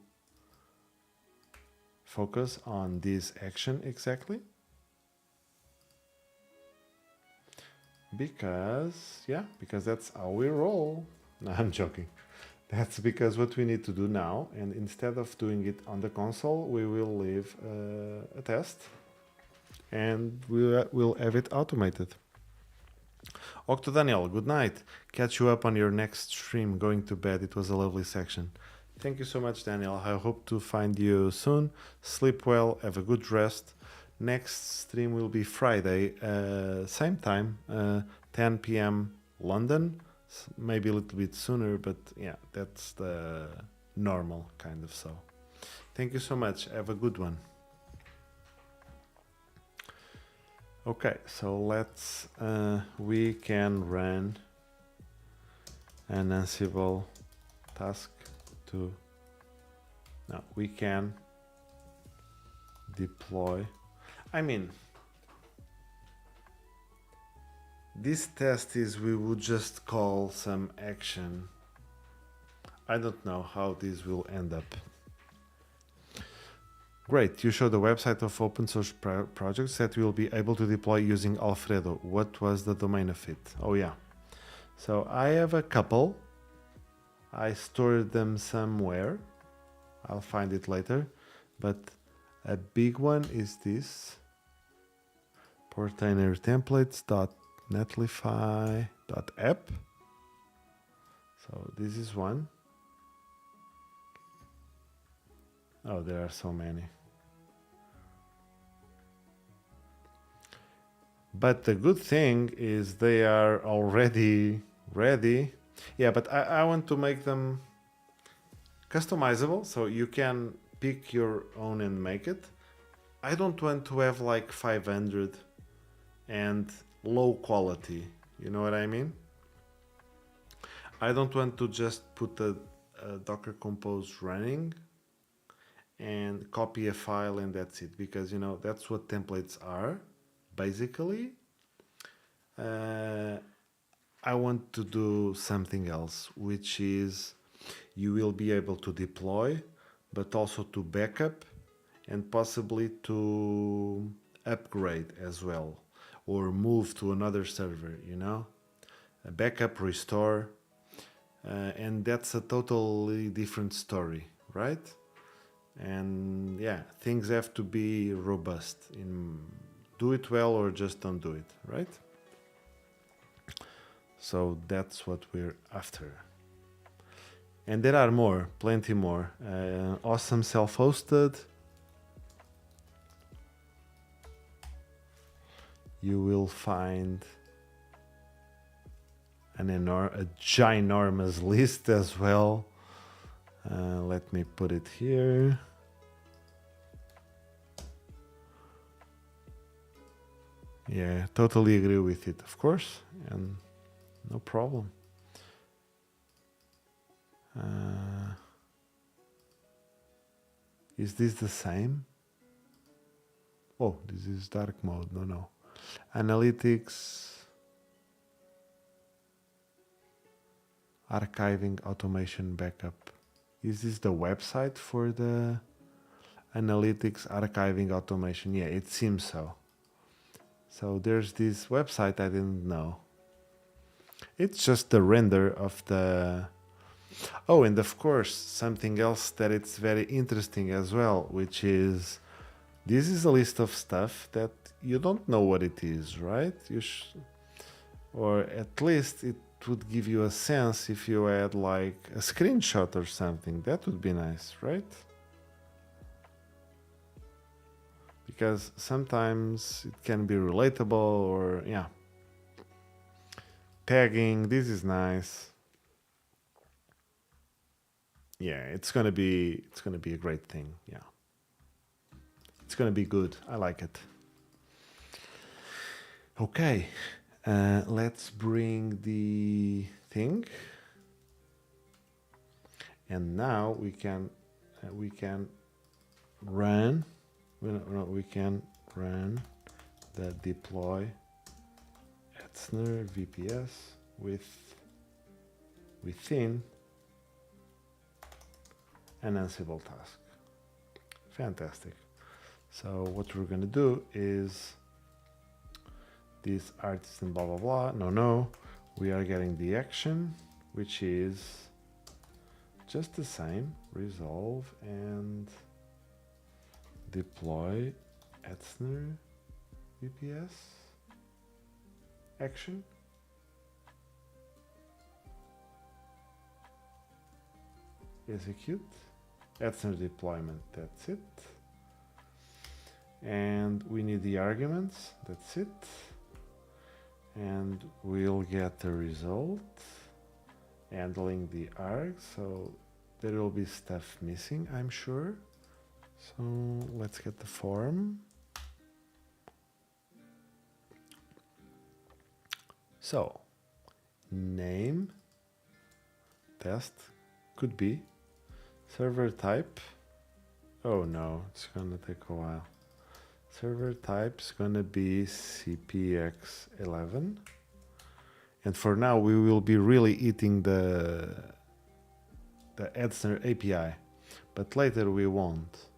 Speaker 1: focus on this action exactly. Because that's how we roll. No, I'm joking. That's because what we need to do now, and instead of doing it on the console, we will leave a test and we'll have it automated. Octo Daniel, good night. Catch you up on your next stream. Going to bed. It was a lovely section. Thank you so much, Daniel. I hope to find you soon. Sleep well. Have a good rest. Next stream will be Friday, same time, 10 p.m. London. Maybe a little bit sooner, but yeah, that's the normal kind of so. Thank you so much. Have a good one. Okay, so let's, we can run an Ansible task to, now we can deploy. I mean, this test is, we would just call some action. I don't know how this will end up. Great, you show the website of open source projects that we will be able to deploy using Alfredo. What was the domain of it? Oh yeah. So I have a couple. I stored them somewhere. I'll find it later. But a big one is this. Portainer templates.netlify.app. So this is one. Oh, there are so many. But the good thing is they are already ready. Yeah, but I want to make them customizable, so you can pick your own and make it. I don't want to have like 500 and low quality. You know what I mean? I don't want to just put a Docker Compose running and copy a file and that's it, because you know that's what templates are basically. I want to do something else, which is you will be able to deploy, but also to backup and possibly to upgrade as well, or move to another server, you know, a backup, restore, and that's a totally different story, right? And yeah, things have to be robust. Do it well or just don't do it, right? So that's what we're after. And there are more, plenty more. Awesome self-hosted. You will find a ginormous list as well. Let me put it here. Yeah, totally agree with it, of course, and no problem. Is this the same? Oh, this is dark mode. No. Analytics, archiving, automation, backup. Is this the website for the analytics, archiving, automation? Yeah, it seems so. So there's this website I didn't know. It's just the render of the... Oh, and of course, something else that it's very interesting as well, which is... This is a list of stuff that you don't know what it is, right? Or at least it would give you a sense if you had like a screenshot or something. That would be nice, right? Because sometimes it can be relatable, or yeah. Tagging, this is nice. Yeah, it's gonna be a great thing. Yeah, it's gonna be good. I like it. Okay, let's bring the thing, and now we can run. We can run the deploy Etzner VPS within an Ansible task. Fantastic. So what we're going to do is this artisan blah blah blah. No, we are getting the action, which is just the same. Resolve and deploy Etzner VPS action. Execute. Etzner deployment. That's it. And we need the arguments. That's it. And we'll get the result. Handling the arg. So there will be stuff missing, I'm sure. So let's get the form. So name test could be server type. Oh no, it's gonna take a while. Server type's gonna be CPX11. And for now we will be really eating the Etzner API, but later we won't.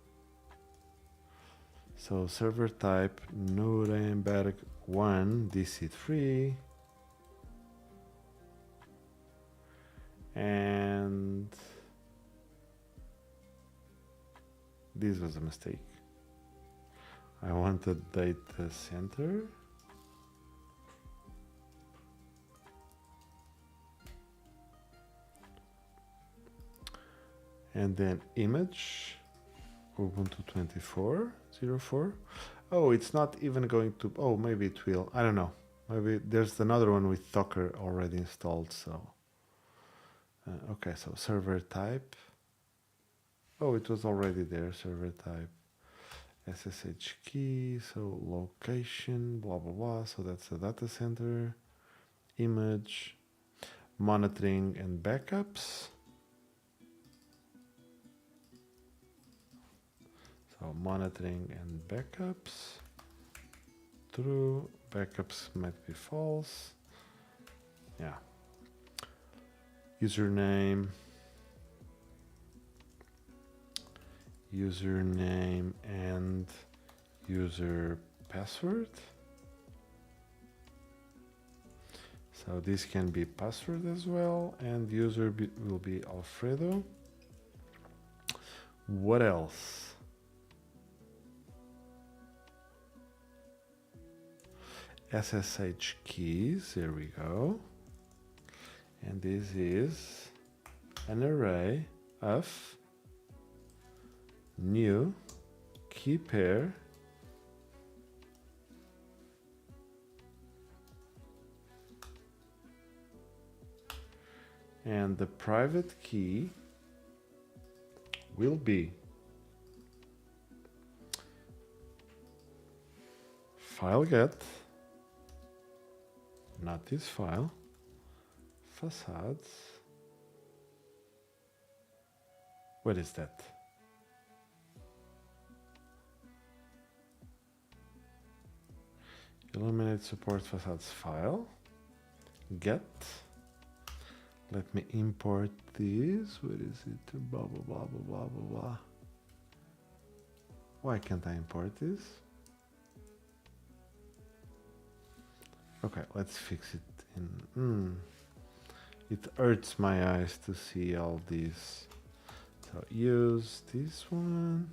Speaker 1: So server type Nuremberg 1 DC3, and this was a mistake. I wanted data center. And then image Ubuntu 24.04. Oh, it's not even going to... Oh, maybe it will. I don't know. Maybe there's another one with Docker already installed, so... okay, so server type. Oh, it was already there, server type. SSH key, so location, blah, blah, blah. So that's the data center. Image, monitoring and backups. So monitoring and backups. True, backups might be false. Yeah. Username and user password. So this can be password as well, and user will be Alfredo. What else? SSH keys, there we go. And this is an array of new key pair and the private key will be file get, not this file, facades. What is that? Illuminate support facades file. Get. Let me import this. Where is it? Blah, blah, blah, blah, blah, blah, blah. Why can't I import this? Okay, let's fix it in... It hurts my eyes to see all these. So use this one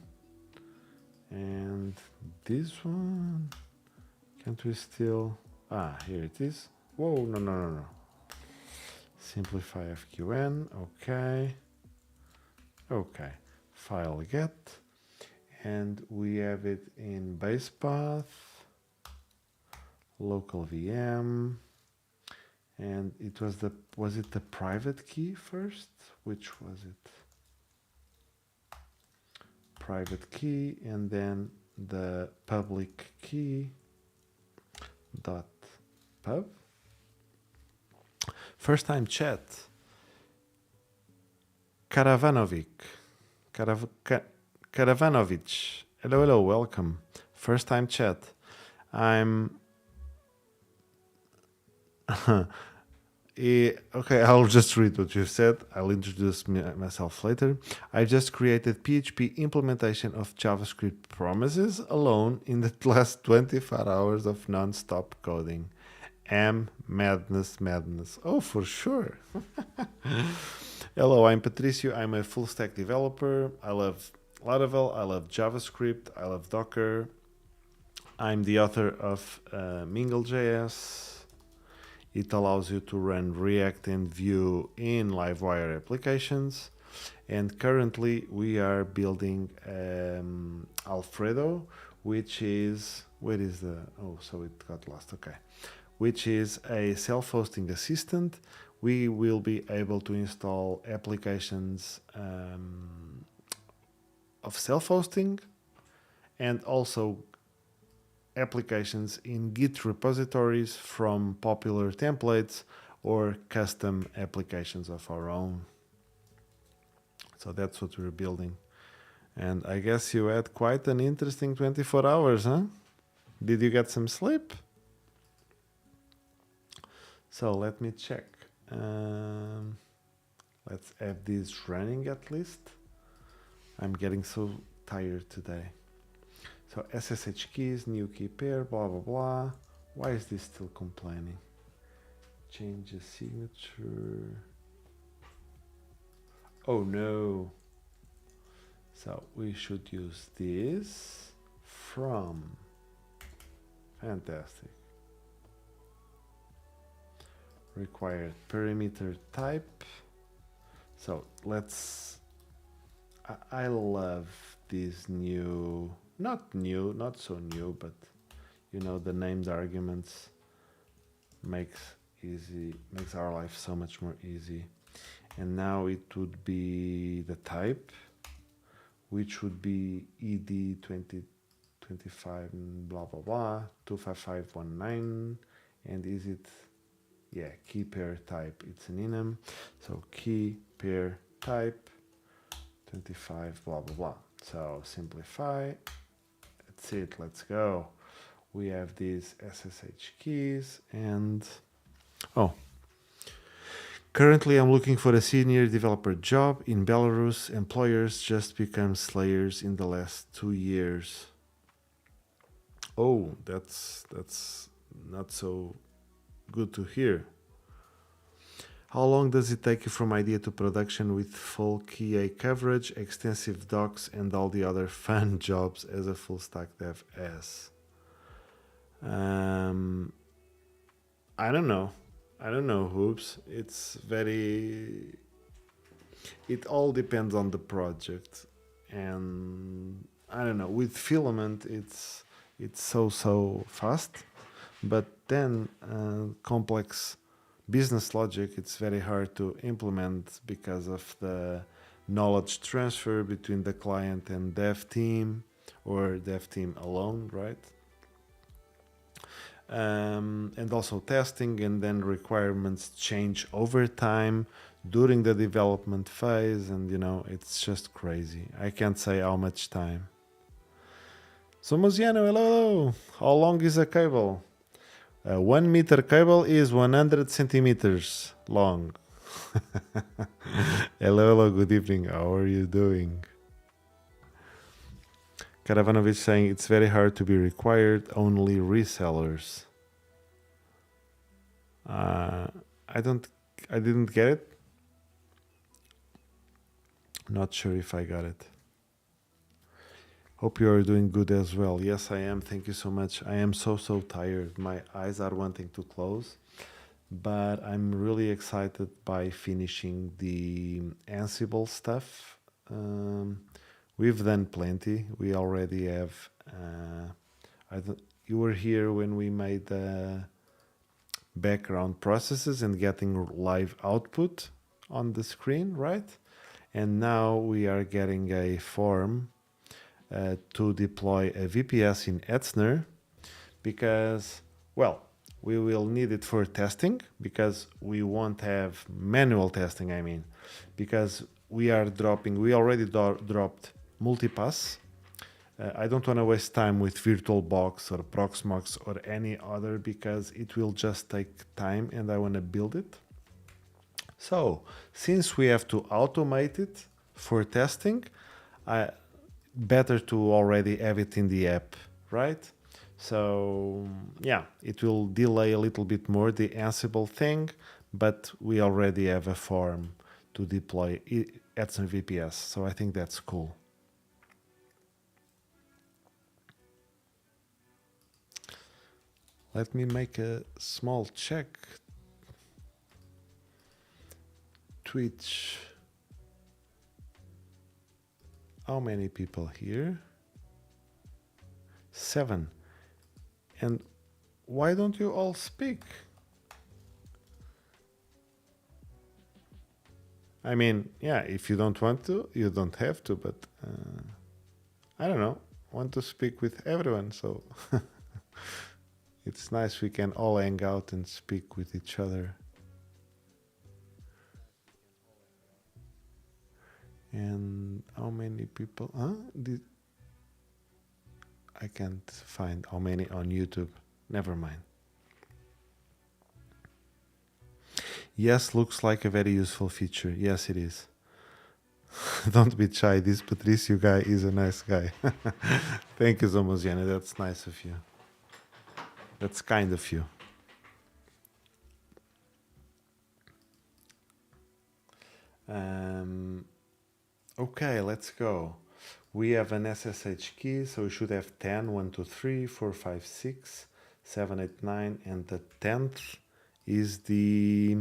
Speaker 1: and this one. Can't we still... Ah, here it is. Whoa, no, no, no, no. Simplify FQN, okay. Okay, file get. And we have it in base path, local VM. And it was it the private key first? Which was it? Private key and then the public key dot pub. First time chat. Karavanovic. Karavanovich. Hello, hello, welcome. First time chat. I'm okay, I'll just read what you've said. I'll introduce myself later. I just created PHP implementation of JavaScript promises alone in the last 24 hours of non-stop coding. Madness. Oh, for sure. Hello, I'm Patricio. I'm a full stack developer. I love Laravel. I love JavaScript. I love Docker. I'm the author of Mingle.js. It allows you to run React and Vue in Livewire applications. And currently we are building Alfredo, which is, where is the, oh, so it got lost, okay. Which is a self-hosting assistant. We will be able to install applications of self-hosting and also applications in Git repositories from popular templates or custom applications of our own. So that's what we're building. And I guess you had quite an interesting 24 hours, huh? Did you get some sleep? So let me check. Let's have this running at least. I'm getting so tired today. So SSH keys, new key pair, blah, blah, blah. Why is this still complaining? Change the signature. Oh no. So we should use this from. Fantastic. Required perimeter type. So let's, I love these new, not so new, but you know, the named arguments makes our life so much more easy. And now it would be the type, which would be ED 2025 blah blah blah 25519, and is it, yeah, key pair type, it's an enum, so key pair type 25 blah blah blah. So simplify, that's it, let's go. We have these SSH keys and oh, currently I'm looking for a senior developer job in Belarus. Employers just become slayers in the last 2 years. Oh, that's not so good to hear. How long does it take you from idea to production with full KA coverage, extensive docs, and all the other fun jobs as a full stack dev as? I don't know. I don't know, hoops. It all depends on the project, and I don't know. With filament, it's so fast, but then complex business logic, it's very hard to implement because of the knowledge transfer between the client and dev team, or dev team alone, right? And also testing, and then requirements change over time during the development phase, and it's just crazy. I can't say how much time. So Mosiano, hello. How long is a cable? A 1 meter cable is 100 centimeters long. Hello, good evening. How are you doing? Karavanovich saying it's very hard to be required, only resellers. I didn't get it. Not sure if I got it. Hope you are doing good as well. Yes, I am. Thank you so much. I am so tired. My eyes are wanting to close, but I'm really excited by finishing the Ansible stuff. We've done plenty. We already have. You were here when we made the background processes and getting live output on the screen, right? And now we are getting a form to deploy a VPS in Etzner, because, well, we will need it for testing, because we won't have manual testing, because we already dropped multipass. I don't want to waste time with VirtualBox or Proxmox or any other, because it will just take time and I want to build it. So since we have to automate it for testing, better to already have it in the app, right? So yeah, it will delay a little bit more the Ansible thing, but we already have a form to deploy Etzner VPS. So I think that's cool. Let me make a small check. Twitch. How many people here? 7. And why don't you all speak? I mean, yeah, if you don't want to, you don't have to, but I don't know. I want to speak with everyone, so it's nice we can all hang out and speak with each other. And how many people? I can't find how many on YouTube. Never mind. Yes, looks like a very useful feature. Yes, it is. Don't be shy. This Patricio guy is a nice guy. Thank you, Zomoziana. That's nice of you. That's kind of you. Okay, let's go. We have an SSH key, so we should have 10, 1, 2, 3, 4, 5, 6, 7, 8, 9, and the 10th is the...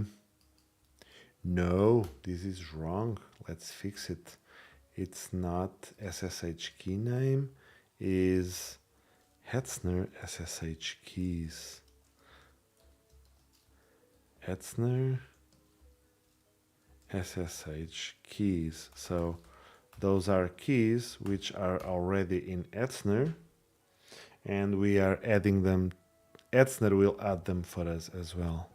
Speaker 1: No, this is wrong. Let's fix it. It's not SSH key name, is Etzner SSH keys. Etzner SSH keys. So those are keys which are already in Etzner, and we are adding them. Etzner will add them for us as well.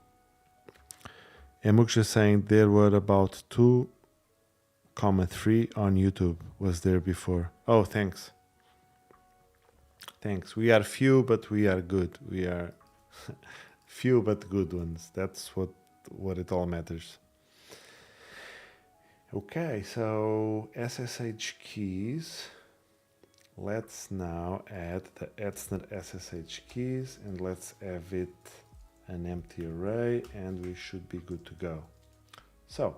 Speaker 1: Emuk is saying there were about 2,3 on YouTube. Was there before? Oh, thanks. Thanks. We are few, but we are good. We are few but good ones. That's what it all matters. Okay, so SSH keys. Let's now add the Etzner SSH keys, and let's have it an empty array, and we should be good to go. So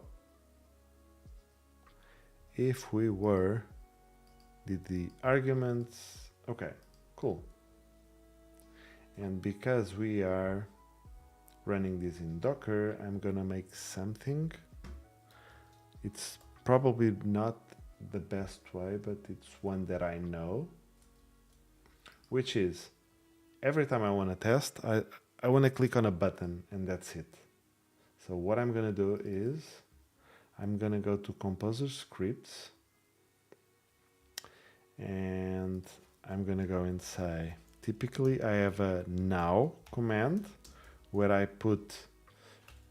Speaker 1: if we did the arguments, okay, cool. And because we are running this in Docker, I'm gonna make something. It's probably not the best way, but it's one that I know, which is every time I want to test, I want to click on a button and that's it. So what I'm gonna do is I'm gonna go to Composer Scripts and I'm gonna go and say, typically I have a now command where I put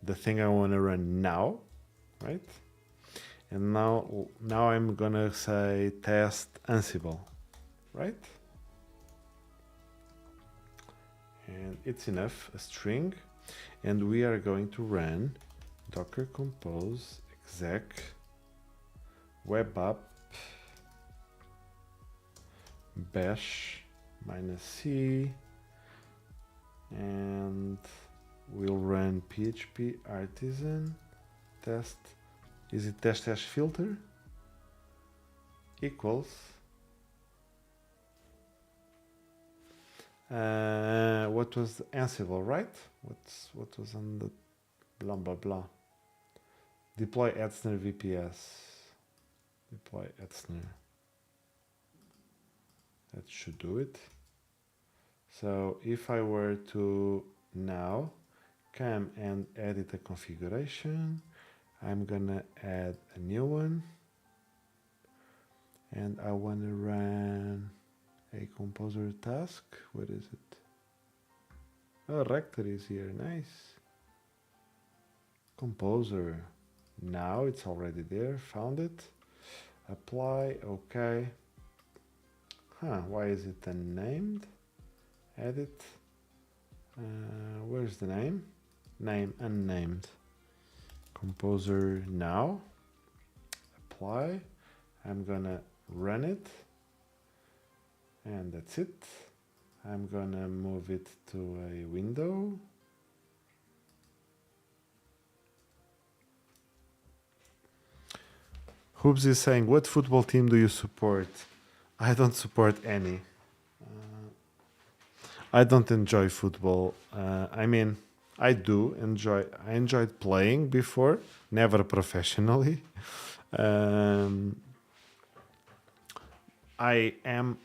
Speaker 1: the thing I want to run now, right? And now I'm gonna say test Ansible, right? And it's enough, a string, and we are going to run docker compose exec web app bash -c, and we'll run php artisan test. Is it test dash filter equals what was Ansible, right? What was on the blah blah blah. Deploy Etzner VPS. Deploy Etzner. That should do it. So if I were to now come and edit a configuration, I'm gonna add a new one, and I want to run a composer task. Where is it? Oh, Rector is here. Nice. Composer. Now it's already there. Found it. Apply. Okay. Why is it unnamed? Edit. Where's the name? Name unnamed. Composer now. Apply. I'm gonna run it. And that's it. I'm gonna move it to a window. Hoobs is saying, what football team do you support? I don't support any. I don't enjoy football. I mean, I enjoyed playing before, never professionally. I am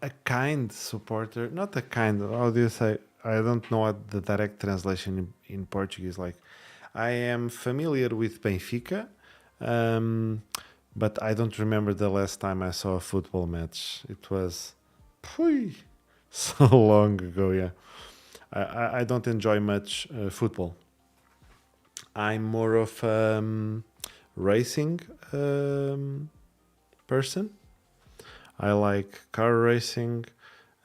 Speaker 1: a kind supporter, not a kind, how do you say? I don't know what the direct translation in Portuguese like. I am familiar with Benfica, but I don't remember the last time I saw a football match. It was so long ago, yeah. I don't enjoy much football. I'm more of racing person. I like car racing.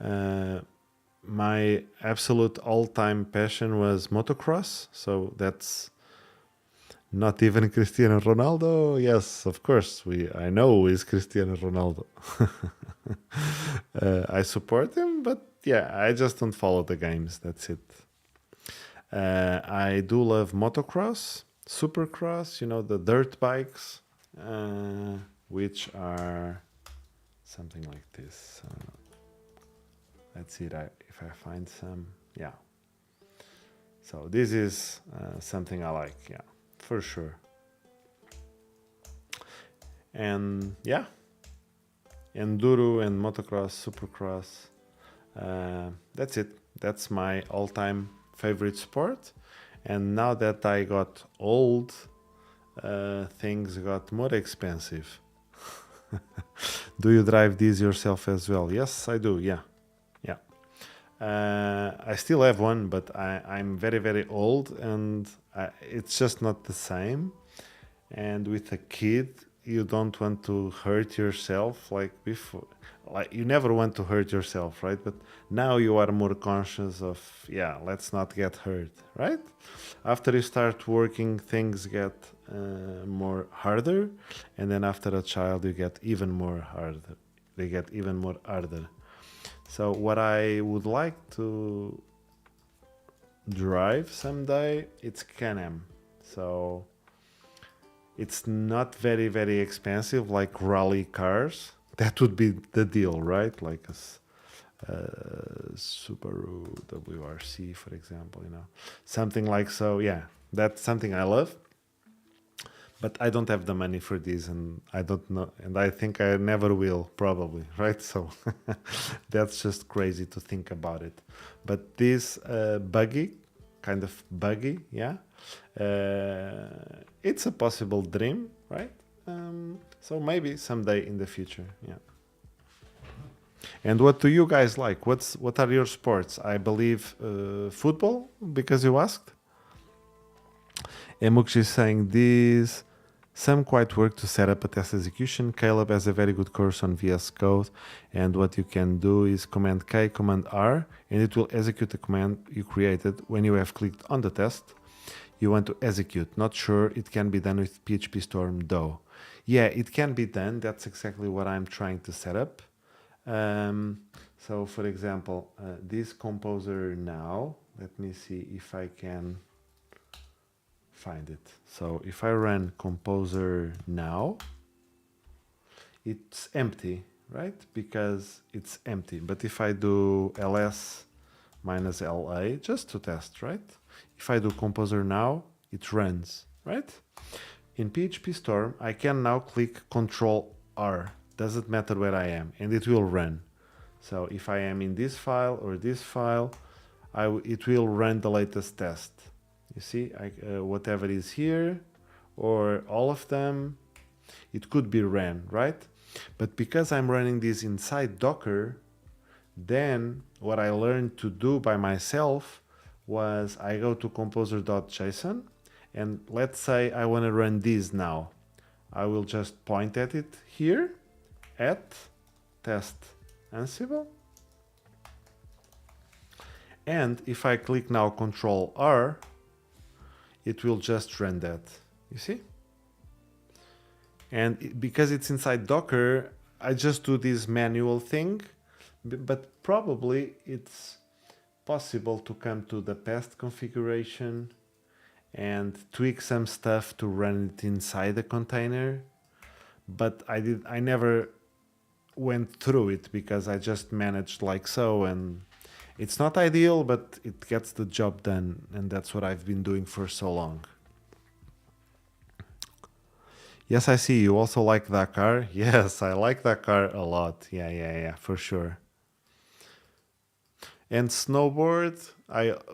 Speaker 1: My absolute all-time passion was motocross, so that's not even Cristiano Ronaldo. Yes, of course, I know who is Cristiano Ronaldo. I support him, but yeah, I just don't follow the games. That's it. I do love motocross, supercross, the dirt bikes, which are something like this. Let's see if I find some. Yeah. So this is something I like. Yeah, for sure. And yeah, enduro and motocross, supercross. That's it. That's my all-time favorite sport. And now that I got old, things got more expensive. Do you drive these yourself as well? Yes, I do. Yeah. I still have one, but I'm very, very old, and it's just not the same. And with a kid, you don't want to hurt yourself like before. Like, you never want to hurt yourself, right? But now you are more conscious of, let's not get hurt, right? After you start working, things get more harder, and then after a child, you get even more harder. They get even more harder. So what I would like to drive someday, it's Can-Am. So it's not very, very expensive like rally cars. That would be the deal, right? Like Subaru WRC, for example, something like so. Yeah, that's something I love, but I don't have the money for this, and I don't know, and I think I never will, probably, right? So that's just crazy to think about it. But this kind of buggy, yeah, it's a possible dream, right? So maybe someday in the future, yeah. And what do you guys like? What are your sports? I believe football, because you asked. Emux is saying this. Some quite work to set up a test execution. Caleb has a very good course on VS Code, and what you can do is Command K, Command R, and it will execute the command you created when you have clicked on the test you want to execute. Not sure it can be done with PHP Storm though. Yeah, it can be done. That's exactly what I'm trying to set up. So for example, this composer now, let me see if I can find it. So if I run composer now, it's empty, right? Because it's empty. But if I do ls minus la, just to test, right? If I do composer now, it runs, right? In PHP Storm, I can now click Control R. Doesn't matter where I am, and it will run. So if I am in this file or this file, it will run the latest test. You see, whatever is here, or all of them, it could be ran, right? But because I'm running this inside Docker, then what I learned to do by myself was I go to composer.json, and let's say I want to run this now. I will just point at it here, at test Ansible. And if I click now Control R, it will just run that. You see? And because it's inside Docker, I just do this manual thing, but probably it's possible to come to the past configuration and tweak some stuff to run it inside the container. But I never went through it because I just managed like so, and it's not ideal, but it gets the job done, and that's what I've been doing for so long. Yes, I see you also like that car. Yes, I like that car a lot. Yeah, for sure. And snowboard,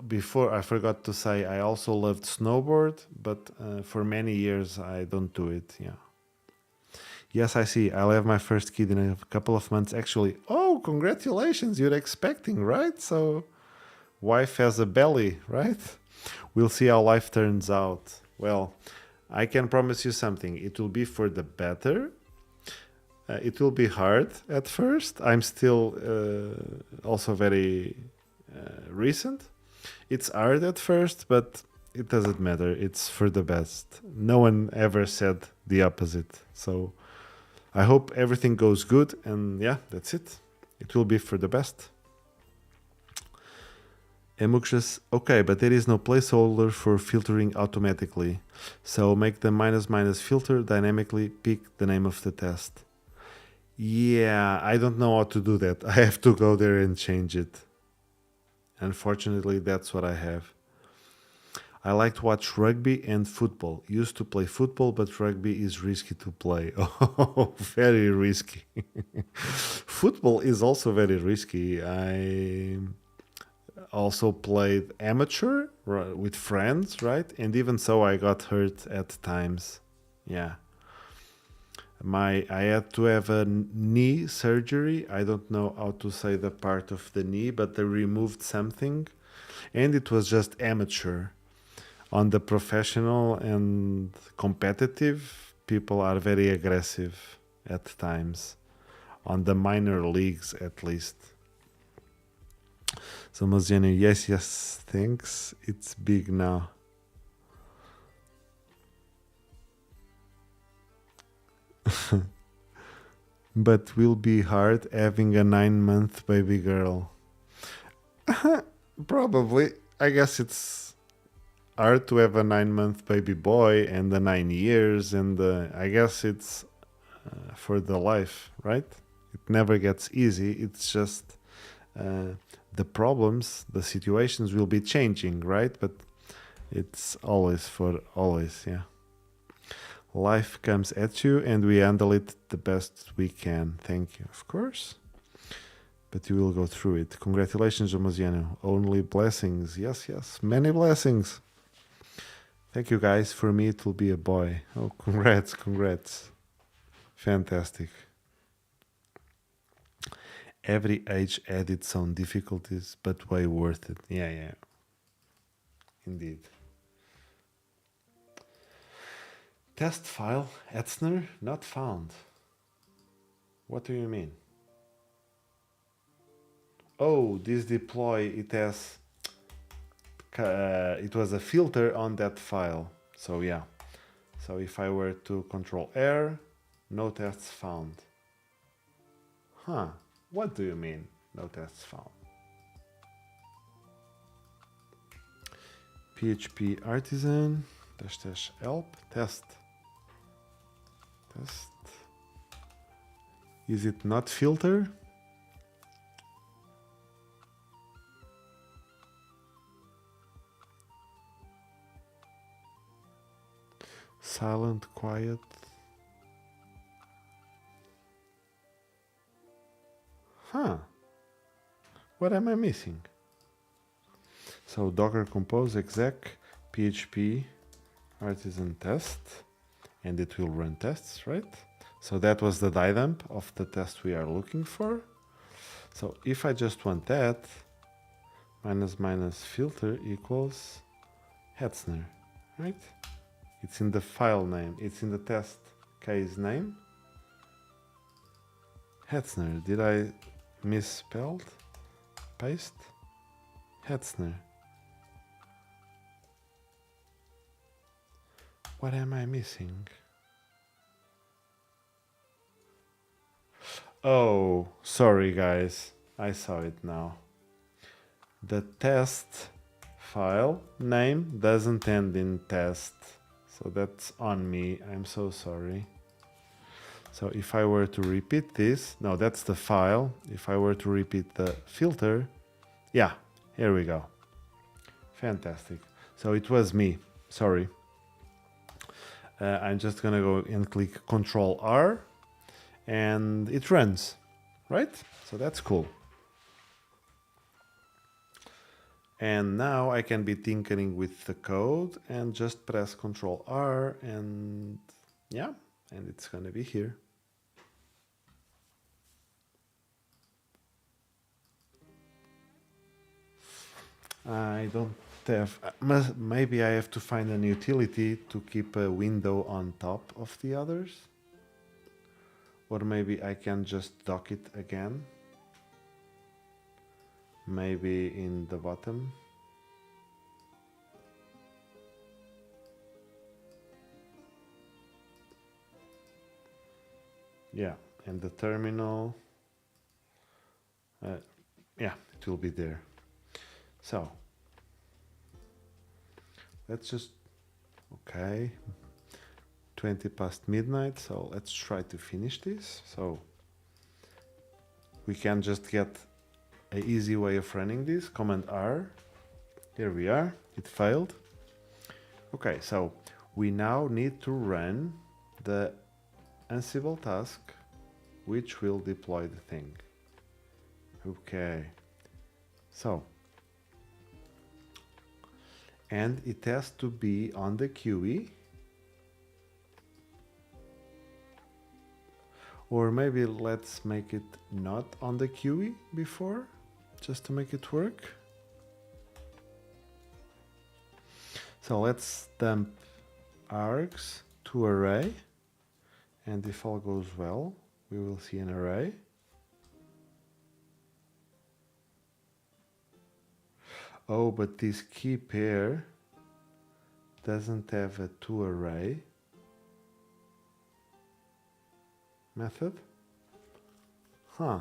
Speaker 1: before I forgot to say I also loved snowboard, but for many years I don't do it. Yeah. Yes, I see. I'll have my first kid in a couple of months. Actually, oh, congratulations! You're expecting, right? So, wife has a belly, right? We'll see how life turns out. Well, I can promise you something. It will be for the better. It will be hard at first. I'm still also very recent. It's hard at first, but it doesn't matter. It's for the best. No one ever said the opposite. So I hope everything goes good, and yeah, that's it. It will be for the best. Emuxus, okay, but there is no placeholder for filtering automatically. So make the -- filter dynamically pick the name of the test. Yeah, I don't know how to do that. I have to go there and change it. Unfortunately, that's what I have. I like to watch rugby and football. Used to play football, but rugby is risky to play. Oh, very risky. Football is also very risky. I also played amateur with friends, right? And even so, I got hurt at times. Yeah. I had to have a knee surgery. I don't know how to say the part of the knee, but they removed something, and it was just amateur. On the professional and competitive, people are very aggressive at times. On the minor leagues, at least. So Mozziani, yes, thanks. It's big now. But will be hard having a 9-month baby girl. Probably. I guess it's hard to have a 9-month baby boy and the 9 years, and I guess it's for the life, right? It never gets easy. It's just the problems, the situations will be changing, right? But it's always for always, yeah. Life comes at you and we handle it the best we can. Thank you, of course. But you will go through it. Congratulations, Jomosiano. Only blessings. Yes, yes. Many blessings. Thank you, guys. For me, it will be a boy. Oh, congrats, congrats. Fantastic. Every age had its own difficulties, but way worth it. Yeah, yeah. Indeed. Test file, Etzner, not found. What do you mean? Oh, this deploy, it has... it was a filter on that file. So yeah. So if I were to control R, no tests found. Huh. What do you mean, no tests found? PHP artisan, dash help, test. Test. Is it not filter? Silent, quiet. Huh. What am I missing? So docker compose exec php artisan test, and it will run tests, right? So that was the diadem of the test we are looking for. So if I just want that, minus minus filter equals Hetzner, right? It's in the file name, it's in the test case name. Hetzner, did I misspelled? Paste? Hetzner. What am I missing? Oh, sorry guys, I saw it now. The test file name doesn't end in test, so that's on me, I'm so sorry. So if I were to repeat this, no, that's the file. If I were to repeat the filter, yeah, here we go. Fantastic. So it was me, sorry. I'm just gonna go and click Control R and it runs, right? So that's cool. And now I can be tinkering with the code and just press Control R and yeah, and it's gonna be here. I don't have, maybe I have to find an utility to keep a window on top of the others. Or maybe I can just dock it again. Maybe in the bottom. Yeah, and the terminal. Yeah, it will be there. So let's just, okay, 20 past midnight, so let's try to finish this. So we can just get an easy way of running this. Command R, here we are, it failed. Okay, so we now need to run the Ansible task which will deploy the thing. Okay, so, and it has to be on the QE, or maybe let's make it not on the QE before, just to make it work. So let's dump args to array, and if all goes well, we will see an array. Oh, but this key pair doesn't have a toArray method. Huh.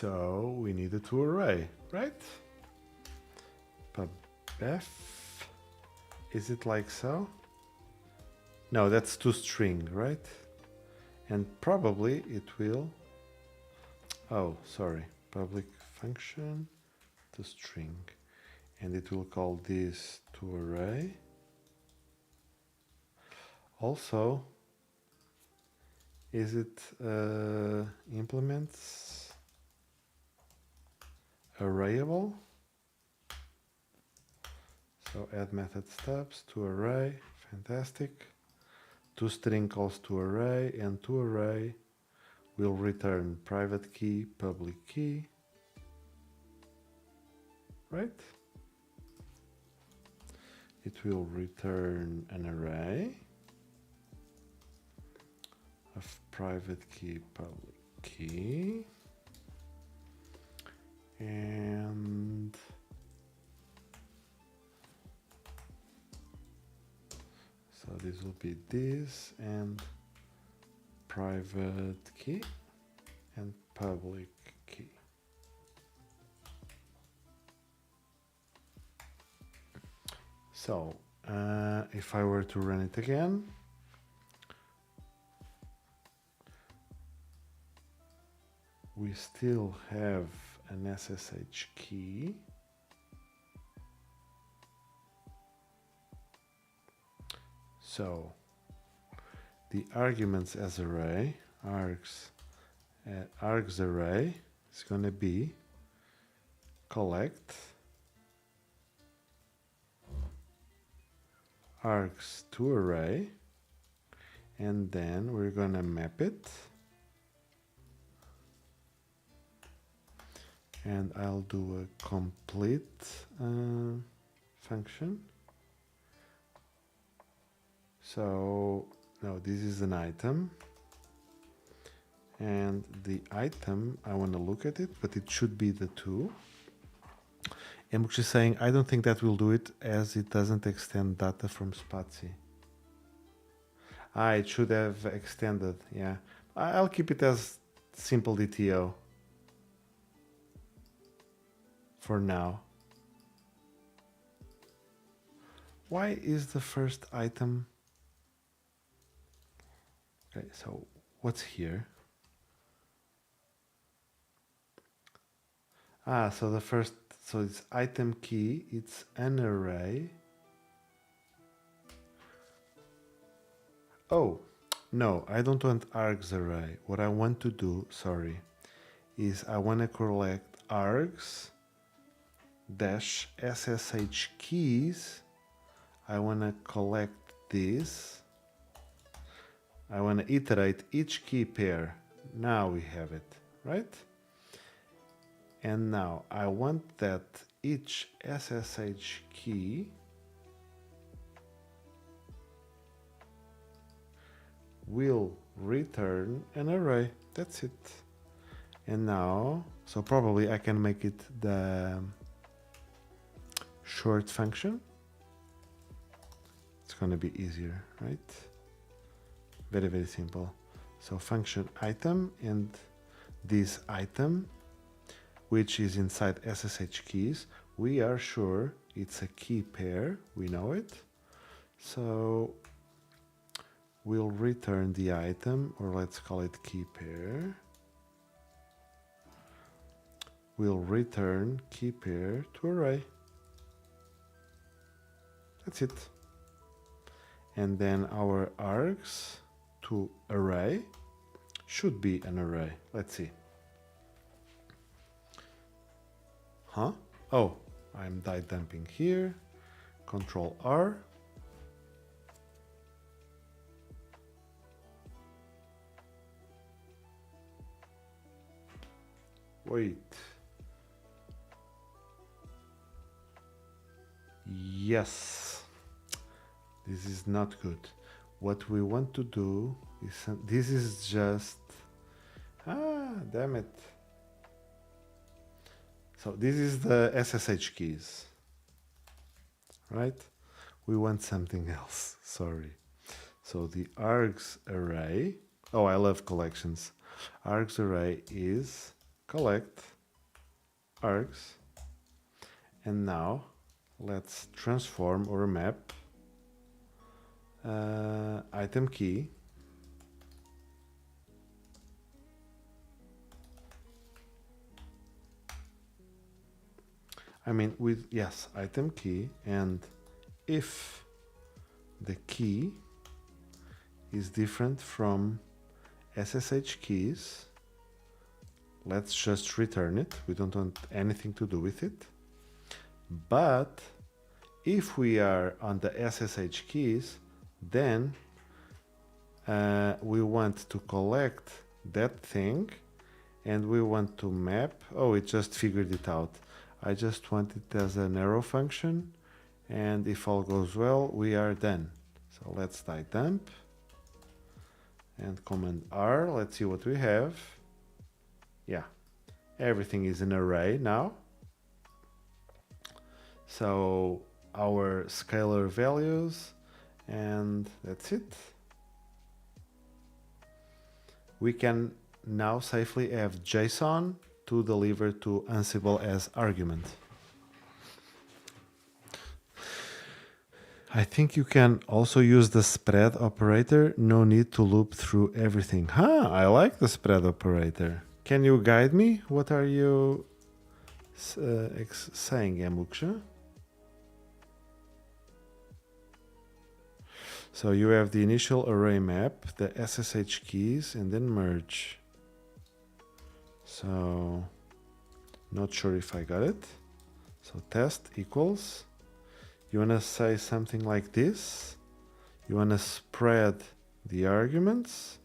Speaker 1: So we need a toArray, right? Pubdef, is it like so? No, that's toString, right? And probably it will, oh, sorry, public function toString, and it will call this toArray. Also, is it implements arrayable? So add method stubs to array, fantastic. ToString calls toArray, and toArray will return private key, public key, right? It will return an array of private key, public key, and so this will be this and private key and public key. So if I were to run it again, we still have an SSH key. So the arguments as array, args array is going to be collect args to array, and then we're going to map it, and I'll do a complete function. So no, this is an item, and the item, I want to look at it, but it should be the 2. And which is saying, I don't think that will do it, as it doesn't extend data from Spatie. It should have extended, yeah. I'll keep it as simple DTO for now. Why is the first item? Okay, so what's here? So the first, so it's item key, it's an array. Oh, no, I don't want args array. What I want to do, sorry, is I want to collect args dash SSH keys. I want to collect this. I want to iterate each key pair. Now we have it, right? And now I want that each SSH key will return an array. That's it. And now, so probably I can make it the short function. It's going to be easier, right? Very, very simple. So function item, and this item, which is inside SSH keys, we are sure it's a key pair. We know it. So we'll return the item, or let's call it key pair. We'll return key pair to array. That's it. And then our args to array should be an array. Let's see. Huh? Oh, I'm die dumping here. Control R. Wait. Yes. This is not good. What we want to do is, this is just, damn it. So this is the SSH keys, right? We want something else, sorry. So the args array, oh, I love collections. Args array is collect args, and now let's transform or map item key with item key, and if the key is different from SSH keys, let's just return it. We don't want anything to do with it. But if we are on the SSH keys, then we want to collect that thing, and we want to map. Oh, it just figured it out. I just want it as an arrow function, and if all goes well, we are done. So let's type dump and command R. Let's see what we have. Yeah, everything is an array now. So our scalar values, and that's it. We can now safely have JSON to deliver to Ansible as argument. I think you can also use the spread operator. No need to loop through everything. I like the spread operator. Can you guide me? What are you saying, Yamuksha? So you have the initial array map, the SSH keys, and then merge. So not sure if I got it. So test equals. You want to say something like this. You want to spread the arguments.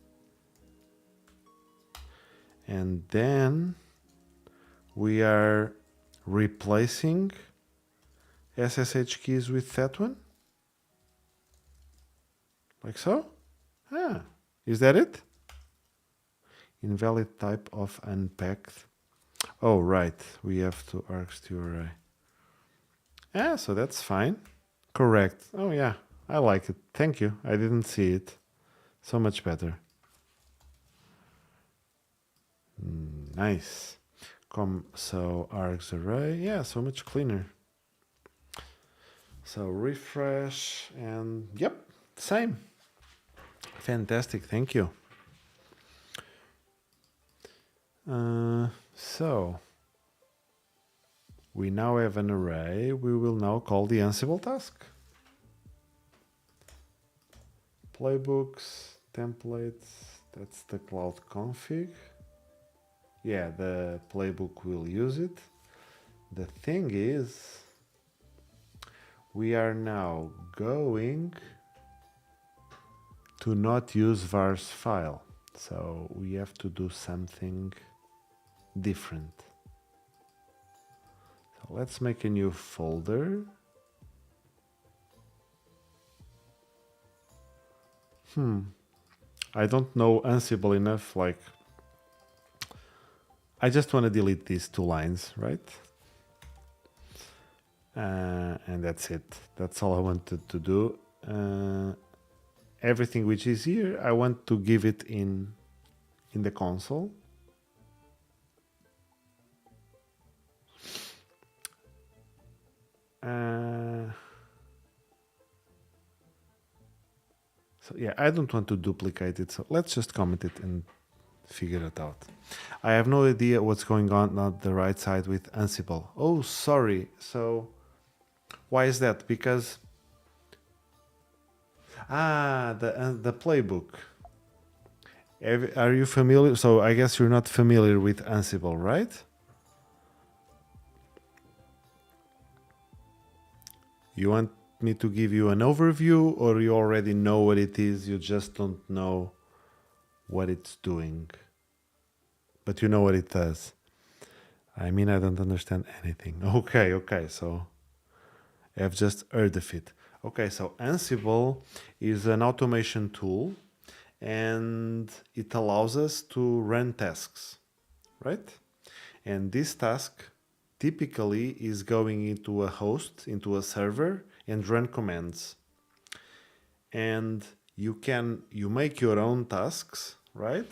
Speaker 1: And then we are replacing SSH keys with that one. Like so? Is that it? Invalid type of unpacked. Oh, right. We have to args to array. So that's fine. Correct. Oh, yeah. I like it. Thank you. I didn't see it. So much better. Nice. So args array. Yeah, so much cleaner. So refresh and yep, same. Fantastic. Thank you. So we now have an array. We will now call the Ansible task. Playbooks, templates, that's the cloud config. Yeah, the playbook will use it. The thing is, we are now going to not use vars file. So we have to do something different. So let's make a new folder. I don't know Ansible enough, like I just want to delete these 2 lines, right? And that's it. That's all I wanted to do. Everything which is here, I want to give it in the console. So yeah, I don't want to duplicate it. So let's just comment it and figure it out. I have no idea what's going on the right side with Ansible. Oh, sorry. So why is that? Because the playbook. Are you familiar? So I guess you're not familiar with Ansible, right? You want me to give you an overview, or you already know what it is, you just don't know what it's doing? But you know what it does. I mean, I don't understand anything. Okay, so I've just heard of it. Okay, so Ansible is an automation tool, and it allows us to run tasks, right? And this task typically is going into a host, into a server, and run commands. And you make your own tasks, right?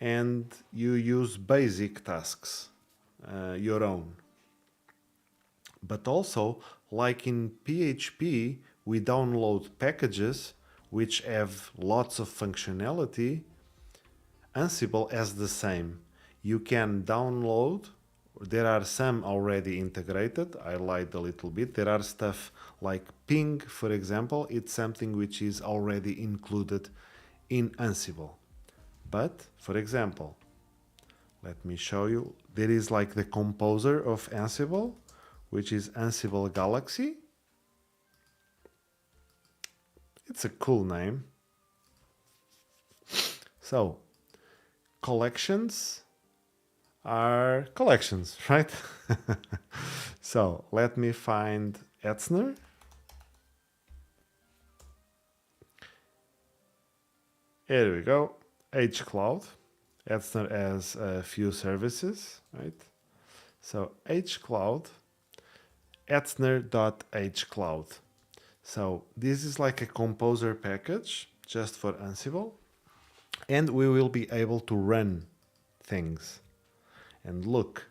Speaker 1: and you use basic tasks, your own. But also, like in PHP, we download packages which have lots of functionality. Ansible has the same. You can download, there are some already integrated. I lied a little bit. There are stuff like ping, for example. It's something which is already included in Ansible. But, for example, let me show you. There is like the composer of Ansible, which is Ansible Galaxy. It's a cool name. So, collections are collections, right? So, let me find Etzner. Here we go. hcloud. Etzner has a few services, right? So, hcloud, etzner.hcloud. So this is like a composer package just for Ansible, and we will be able to run things. And look,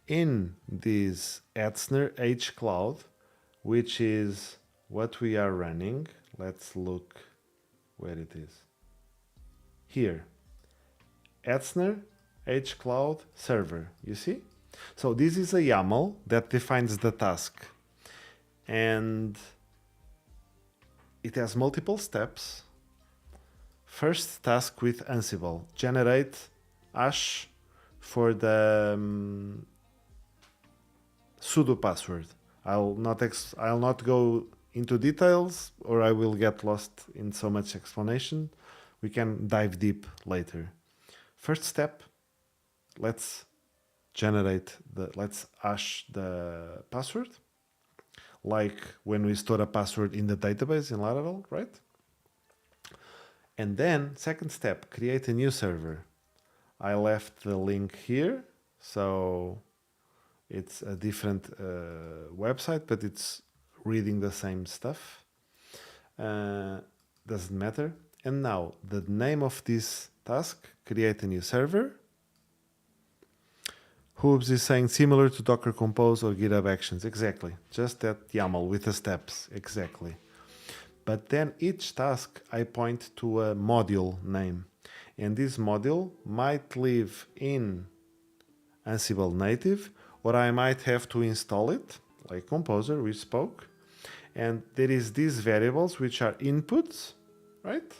Speaker 1: in this Etzner hcloud, which is what we are running, let's look where it is. Here, Etzner hcloud server, you see? So this is a YAML that defines the task, and it has multiple steps. First task with Ansible, generate hash for the sudo password. I'll not go into details, or I will get lost in so much explanation. We can dive deep later. First step, let's hash the password, like when we store a password in the database in Laravel, right? And then, second step, create a new server. I left the link here, so it's a different website, but it's reading the same stuff. Doesn't matter. And now, the name of this task, create a new server. Hoobs is saying similar to Docker Compose or GitHub Actions. Exactly. Just that YAML with the steps. Exactly. But then each task, I point to a module name. And this module might live in Ansible native, or I might have to install it, like Composer, we spoke. And there is these variables, which are inputs, right?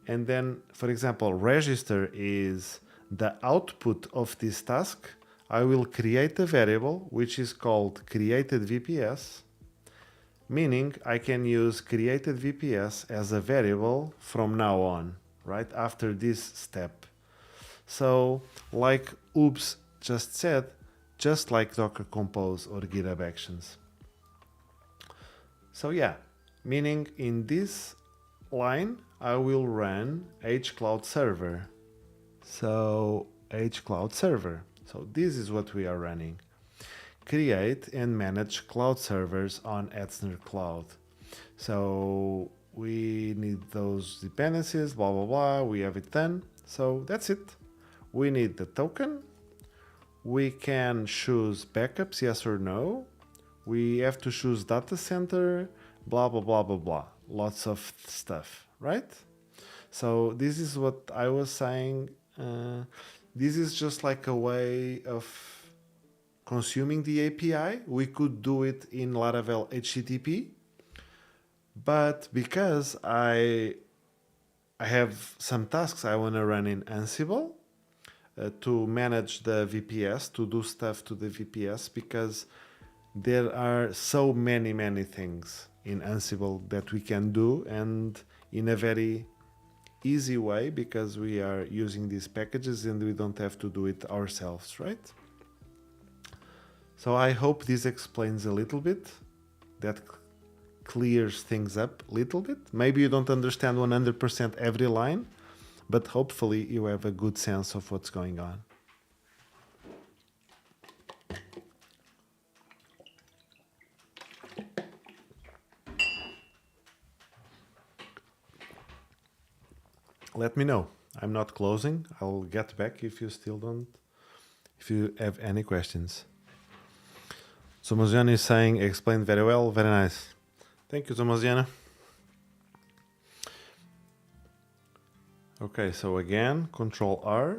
Speaker 1: And then, for example, register is the output of this task. I will create a variable which is called created VPS, meaning I can use created VPS as a variable from now on, right after this step. So, like Oops just said, just like Docker Compose or GitHub Actions. So yeah, meaning in this line, I will run hcloud server. So hcloud server. So this is what we are running. Create and manage cloud servers on Etzner Cloud. So we need those dependencies, blah, blah, blah. We have it done. So that's it. We need the token. We can choose backups, yes or no. We have to choose data center, blah, blah, blah, blah, blah. Lots of stuff, right? So this is what I was saying. This is just like a way of consuming the API. We could do it in Laravel HTTP, but because I have some tasks I want to run in Ansible to manage the VPS, to do stuff to the VPS, because there are so many things in Ansible that we can do, and in a very easy way, because we are using these packages and we don't have to do it ourselves, right? So I hope this explains a little bit, that clears things up a little bit. Maybe you don't understand 100% every line, but hopefully you have a good sense of what's going on. Let me know I'm not closing. I'll get back if you still don't, if you have any questions. So Moziana is saying, explained very well, very nice. Thank you, Moziana. Okay, so again, Control R.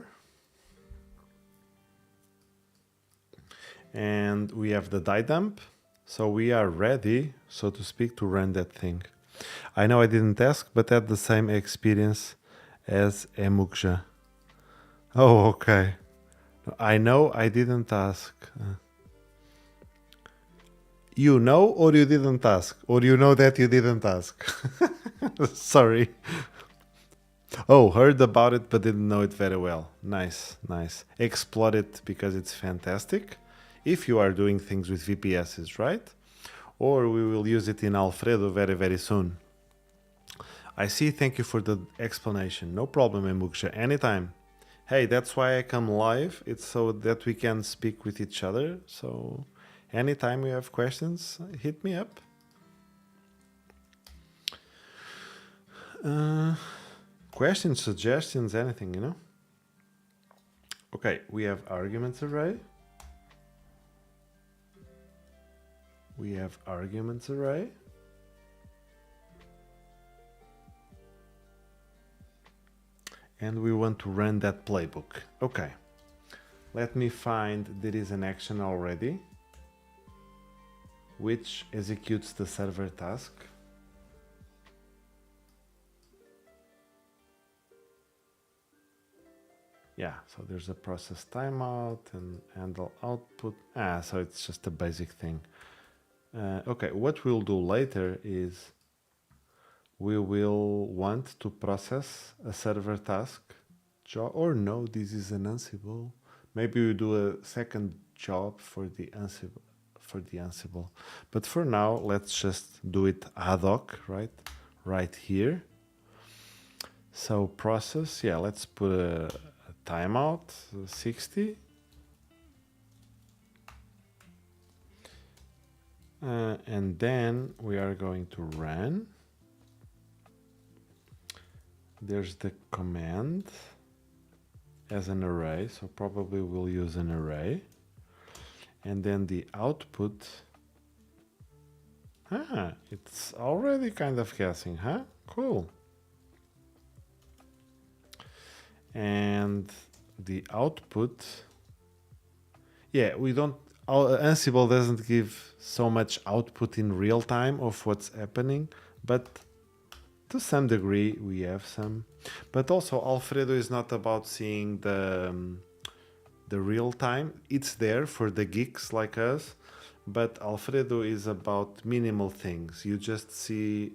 Speaker 1: And we have the die dump. So we are ready, so to speak, to run that thing. I know I didn't ask, but had the same experience as Emukja. Oh, okay. I know I didn't ask. You know or you didn't ask? Or you know that you didn't ask? Sorry. Oh, heard about it but didn't know it very well. Nice, nice. Explore it because it's fantastic. If you are doing things with VPSs, right? Or we will use it in Alfredo very, very soon. I see, thank you for the explanation. No problem, Emuksha, anytime. Hey, that's why I come live. It's so that we can speak with each other. So anytime you have questions, hit me up. Questions, suggestions, anything, you know? Okay, we have arguments array. We have arguments array. And we want to run that playbook. Okay, let me find there is an action already which executes the server task. Yeah, so there's a process timeout and handle output. So it's just a basic thing. Okay, what we'll do later is we will want to process a server task job, or no, this is an Ansible. Maybe we do a second job for the Ansible. But for now, let's just do it ad hoc, right here. So process, yeah, let's put a timeout 60. And then we are going to run. There's the command as an array, so probably we'll use an array. And then the output. It's already kind of guessing, huh? Cool. And the output. Yeah, we don't. Ansible doesn't give so much output in real time of what's happening, but to some degree we have some. But also Alfredo is not about seeing the real time. It's there for the geeks like us, but Alfredo is about minimal things. You just see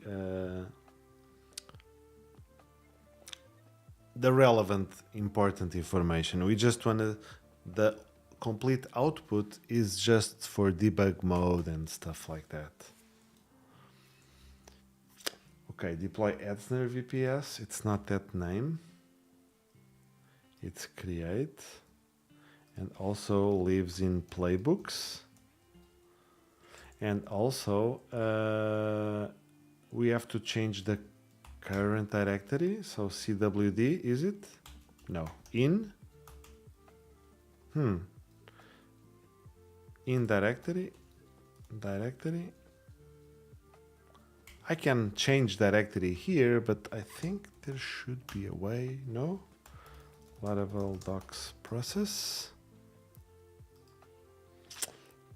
Speaker 1: the relevant, important information. We just want the complete output is just for debug mode and stuff like that. Okay, deploy Edzner VPS. It's not that name. It's create. And also lives in playbooks. And also we have to change the current directory. So CWD, is it? No. In directory. I can change directory here, but I think there should be a way. No? Laravel docs process.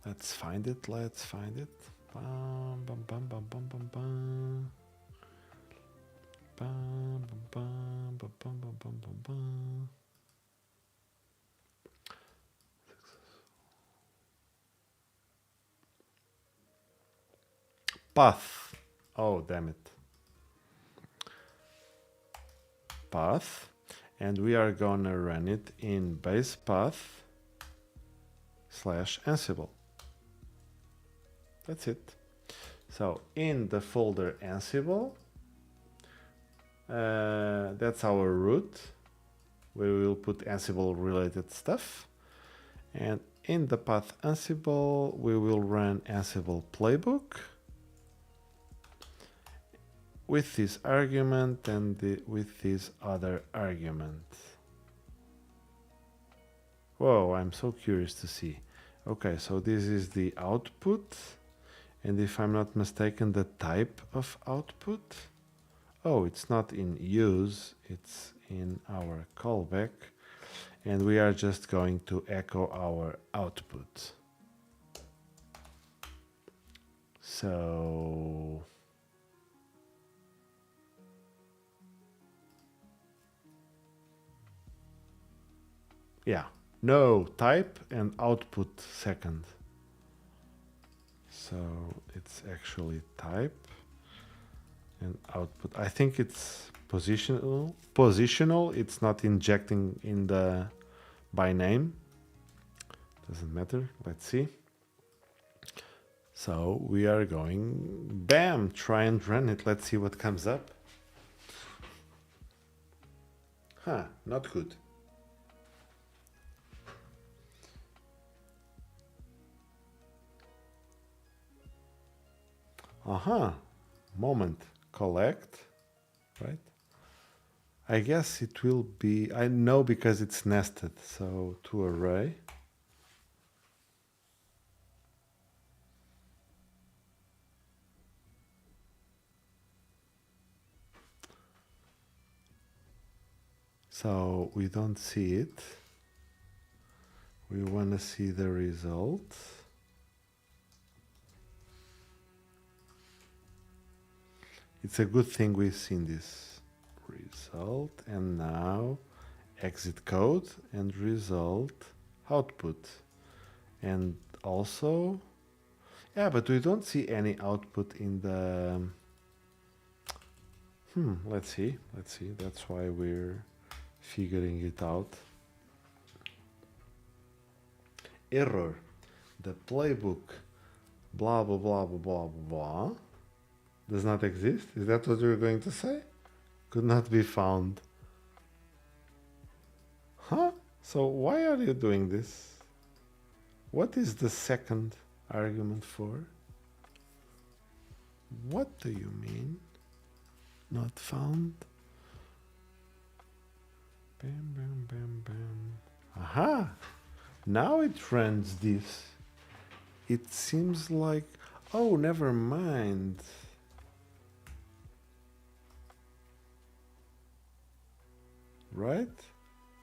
Speaker 1: Let's find it. Bum, bum, bum, bum, bum, bum, bum. Bum, bum, bum, bum, bum, bum, bum, bum. Path. Oh, damn it. Path. And we are gonna run it in base path /Ansible. That's it. So in the folder Ansible, that's our root, where we will put Ansible related stuff. And in the path Ansible, we will run Ansible playbook. with this argument and with this other argument. Whoa, I'm so curious to see. Okay, so this is the output, and if I'm not mistaken, the type of output. Oh, it's not in use, it's in our callback, and we are just going to echo our output. So yeah, no type and output second. So it's actually type and output. I think it's positional. Positional. It's not injecting in the by name. Doesn't matter. Let's see. So we are going, bam, try and run it. Let's see what comes up. Huh, not good. Moment, collect, right? I guess it will be, I know because it's nested, so to array. So we don't see it. We want to see the result. It's a good thing we've seen this result, and now exit code and result output. And also, yeah, but we don't see any output in the, let's see, that's why we're figuring it out. Error, the playbook, blah, blah, blah, blah, blah, blah, does not exist. Is that what you're going to say? Could not be found. Huh? So why are you doing this? What is the second argument for? What do you mean? Not found? Bam, bam, bam, bam. Aha! Now it runs this. It seems like... Oh, never mind. Right?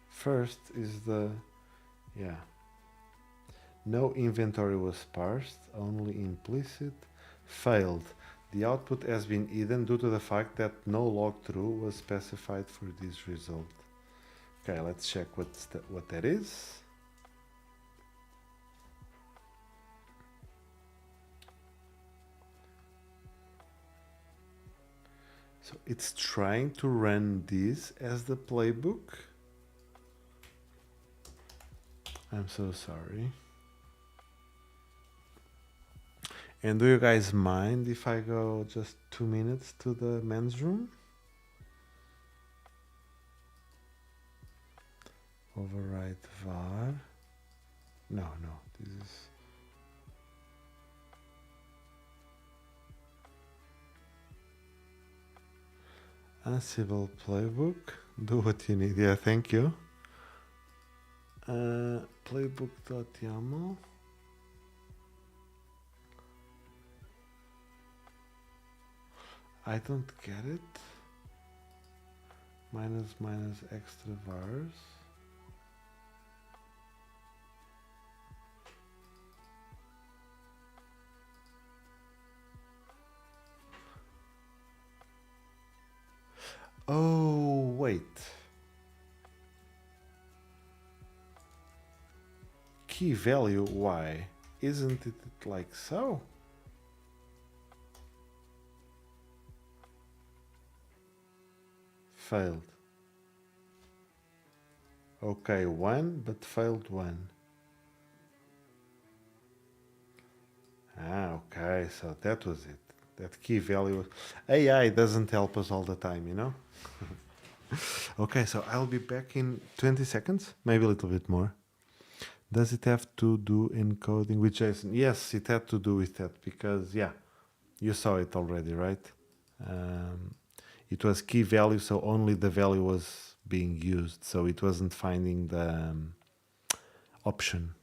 Speaker 1: First is the... Yeah. No inventory was parsed, only implicit. Failed. The output has been hidden due to the fact that no log true was specified for this result. Okay, let's check what that is. So it's trying to run this as the playbook. I'm so sorry. And do you guys mind if I go just 2 minutes to the men's room? Overwrite var. No, this is... Ansible playbook. Do what you need. Yeah, thank you. Playbook.yaml. I don't get it. Minus extra vars. Oh, wait. Key value, why? Isn't it like so? Failed. Okay, 1, but failed 1. Okay, so that was it. That key value. AI doesn't help us all the time, you know? Okay, so I'll be back in 20 seconds, maybe a little bit more. Does it have to do encoding with JSON? Yes, it had to do with that because, yeah, you saw it already, right? it was key value, so only the value was being used, so it wasn't finding the option.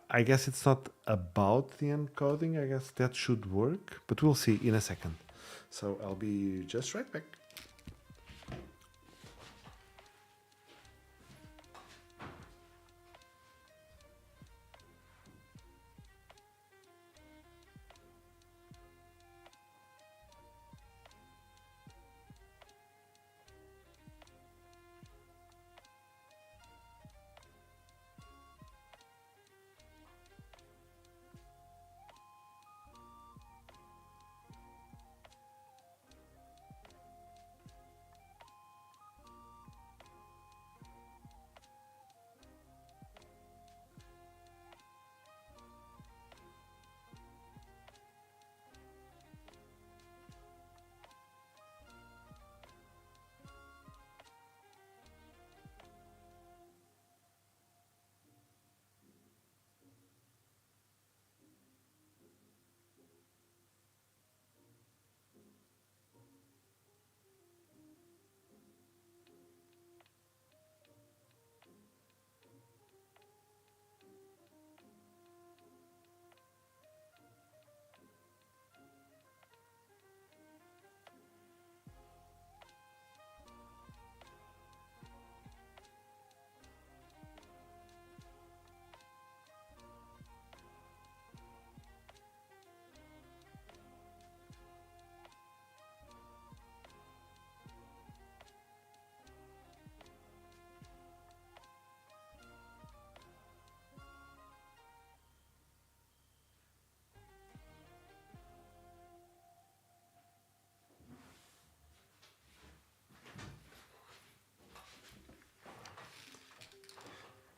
Speaker 1: I guess it's not about the encoding. I guess that should work, but we'll see in a second. So I'll be just right back.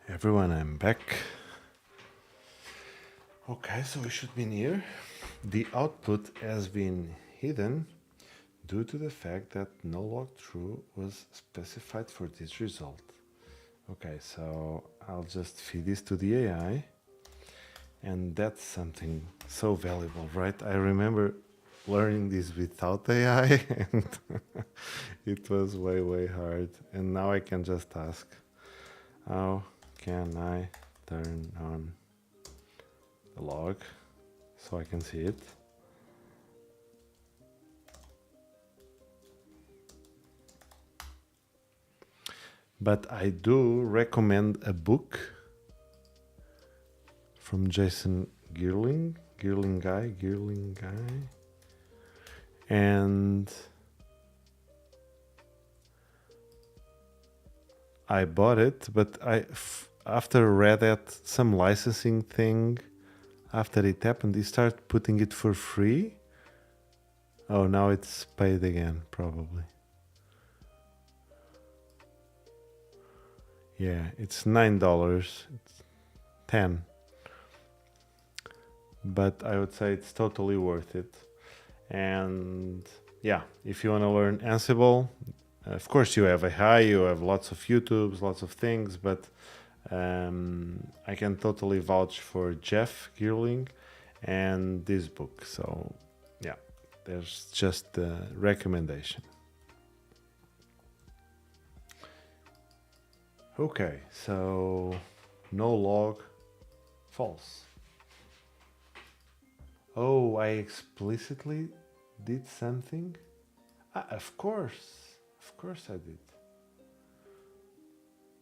Speaker 1: Everyone, I'm back. Okay, so we should be near. The output has been hidden due to the fact that no log true was specified for this result. Okay, so I'll just feed this to the AI, and that's something so valuable, right? I remember learning this without AI and it was way hard, and now I can just ask, how can I turn on the log so I can see it? But I do recommend a book from Jason Geerling, and I bought it, but after read that some licensing thing, after it happened, he started putting it for free. Oh, now it's paid again, probably. Yeah, it's $9. It's 10. But I would say it's totally worth it. And yeah, if you want to learn Ansible, of course you have AI, you have lots of YouTubes, lots of things, but I can totally vouch for Jeff Geerling and this book. So yeah, there's just a recommendation. Okay, so no log, false. Oh, I explicitly did something? Of course I did.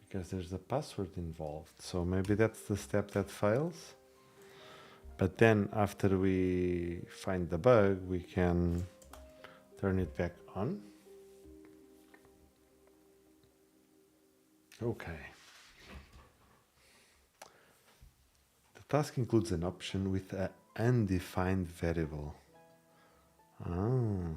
Speaker 1: Because there's a password involved, so maybe that's the step that fails. But then after we find the bug, we can turn it back on. Okay. The task includes an option with an undefined variable. Ah.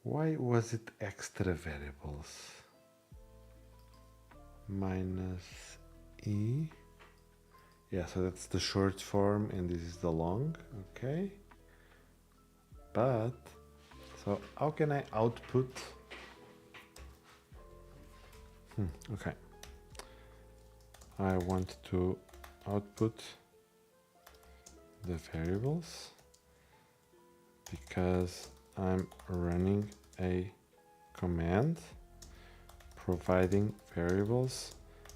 Speaker 1: Why was it extra variables? Minus E. Yeah, so that's the short form and this is the long. Okay. But, so how can I output? Okay. I want to output the variables because I'm running a command providing variables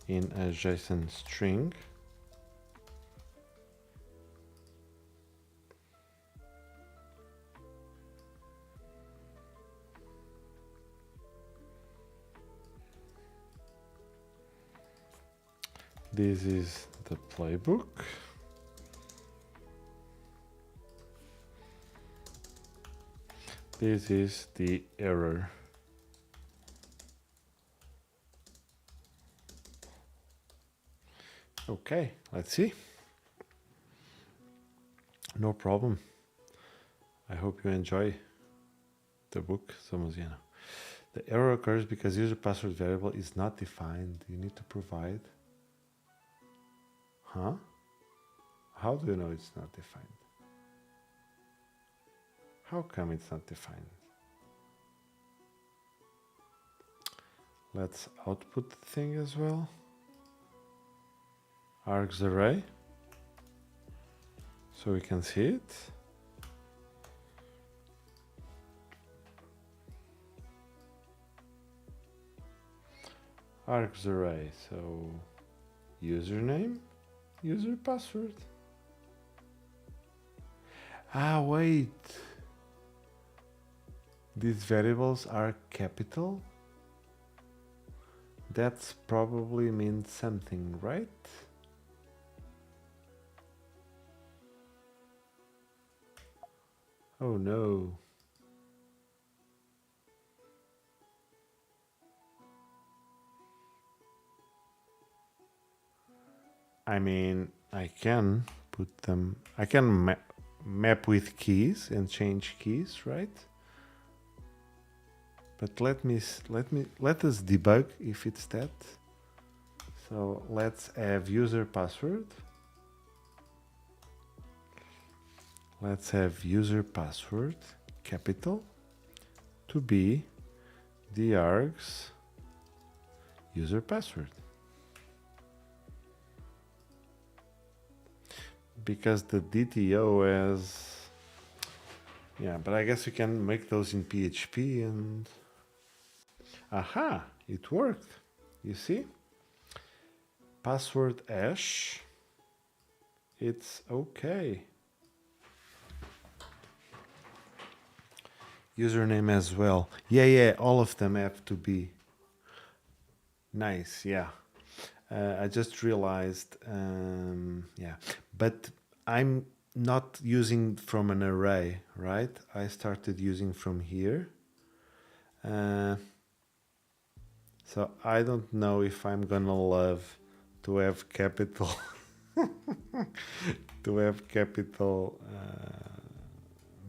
Speaker 1: in a JSON string. This is the playbook. This is the error. Okay, let's see. No problem. I hope you enjoy the book, Samuziano. The error occurs because user password variable is not defined. You need to provide. Huh? How do you know it's not defined? How come it's not defined? Let's output the thing as well. Args array. So we can see it. Args array. So username, user password. Ah, wait. These variables are capital. That's probably means something, right? Oh no. I mean, I can put them, I can map with keys and change keys, right? But let us debug if it's that. So let's have user password. Let's have user password capital to be the args user password. Because the DTO has, yeah, but I guess we can make those in PHP and, aha, it worked. You see? Password hash, it's okay. Username as well. Yeah, all of them have to be. Nice, yeah. I just realized, yeah, but I'm not using from an array, right? I started using from here. So I don't know if I'm gonna love to have capital, to have capital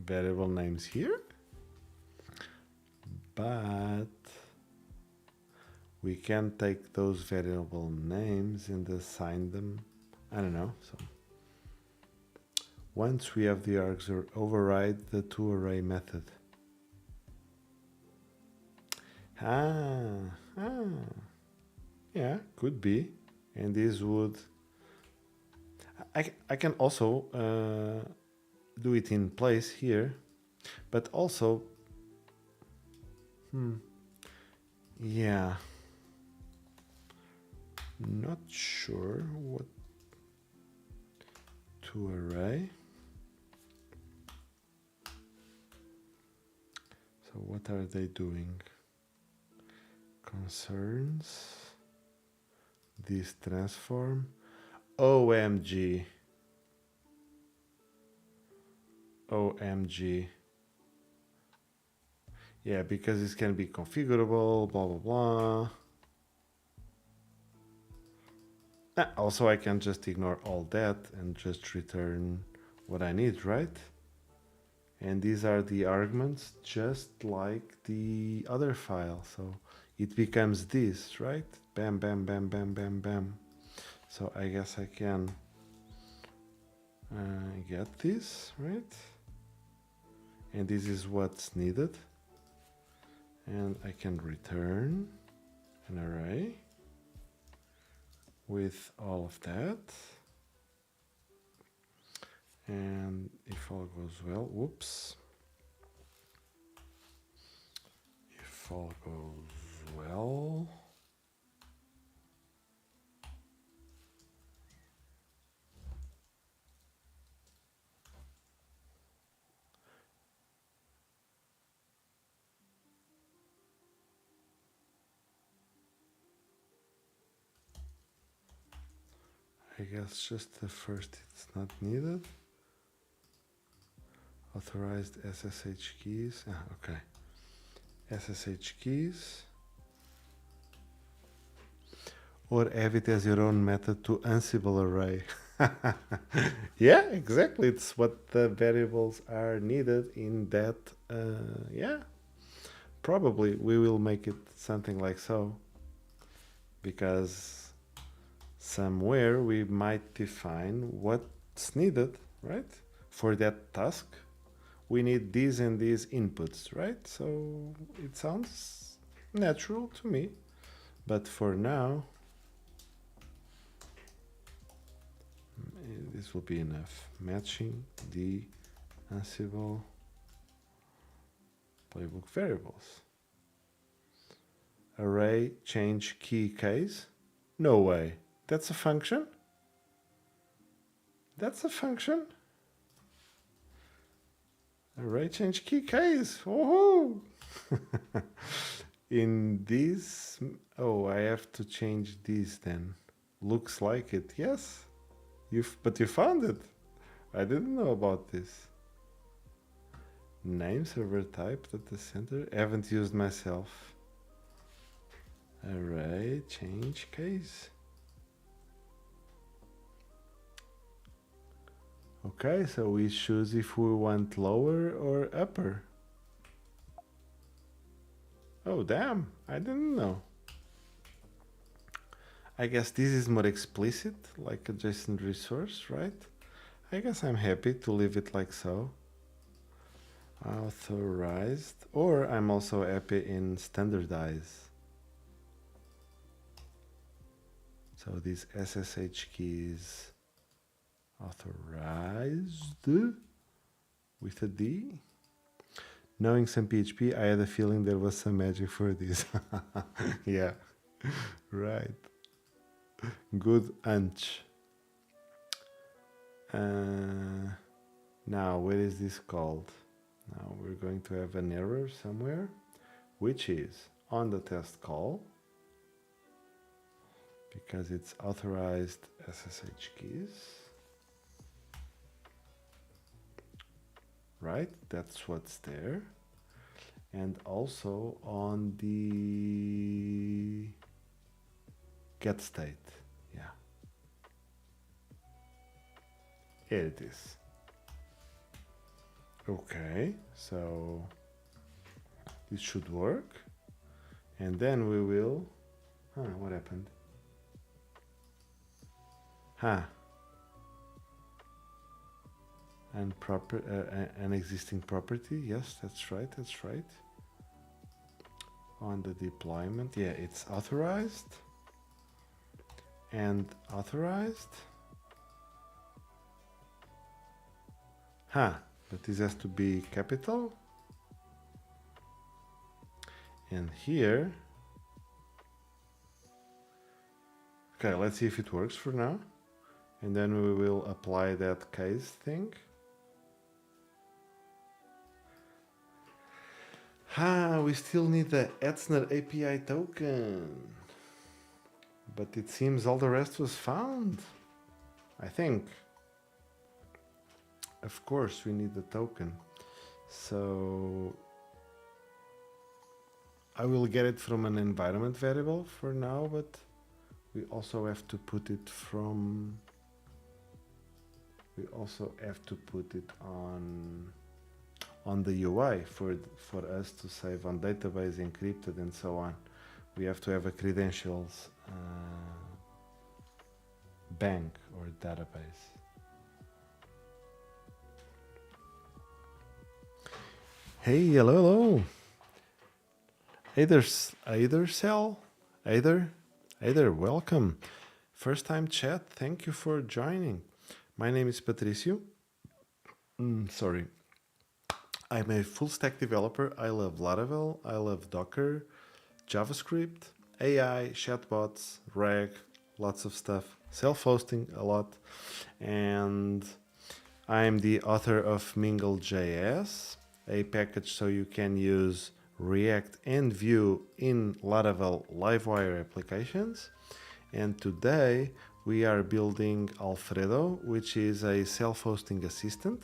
Speaker 1: variable names here, but we can take those variable names and assign them, I don't know. So once we have the args, override the toArray method. Yeah, could be. And this would, I can also do it in place here, but also, yeah, not sure what toArray. So what are they doing? Concerns, this transform, OMG. Yeah, because this can be configurable, blah, blah, blah. Also, I can just ignore all that and just return what I need, right? And these are the arguments, just like the other file. So it becomes this, right? Bam, bam, bam, bam, bam, bam. So I guess I can get this, right? And this is what's needed. And I can return an array with all of that. And if all goes well, whoops. If all goes well, I guess just the first it's not needed. Authorized SSH keys. Okay. SSH keys. Or have it as your own method to Ansible array. Yeah, exactly. It's what the variables are needed in that. Yeah, probably we will make it something like so. Because somewhere we might define what's needed, right? For that task, we need these and these inputs, right? So it sounds natural to me. But for now, this will be enough. Matching the Ansible playbook variables. Array change key case. No way. That's a function? That's a function? Array change key case. Woohoo! In this, oh, I have to change this then. Looks like it, yes. But you found it. I didn't know about this. Name server type data center. Haven't used myself. Array change case. Okay, so we choose if we want lower or upper. Oh damn, I didn't know. I guess this is more explicit, like a JSON resource, right? I guess I'm happy to leave it like so. Authorized, or I'm also happy in standardize. So these SSH keys authorized with a D. Knowing some PHP, I had a feeling there was some magic for this. Yeah, right. Good hunch. Now, where is this called? Now we're going to have an error somewhere, which is on the test call, because it's authorized SSH keys. Right, that's what's there. And also on the get state. Yeah. Here it is. Okay, so this should work. And then we will... what happened? And an existing property. Yes, that's right, that's right. On the deployment, yeah, it's authorized and authorized. But this has to be capital. And here, okay, let's see if it works for now. And then we will apply that case thing. We still need the Etzner API token. But it seems all the rest was found, I think. Of course, we need the token. So I will get it from an environment variable for now, but we also have to put it from... We also have to put it on the UI for us to save on database, encrypted and so on. We have to have a credentials bank or database. Hey, hello, hello. Either cell, either, welcome. First time chat, thank you for joining. My name is Patricio. Sorry. I'm a full stack developer. I love Laravel, I love Docker, JavaScript, AI, chatbots, RAG, lots of stuff. Self hosting a lot. And I'm the author of Mingle.js, a package so you can use React and Vue in Laravel Livewire applications. And today we are building Alfredo, which is a self-hosting assistant.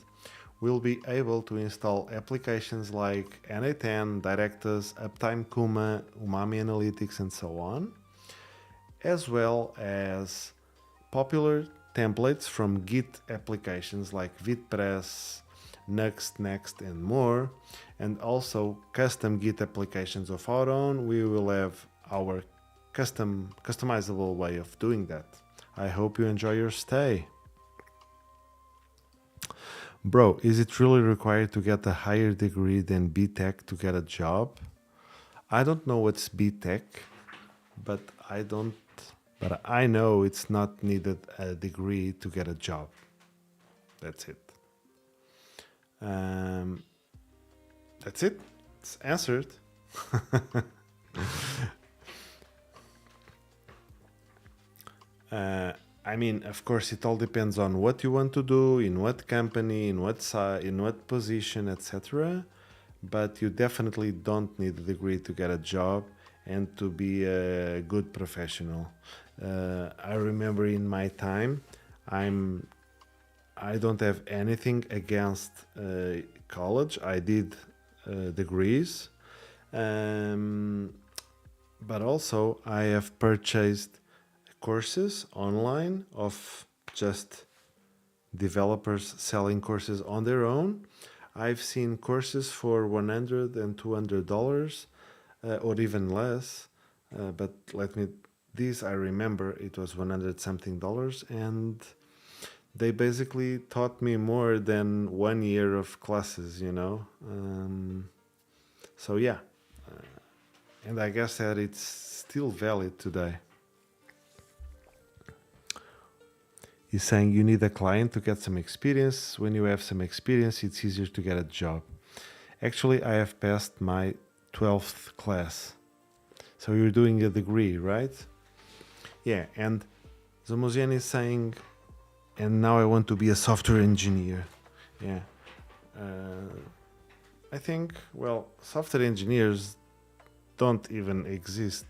Speaker 1: We'll be able to install applications like NA10, Directus, Uptime Kuma, Umami Analytics, and so on, as well as popular templates from Git applications like VitPress, Next, and more, and also custom Git applications of our own. We will have our customizable way of doing that. I hope you enjoy your stay. Bro, is it really required to get a higher degree than BTech to get a job? I don't know what's BTech, but I know it's not needed a degree to get a job. That's it. That's it. It's answered. I mean, of course, it all depends on what you want to do, in what company, in what position, etc. But you definitely don't need a degree to get a job and to be a good professional. I remember in my time, I don't have anything against college. I did degrees, but also I have purchased courses online of just developers selling courses on their own. I've seen courses for $100 and $200 or even less. But these I remember it was 100 something dollars, and they basically taught me more than 1 year of classes, So yeah, and I guess that it's still valid today. He's saying you need a client to get some experience. When you have some experience, it's easier to get a job. Actually, I have passed my 12th class. So you're doing a degree, right? Yeah, and Zomozian is saying, and now I want to be a software engineer. Yeah. I think, well, software engineers don't even exist.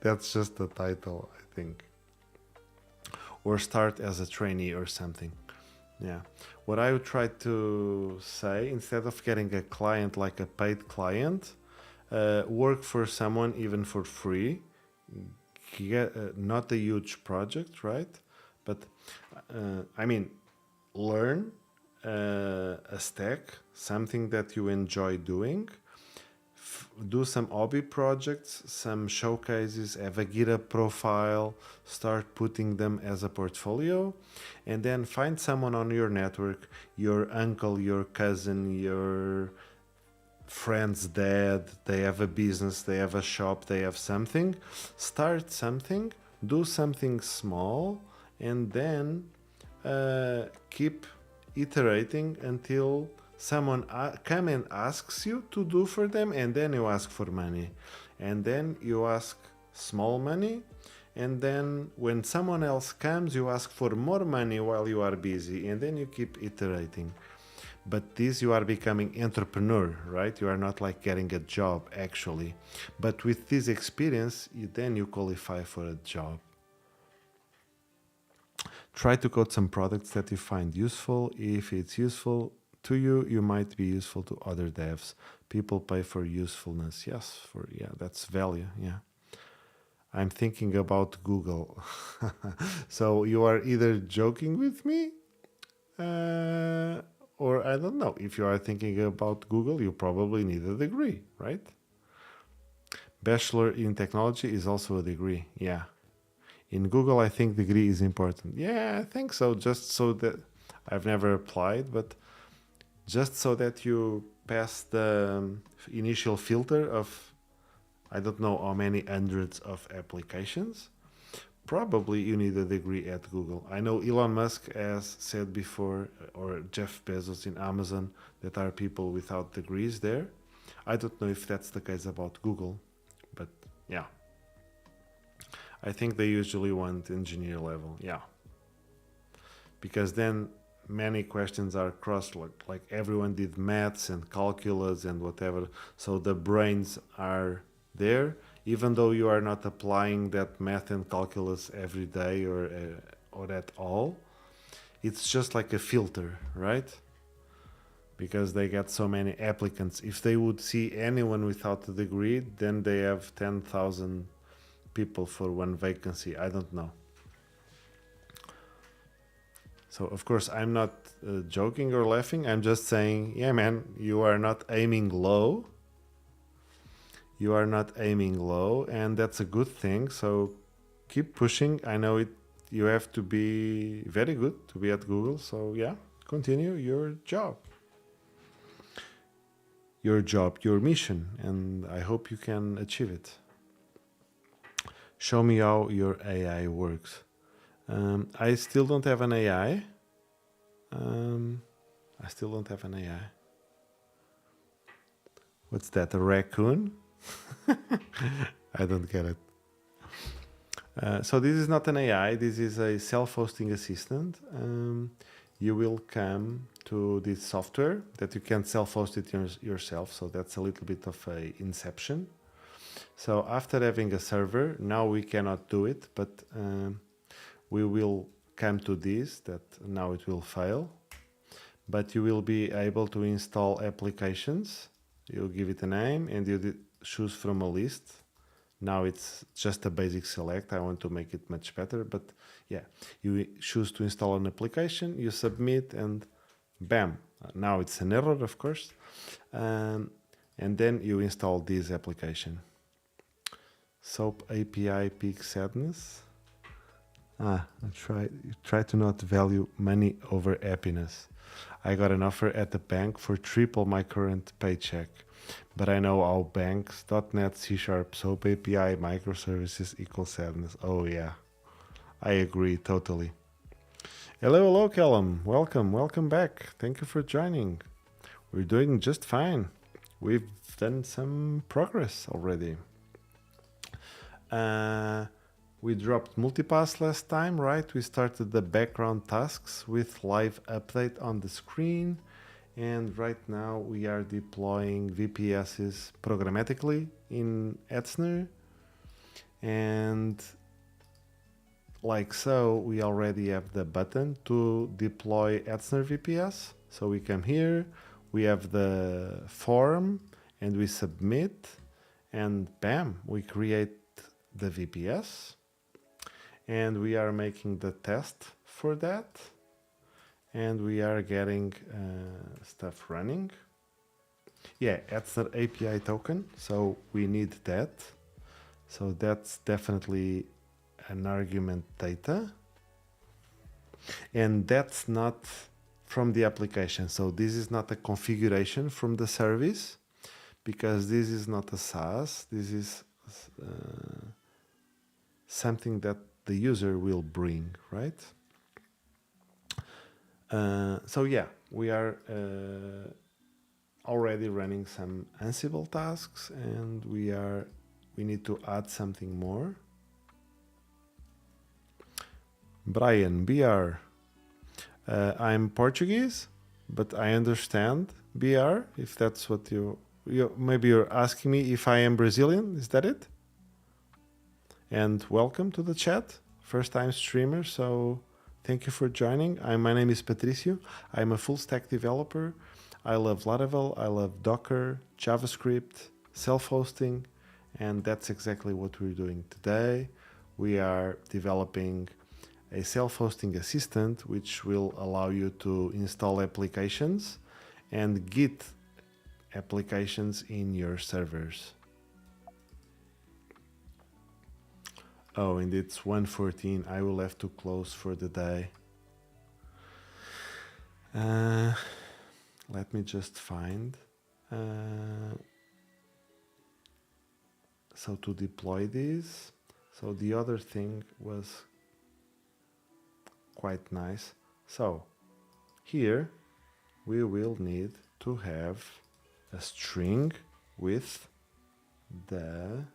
Speaker 1: That's just a title, I think. Or start as a trainee or something. Yeah. What I would try to say, instead of getting a client like a paid client, work for someone even for free. Not a huge project, right? But learn a stack, something that you enjoy doing. Do some hobby projects, some showcases, have a GitHub profile, start putting them as a portfolio, and then find someone on your network, your uncle, your cousin, your friend's dad, they have a business, they have a shop, they have something. Start something, do something small, and then keep iterating until someone come and asks you to do for them, and then you ask for money, and then you ask small money, and then when someone else comes you ask for more money while you are busy, and then you keep iterating. But this, you are becoming entrepreneur, right? You are not like getting a job actually, but with this experience then you qualify for a job. Try to code some products that you find useful. If it's useful to you, you might be useful to other devs. People pay for usefulness. Yes, that's value. Yeah. I'm thinking about Google. So you are either joking with me, or I don't know. If you are thinking about Google, you probably need a degree, right? Bachelor in technology is also a degree. Yeah. In Google, I think degree is important. Yeah, I think so. Just so that I've never applied, but just so that you pass the initial filter of, I don't know how many hundreds of applications. Probably you need a degree at Google. I know Elon Musk has said before, or Jeff Bezos in Amazon, that are people without degrees there. I don't know if that's the case about Google, but yeah. I think they usually want engineer level, yeah. Because then many questions are crossed, like everyone did maths and calculus and whatever, so the brains are there, even though you are not applying that math and calculus every day or at all. It's just like a filter, right? Because they get so many applicants. If they would see anyone without a degree, then they have 10,000 people for one vacancy. I don't know. So of course I'm not joking or laughing. I'm just saying, yeah, man, you are not aiming low. You are not aiming low, and that's a good thing. So keep pushing. I know it. You have to be very good to be at Google. So yeah, continue your job. Your job, your mission, and I hope you can achieve it. Show me how your AI works. I still don't have an AI. I still don't have an AI. What's that, a raccoon? I don't get it. So this is not an AI, this is a self-hosting assistant. You will come to this software that you can self-host it yourself, so that's a little bit of a inception. So after having a server, now we cannot do it, but we will come to this, that now it will fail. But you will be able to install applications. You'll give it a name and you choose from a list. Now it's just a basic select. I want to make it much better, but yeah, you choose to install an application, you submit, and bam, now it's an error, of course. And then you install this application. SOAP API Peak Sadness. Try to not value money over happiness. I got an offer at the bank for triple my current paycheck, but I know how banks, .NET, C#, SOAP API, microservices equal sadness. Oh yeah, I agree totally. Hello, Callum. Welcome back. Thank you for joining. We're doing just fine. We've done some progress already. We dropped multipass last time, right? We started the background tasks with live update on the screen. And right now we are deploying VPSs programmatically in Etzner. And like so, we already have the button to deploy Etzner VPS. So we come here, we have the form and we submit, and bam, we create the VPS. And we are making the test for that. And we are getting stuff running. Yeah, Etzner API token. So we need that. So that's definitely an argument data. And that's not from the application. So this is not a configuration from the service, because this is not a SaaS. This is something that the user will bring, right? So yeah, we are already running some Ansible tasks, and we need to add something more. Brian, BR. I'm Portuguese, but I understand BR, if that's what maybe you're asking me if I am Brazilian, is that it? And welcome to the chat, first time streamer, so thank you for joining. My name is Patricio. I'm a full stack developer. I love Laravel, I love Docker, JavaScript, self-hosting, and that's exactly what we're doing today. We are developing a self-hosting assistant which will allow you to install applications and Git applications in your servers. Oh, and it's 1:14. I will have to close for the day. Let me just find. So to deploy this, so the other thing was quite nice. So here we will need to have a string with the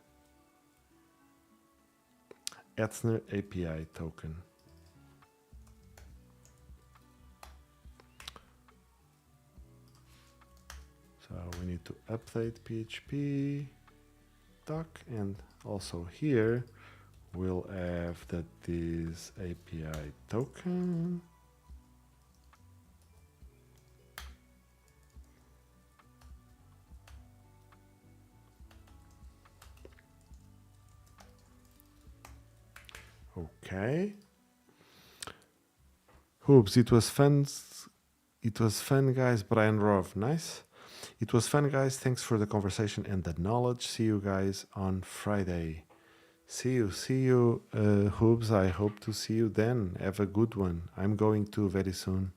Speaker 1: Etzner API token. So we need to update PHP doc, and also here we'll have that this API token okay. Hoops, it was fun. It was fun, guys. Brian Rov, nice. It was fun, guys. Thanks for the conversation and the knowledge. See you guys on Friday. See you, Hoops. I hope to see you then. Have a good one. I'm going to very soon.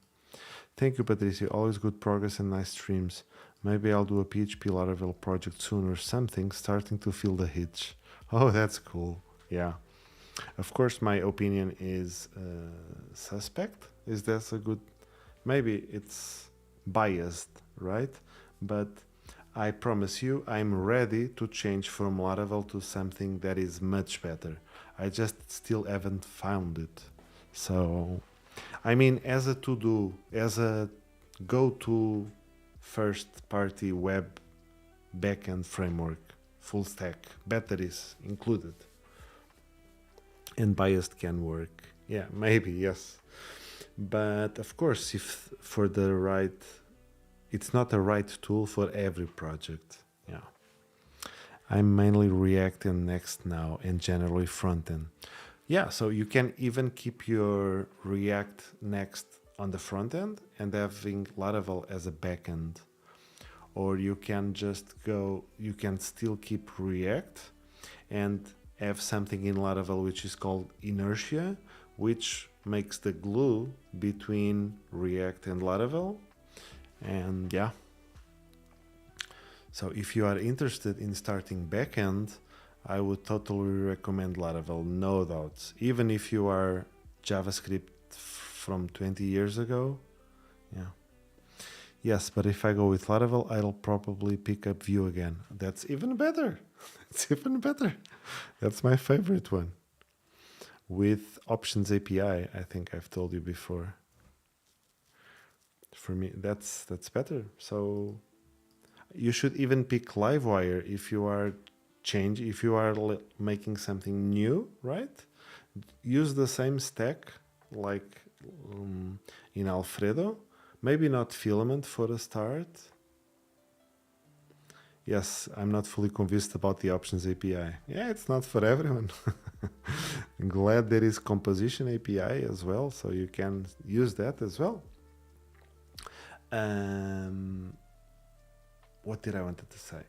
Speaker 1: Thank you, Patricia. Always good progress and nice streams. Maybe I'll do a PHP Laravel project soon or something. Starting to feel the hitch. Oh, that's cool. Yeah. Of course, my opinion is suspect. Is that a good? Maybe it's biased, right? But I promise you, I'm ready to change from Laravel to something that is much better. I just still haven't found it. So, I mean, as a to-do, as a go-to first-party web backend framework, full stack, batteries included, and biased can work. Yeah, maybe, yes. But of course, if for the right, it's not the right tool for every project. Yeah. I'm mainly React and Next now, and generally front end. Yeah, so you can even keep your React Next on the front end and having Laravel as a backend. Or you can just go, you can still keep React and have something in Laravel which is called inertia, which makes the glue between React and Laravel. And yeah. So if you are interested in starting backend, I would totally recommend Laravel, no doubts. Even if you are JavaScript from 20 years ago, yeah. Yes, but if I go with Laravel, I'll probably pick up Vue again. That's even better. It's even better. That's my favorite one. With Options API, I think I've told you before. For me, that's better. So you should even pick Livewire if you are making something new, right? Use the same stack like in Alfredo. Maybe not Filament for a start. Yes, I'm not fully convinced about the Options API. Yeah, it's not for everyone. I'm glad there is Composition API as well, so you can use that as well. What did I wanted to say?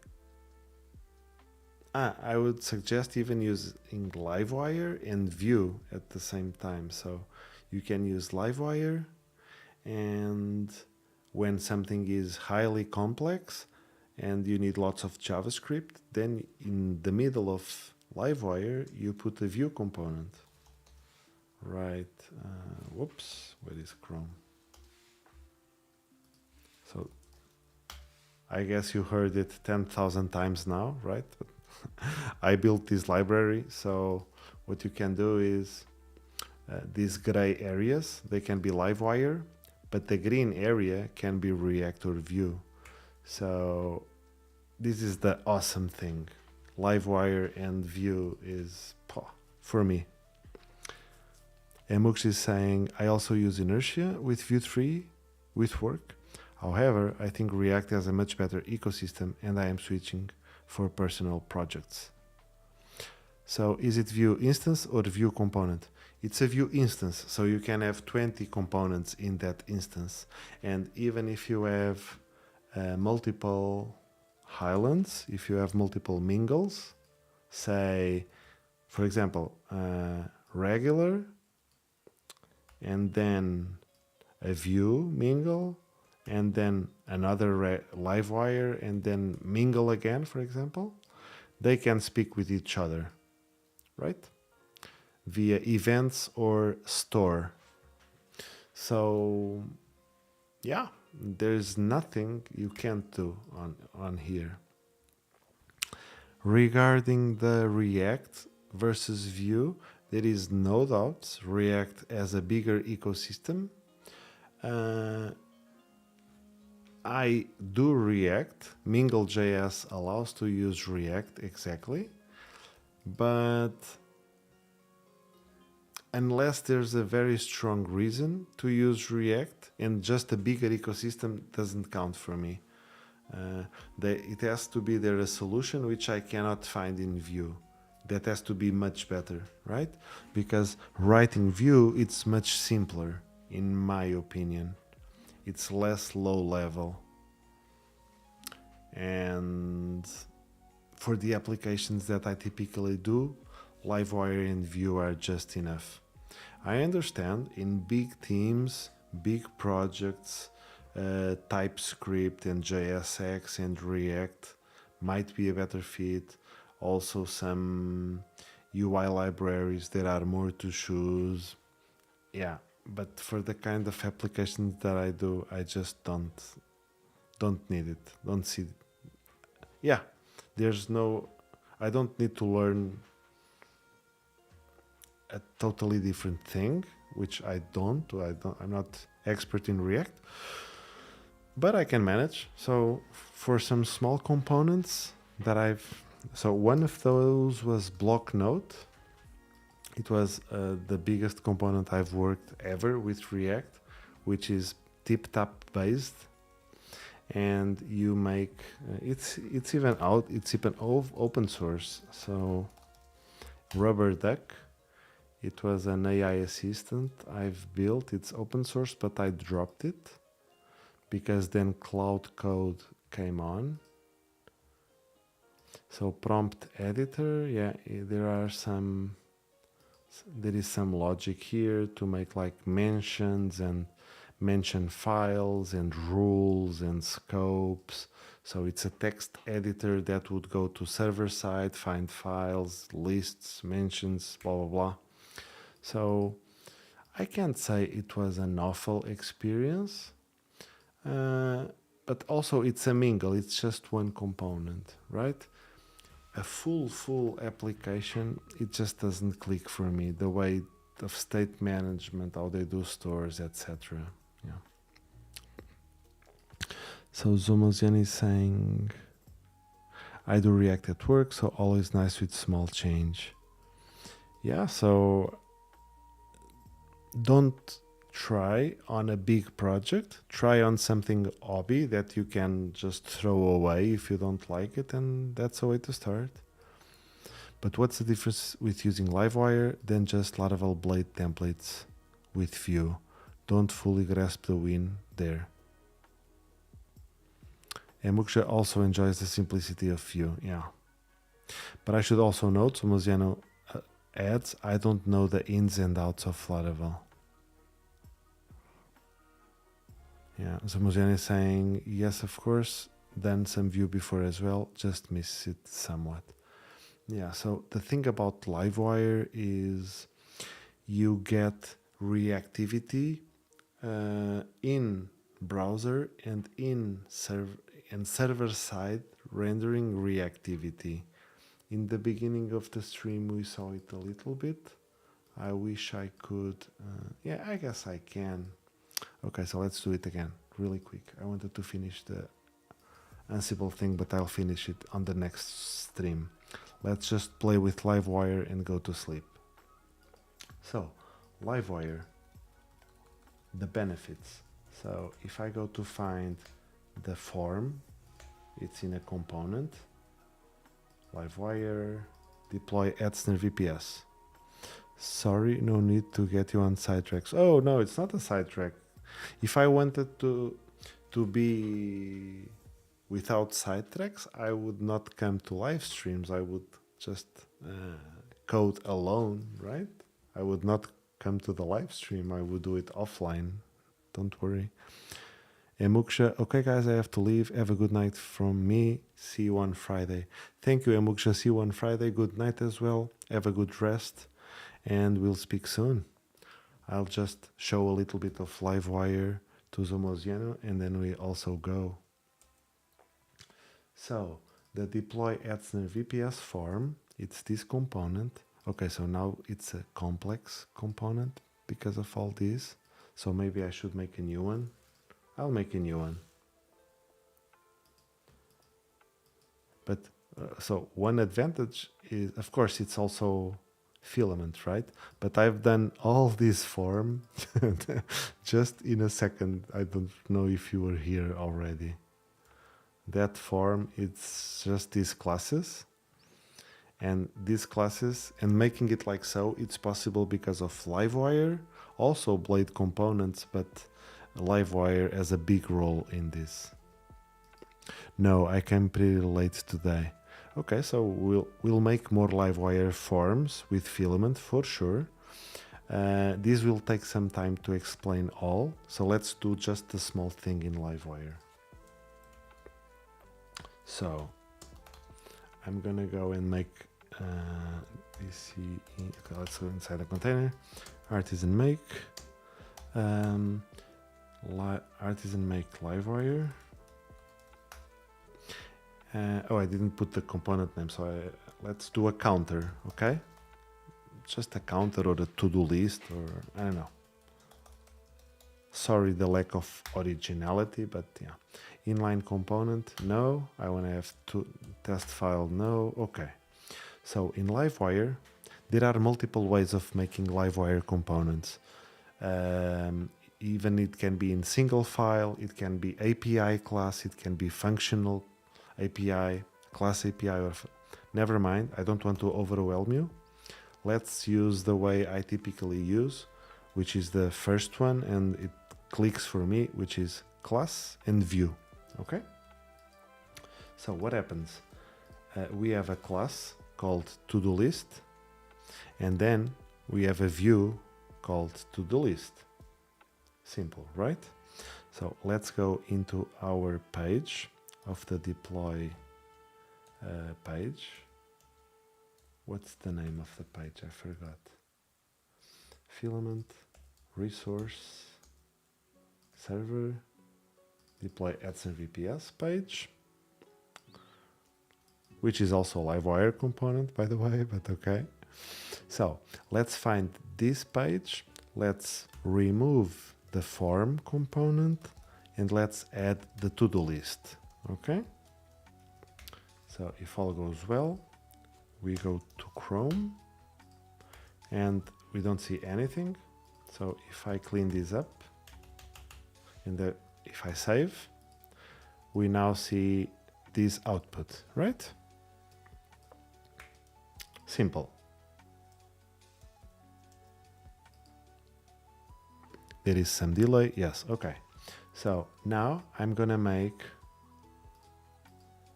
Speaker 1: I would suggest even using Livewire and Vue at the same time. So you can use Livewire, and when something is highly complex and you need lots of JavaScript, then in the middle of Livewire, you put a Vue component. Right. Whoops. Where is Chrome? So I guess you heard it 10,000 times now, right? I built this library. So what you can do is these gray areas, they can be Livewire, but the green area can be React or Vue. So this is the awesome thing. Livewire and Vue is for me. Emux is saying, I also use Inertia with Vue 3 with work. However, I think React has a much better ecosystem and I am switching for personal projects. So is it Vue instance or Vue component? It's a Vue instance, so you can have 20 components in that instance. And even if you have multiple highlands, if you have multiple mingles, say, for example, regular, and then a Vue mingle, and then another live wire and then mingle again, for example, they can speak with each other, right? Via events or store. So yeah, there's nothing you can't do on here. Regarding the React versus Vue, there is no doubt React as a bigger ecosystem. I do React. Mingle.js allows to use React exactly, but unless there's a very strong reason to use React, and just a bigger ecosystem doesn't count for me. It has to be there a solution which I cannot find in Vue. That has to be much better, right? Because writing Vue, it's much simpler, in my opinion. It's less low level. And for the applications that I typically do, Livewire and Vue are just enough. I understand in big teams, big projects, TypeScript and JSX and React might be a better fit. Also some UI libraries that are more to choose. Yeah, but for the kind of applications that I do, I just don't need it. Don't see it. Yeah, I don't need to learn a totally different thing, which I'm not expert in React, but I can manage. So for some small components so one of those was block node. It was the biggest component I've worked ever with React, which is tip-tap based. And you make it's even open source. So Rubber Duck, it was an AI assistant I've built. It's open source, but I dropped it because then Cloud Code came on. So prompt editor, yeah, there is some logic here to make like mentions and mention files and rules and scopes. So it's a text editor that would go to server side, find files, lists, mentions, blah, blah, blah. So I can't say it was an awful experience, but also it's a mingle. It's just one component, right? A full application, it just doesn't click for me. The way of state management, how they do stores, etc. Yeah. So Zomozian is saying, I do React at work, so always nice with small change. Yeah, so don't try on a big project. Try on something hobby that you can just throw away if you don't like it, and that's a way to start. But what's the difference with using Livewire than just Laravel Blade templates with Vue? Don't fully grasp the win there. And Muksha also enjoys the simplicity of Vue, yeah. But I should also note, Somoziano adds, I don't know the ins and outs of Laravel. Yeah, Somoziano is saying, yes, of course, done some Vue before as well, just miss it somewhat. Yeah, so the thing about Livewire is you get reactivity in browser and in server side rendering reactivity. In the beginning of the stream we saw it a little bit. I wish I could. Yeah, I guess I can. Okay, so let's do it again really quick. I wanted to finish the Ansible thing, but I'll finish it on the next stream. Let's just play with Livewire and go to sleep. So, Livewire, the benefits. So if I go to find the form, it's in a component, Livewire, deploy Etzner VPS. Sorry, no need to get you on sidetracks. Oh no, it's not a sidetrack. If I wanted to be without sidetracks, I would not come to live streams. I would just code alone, right? I would not come to the live stream. I would do it offline. Don't worry. Emuksha, okay guys, I have to leave. Have a good night from me. See you on Friday. Thank you, Emuksha. See you on Friday. Good night as well. Have a good rest. And we'll speak soon. I'll just show a little bit of Livewire to Zomoziano and then we also go. So the deploy Etzner VPS form, it's this component. Okay, so now it's a complex component because of all this. So maybe I should make a new one. I'll make a new one. But so one advantage is, of course, it's also filament, right? But I've done all this form just in a second. I don't know if you were here already. That form, it's just these classes. And these classes, and making it like so, it's possible because of Livewire, also Blade components, but Livewire has a big role in this. No, I came pretty late today. Okay, so we'll make more Livewire forms with filament for sure. This will take some time to explain all, so let's do just a small thing in Livewire. So I'm gonna go and make okay, let's go inside the container. Artisan make artisan make Livewire. Oh, I didn't put the component name, so let's do a counter, okay? Just a counter or a to-do list, or I don't know. Sorry, the lack of originality, but yeah. Inline component, no. I want to have test file, no. Okay. So in Livewire, there are multiple ways of making Livewire components. Even it can be in single file, it can be API class, it can be functional API, class API, or never mind, I don't want to overwhelm you. Let's use the way I typically use, which is the first one, and it clicks for me, which is class and view. Okay? So what happens? We have a class called to-do list, and then we have a view called to-do list. Simple, right? So let's go into our page of the deploy page. What's the name of the page? I forgot. Filament, resource, server, deploy Etzner VPS page, which is also a Livewire component, by the way, but okay. So let's find this page. Let's remove the form component and let's add the to-do list. Okay, so if all goes well, we go to Chrome and we don't see anything. So if I clean this up and if I save, we now see this output, right? Simple. There is some delay, yes, okay. So now I'm gonna make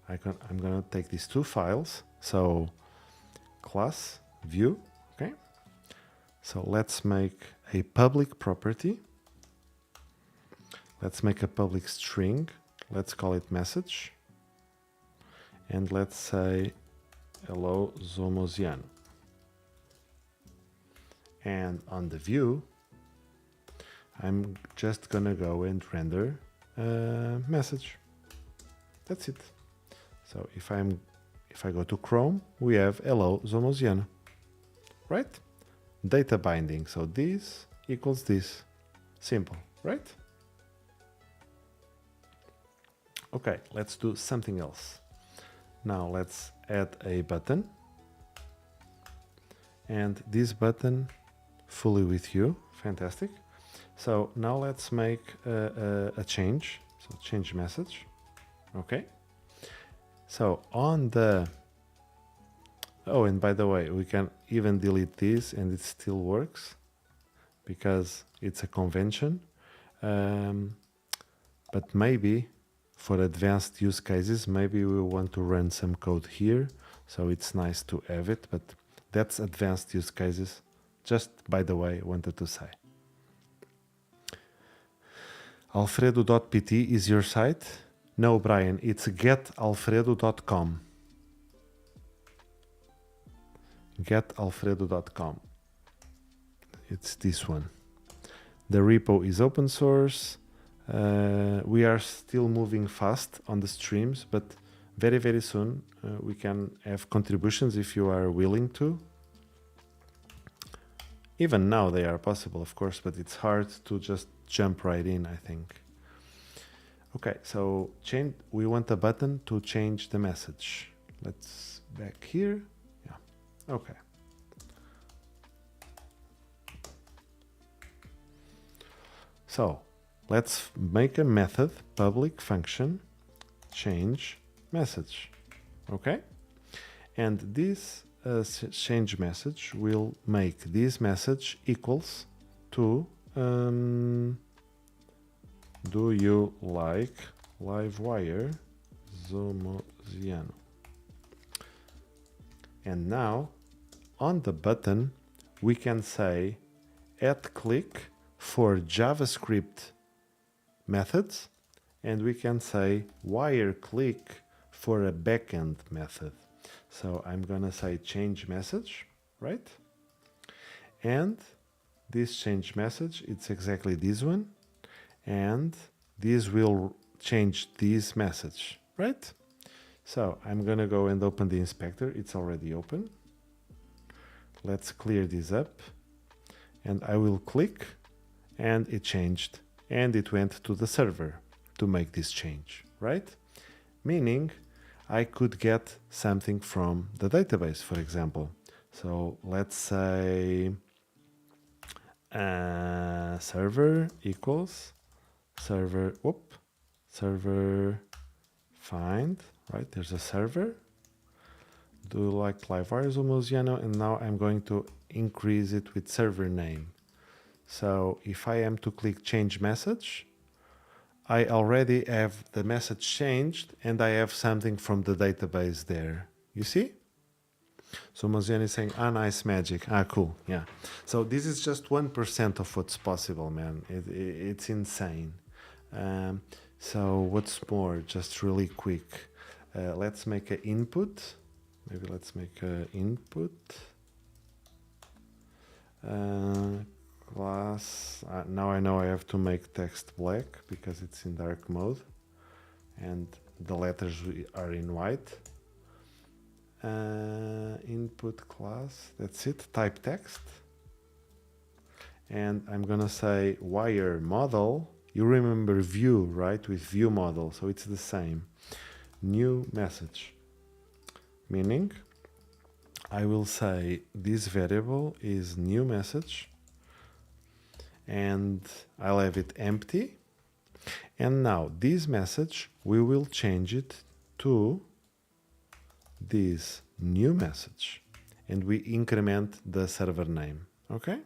Speaker 1: I'm gonna take these two files. So class view, okay. So let's make a public property. Let's make a public string. Let's call it message. And let's say hello Zomoziano. And on the view, I'm just gonna go and render a message. That's it. So if I go to Chrome, we have hello Zomoziano, right? Data binding. So this equals this. Simple, right? Okay, let's do something else. Now let's add a button. And this button fully with you. Fantastic. So now let's make a change. So change message. Okay. So on the, oh, and by the way, we can even delete this and it still works because it's a convention. But maybe for advanced use cases, maybe we want to run some code here. So it's nice to have it, but that's advanced use cases. Just by the way, wanted to say. Alfredo.pt is your site? No, Brian, it's getalfredo.com. Getalfredo.com. It's this one. The repo is open source. We are still moving fast on the streams, but very, very soon we can have contributions if you are willing to. Even now they are possible, of course, but it's hard to just jump right in, I think. Okay, so we want a button to change the message. Let's back here. Yeah, okay. So let's make a method, public function, change message. Okay? And this change message will make this message equals to do you like Livewire Zomoziano? And now on the button we can say @click for JavaScript methods, and we can say wire click for a backend method. So I'm gonna say change message, right? And this change message, it's exactly this one, and this will change this message, right? So I'm gonna go and open the inspector. It's already open. Let's clear this up, and I will click, and it changed, and it went to the server to make this change, right? Meaning I could get something from the database, for example. So let's say server equals server find, right? There's a server. Do you like Livewire Zomoziano? And now I'm going to increase it with server name. So if I am to click change message, I already have the message changed and I have something from the database there. You see? So Moziano is saying, nice magic. Cool. Yeah. So this is just 1% of what's possible, man. It's insane. So what's more, just really quick. Let's make an input. Maybe let's make an input. Class. Now I know I have to make text black because it's in dark mode and the letters are in white. Input class, that's it, type text. And I'm gonna say wire model. You remember view, right? With view model, so it's the same. New message, meaning I will say this variable is new message and I'll have it empty. And now this message, we will change it to this new message and we increment the server name. Okay?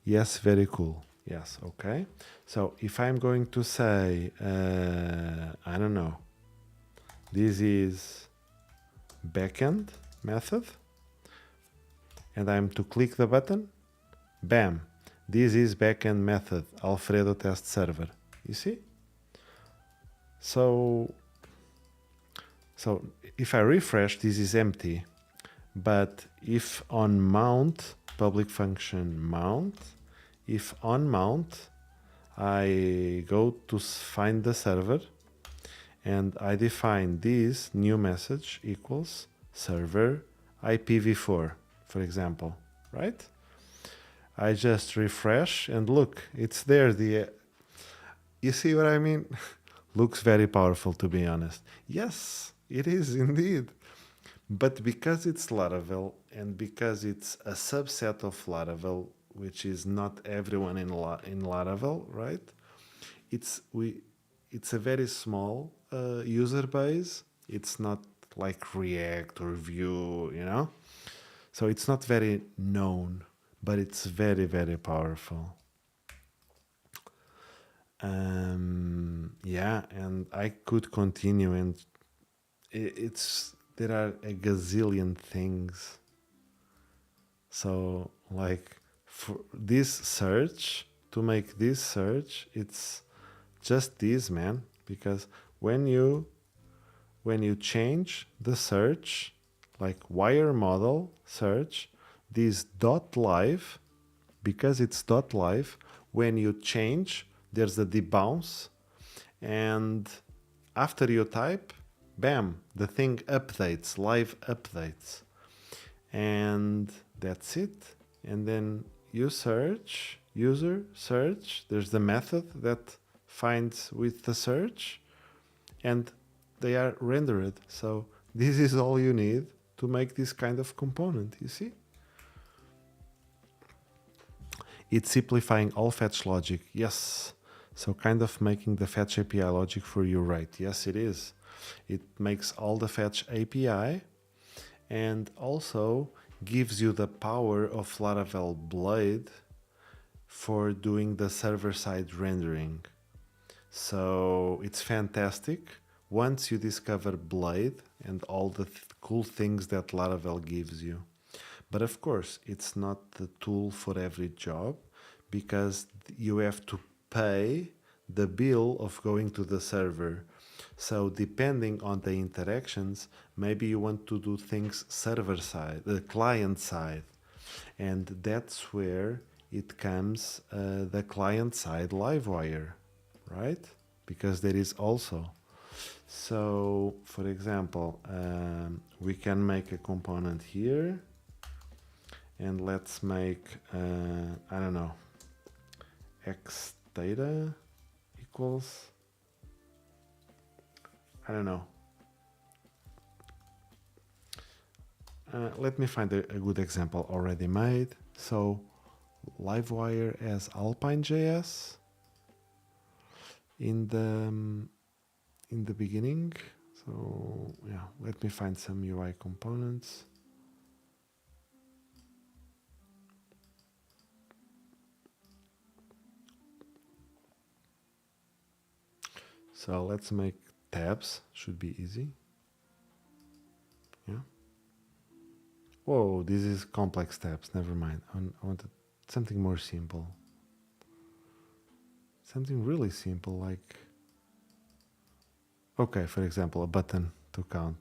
Speaker 1: Yes, very cool. Yes, okay. So if I'm going to say, I don't know, this is backend method and I'm to click the button, bam, this is backend method Alfredo test server. You see? So if I refresh, this is empty. But if on mount, public function mount, if on mount, I go to find the server and I define this new message equals server IPv4, for example, right? I just refresh and look, it's there. You see what I mean? Looks very powerful, to be honest. Yes, it is indeed. But because it's Laravel and because it's a subset of Laravel, which is not everyone in Laravel, right? It's a very small user base. It's not like React or Vue, you know? So it's not very known, but it's very, very powerful. Yeah, and I could continue, and there are a gazillion things. So like for this search to make this search, it's just this, man, because when you change the search, like wire model search, this dot live, because it's dot live, when you change, there's a debounce, and after you type, bam, the thing updates, live updates, and that's it. And then you search, user search, there's the method that finds with the search, and they are rendered. So this is all you need to make this kind of component, you see? It's simplifying all fetch logic, yes. So kind of making the fetch API logic for you right. Yes, it is. It makes all the fetch API and also gives you the power of Laravel Blade for doing the server-side rendering. So it's fantastic. Once you discover Blade and all the cool things that Laravel gives you. But of course, it's not the tool for every job, because you have to pay the bill of going to the server. So depending on the interactions, maybe you want to do things server side, the client side. And that's where it comes the client side Livewire, right? Because there is also. So for example, we can make a component here, and let's make, I don't know, x data equals, I don't know. Let me find a good example already made. So Livewire as Alpine.js in the beginning. So yeah, let me find some UI components. So let's make tabs, should be easy. Yeah. Whoa, this is complex tabs, never mind. I wanted something more simple. Something really simple, like, okay, for example, a button to count.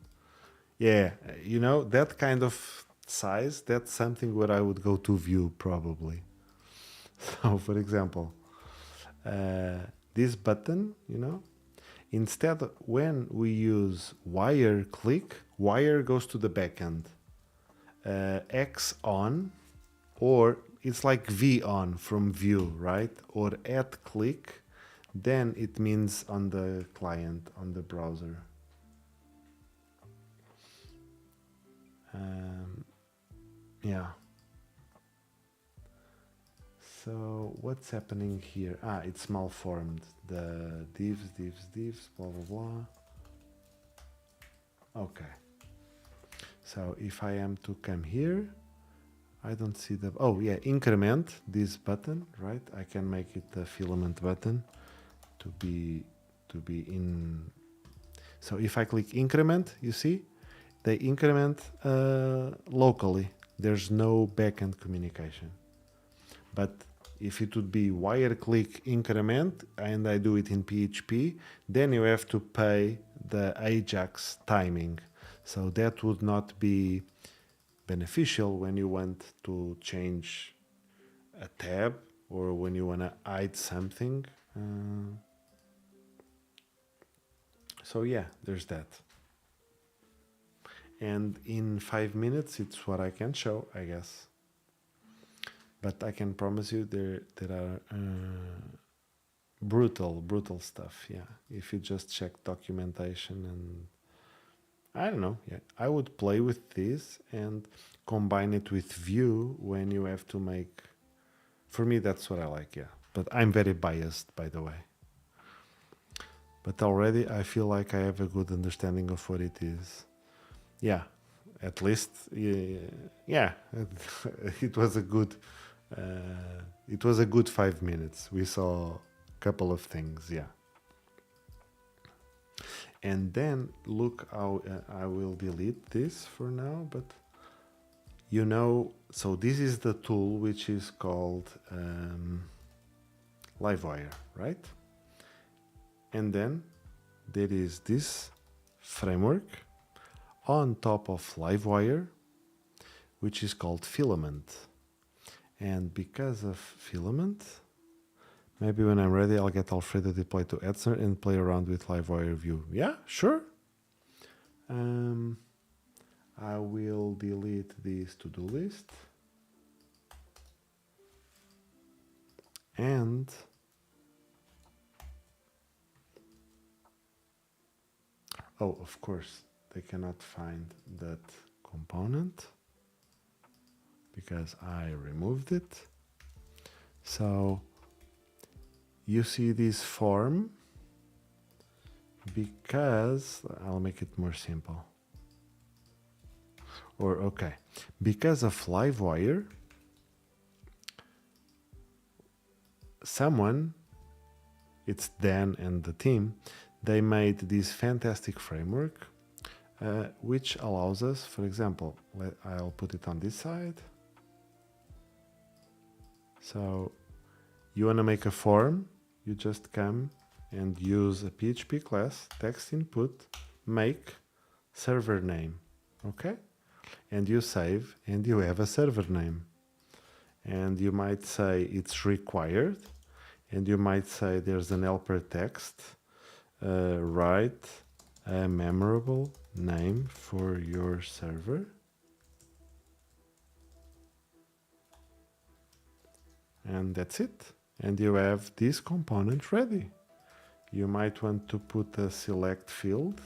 Speaker 1: Yeah, you know, that kind of size, that's something where I would go to view probably. So for example, this button, you know, instead, when we use wire click, wire goes to the backend. X on, or it's like V on from view, right? Or at click, then it means on the client, on the browser. Yeah. So what's happening here? It's malformed. The divs, blah, blah, blah. Okay. So if I am to come here, I don't see the, oh yeah, increment this button, right? I can make it a filament button to be in. So if I click increment, you see, they increment locally. There's no backend communication. But if it would be wire click increment and I do it in PHP, then you have to pay the Ajax timing. So that would not be beneficial when you want to change a tab or when you want to hide something. So yeah, there's that. And in 5 minutes, it's what I can show, I guess. But I can promise you there are brutal stuff. Yeah, if you just check documentation, and I don't know. Yeah, I would play with this and combine it with Vue when you have to make. For me, that's what I like. Yeah, but I'm very biased, by the way. But already I feel like I have a good understanding of what it is. Yeah, at least, yeah, it was a good. It was a good 5 minutes. We saw a couple of things, yeah. And then look how I will delete this for now, but you know, so this is the tool which is called Livewire, right? And then there is this framework on top of Livewire, which is called Filament. And because of Filament, maybe when I'm ready, I'll get Alfredo deployed to Etzner and play around with Livewire view. Yeah, sure. I will delete this to-do list. And oh, of course, they cannot find that component because I removed it. So you see this form because I'll make it more simple. Or okay, because of Livewire, someone, it's Dan and the team, they made this fantastic framework which allows us, for example, I'll put it on this side. So you want to make a form, you just come and use a PHP class, text input, make server name, okay? And you save and you have a server name. And you might say it's required, and you might say there's an helper text, write a memorable name for your server. And that's it. And you have this component ready. You might want to put a select field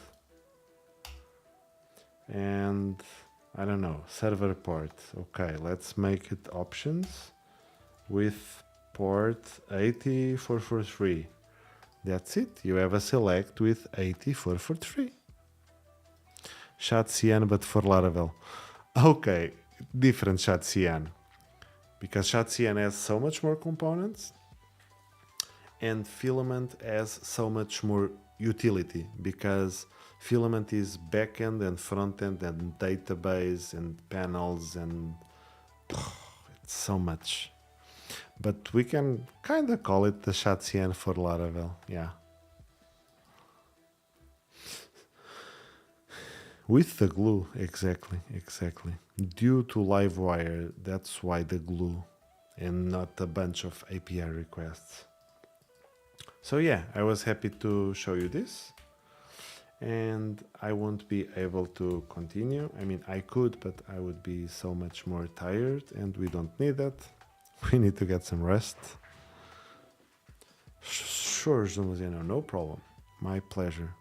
Speaker 1: and I don't know, server port. Okay, let's make it options with port 8443. That's it. You have a select with 8443. ShatCN but for Laravel. Okay, different ShatCN. Because ShatCN has so much more components and Filament has so much more utility because Filament is backend and frontend and database and panels and it's so much. But we can kind of call it the ShatCN for Laravel, yeah. With the glue, exactly. Due to Livewire, that's why the glue and not a bunch of API requests. So yeah, I was happy to show you this. And I won't be able to continue. I mean, I could, but I would be so much more tired and we don't need that. We need to get some rest. Sure, Zumuzino, no problem. My pleasure.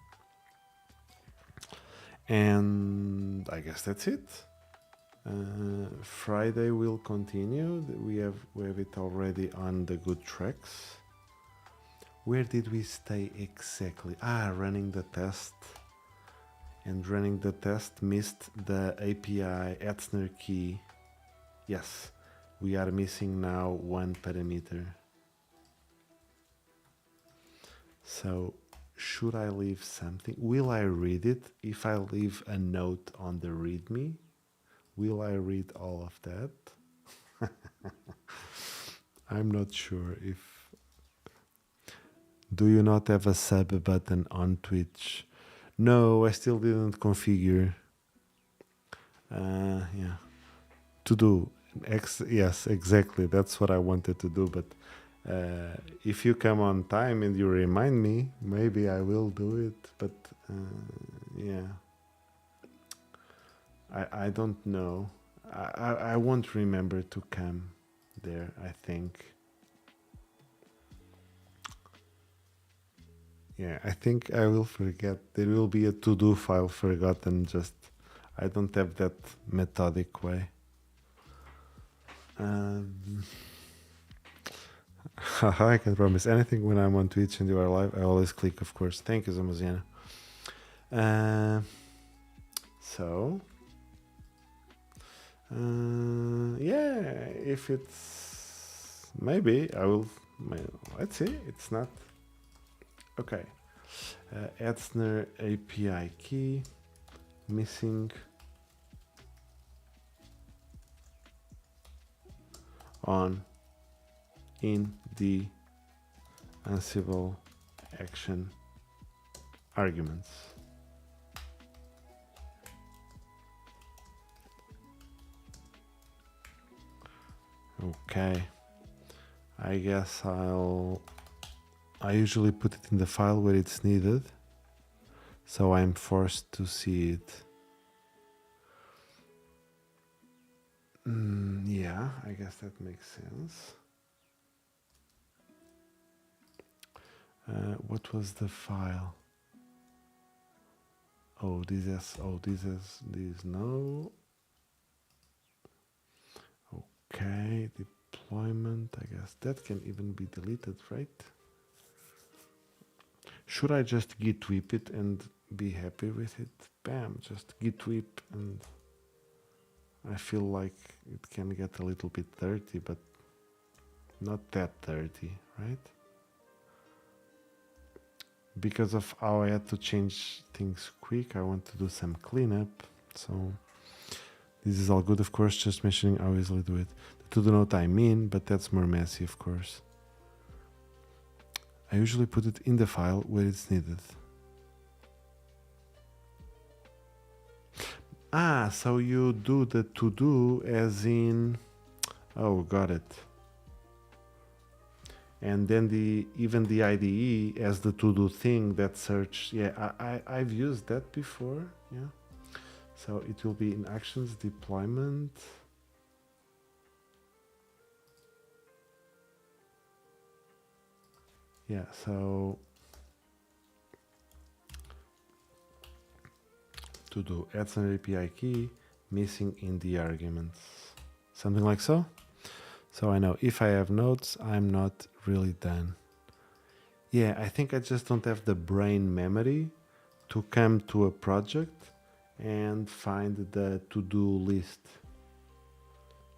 Speaker 1: And I guess that's it. Friday will continue. We have it already on the good tracks. Where did we stay exactly? Running the test. And running the test missed the API Etzner key. Yes, we are missing now one parameter. So should I leave something? Will I read it? If I leave a note on the README, will I read all of that? I'm not sure if... Do you not have a sub button on Twitch? No, I still didn't configure. Yeah. To do. Yes, exactly. That's what I wanted to do. But if you come on time and you remind me, maybe I will do it. But yeah. I don't know. I won't remember to come there, I think. Yeah, I think I will forget. There will be a to-do file forgotten. Just I don't have that methodic way. I can promise anything when I'm on Twitch and you are live. I always click, of course. Thank you, Zamuziana. Yeah, if it's maybe I will. Let's see. It's not. Okay. Etzner API key missing in the Ansible action arguments. Okay, I guess I usually put it in the file where it's needed, so I'm forced to see it. Yeah, I guess that makes sense. What was the file? Oh, this no. Okay, deployment, I guess that can even be deleted, right? Should I just git whip it and be happy with it? Bam, just git whip, and I feel like it can get a little bit dirty, but not that dirty, right? Because of how I had to change things quick, I want to do some cleanup. So this is all good, of course, just mentioning how easily do it. The to-do note I mean, but that's more messy, of course. I usually put it in the file where it's needed. Ah, so you do the to-do as in... Oh, got it. And then even the IDE as the to-do thing, that search. Yeah, I've used that before. Yeah. So it will be in actions, deployment. Yeah, so to do adds an API key missing in the arguments. Something like so. So I know if I have nodes, I'm not really done. Yeah, I think I just don't have the brain memory to come to a project and find the to-do list,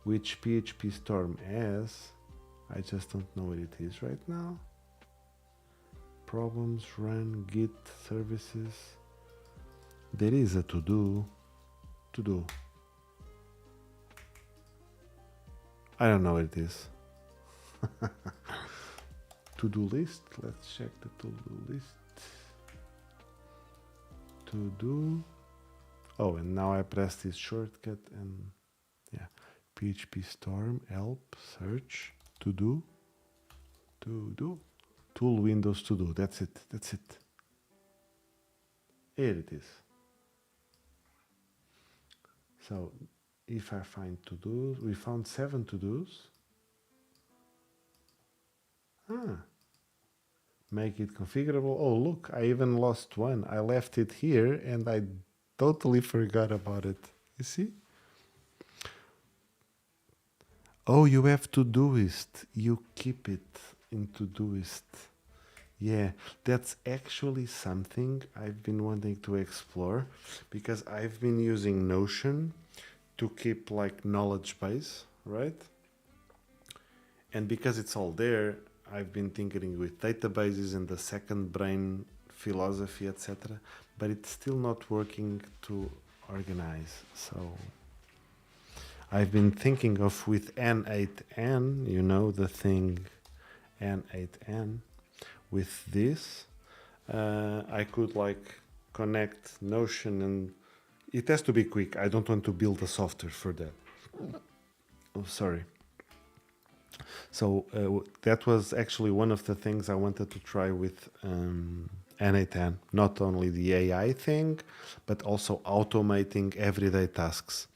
Speaker 1: which PHP Storm has. I just don't know what it is right now. Problems, run, git, services. There is a to-do. I don't know what it is. To-do list. Let's check the to-do list. To-do. Oh, and now I press this shortcut and yeah. PHP Storm, help, search, to-do. Tool Windows to-do. That's it. Here it is. So if I find to-dos, we found 7 to-dos. Make it configurable. Oh, look, I even lost one. I left it here and I totally forgot about it. You see? Oh, you have Todoist. You keep it in Todoist. Yeah, that's actually something I've been wanting to explore because I've been using Notion to keep like knowledge base, right? And because it's all there, I've been tinkering with databases and the second brain philosophy, etc. But it's still not working to organize. So I've been thinking of with N8N, you know, the thing N8N. With this, I could like connect Notion, and it has to be quick. I don't want to build a software for that. Oh, sorry. So that was actually one of the things I wanted to try with N8N. Not only the AI thing, but also automating everyday tasks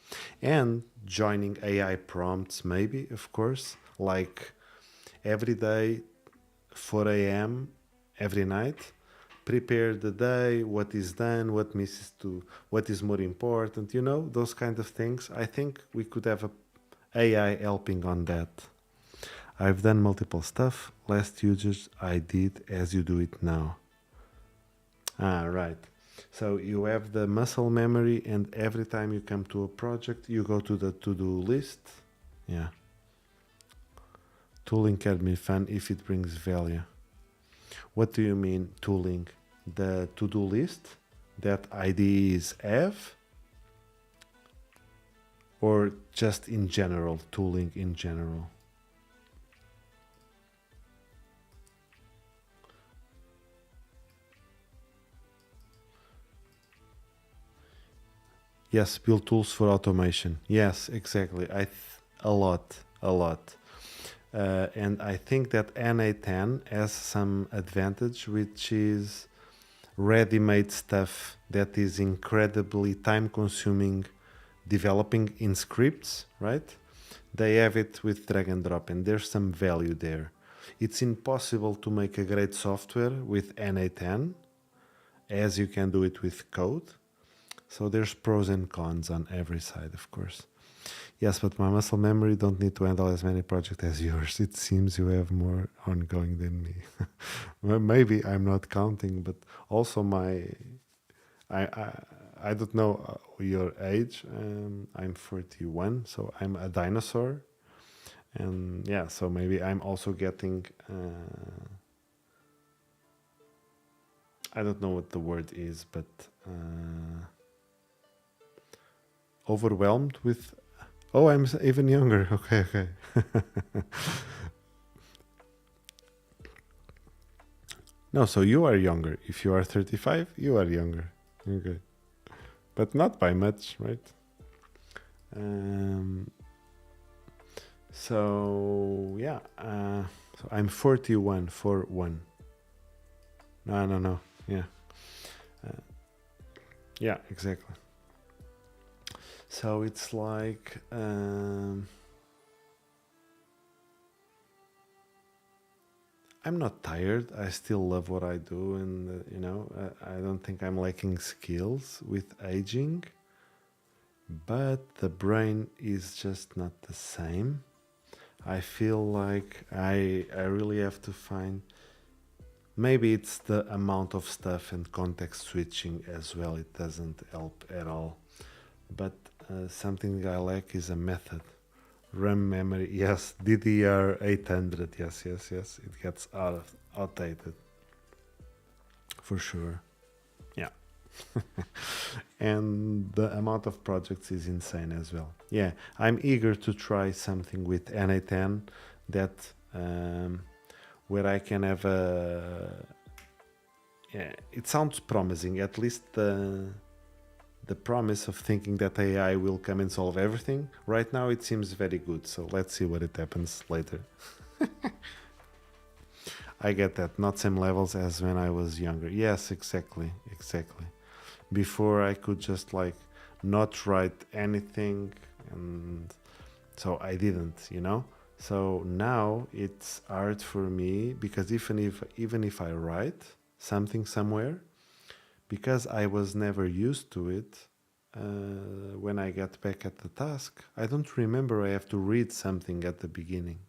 Speaker 1: and joining AI prompts, maybe, of course, like every day, 4 a.m. every night. Prepare the day, what is done, what misses to, what is more important, you know, those kind of things. I think we could have a AI helping on that. I've done multiple stuff. Last users I did as you do it now. Ah, right. So you have the muscle memory, and every time you come to a project, you go to the to-do list. Yeah. Tooling can be fun if it brings value. What do you mean tooling? The to-do list that IDEs have? Or just in general, tooling in general? Yes, build tools for automation. Yes, exactly. A lot, a lot. And I think that NA10 has some advantage, which is ready-made stuff that is incredibly time-consuming developing in scripts, right? They have it with drag and drop, and there's some value there. It's impossible to make a great software with NA10 as you can do it with code. So there's pros and cons on every side, of course. Yes, but my muscle memory don't need to handle as many projects as yours. It seems you have more ongoing than me. Well, maybe I'm not counting, but also I don't know your age. I'm 41, so I'm a dinosaur. And yeah, so maybe I'm also getting, I don't know what the word is, but overwhelmed with, oh, I'm even younger. Okay, okay. No, so you are younger. If you are 35, you are younger. Okay. But not by much, right? So, yeah. So I'm 41 for 1. No. Yeah. Yeah, exactly. So it's like... I'm not tired. I still love what I do, and I don't think I'm lacking skills with aging. But the brain is just not the same. I feel like I really have to find. Maybe it's the amount of stuff and context switching as well. It doesn't help at all. But something I like is a method. RAM memory, yes. DDR 800, yes. It gets outdated. For sure. Yeah. And the amount of projects is insane as well. Yeah, I'm eager to try something with NA10 that where I can have a... Yeah, it sounds promising, at least the promise of thinking that AI will come and solve everything. Right now it seems very good, so let's see what it happens later. I get that, not same levels as when I was younger. Yes, exactly. Before I could just like not write anything, and so I didn't, So now it's hard for me because even if I write something somewhere, because I was never used to it, when I get back at the task, I don't remember I have to read something at the beginning,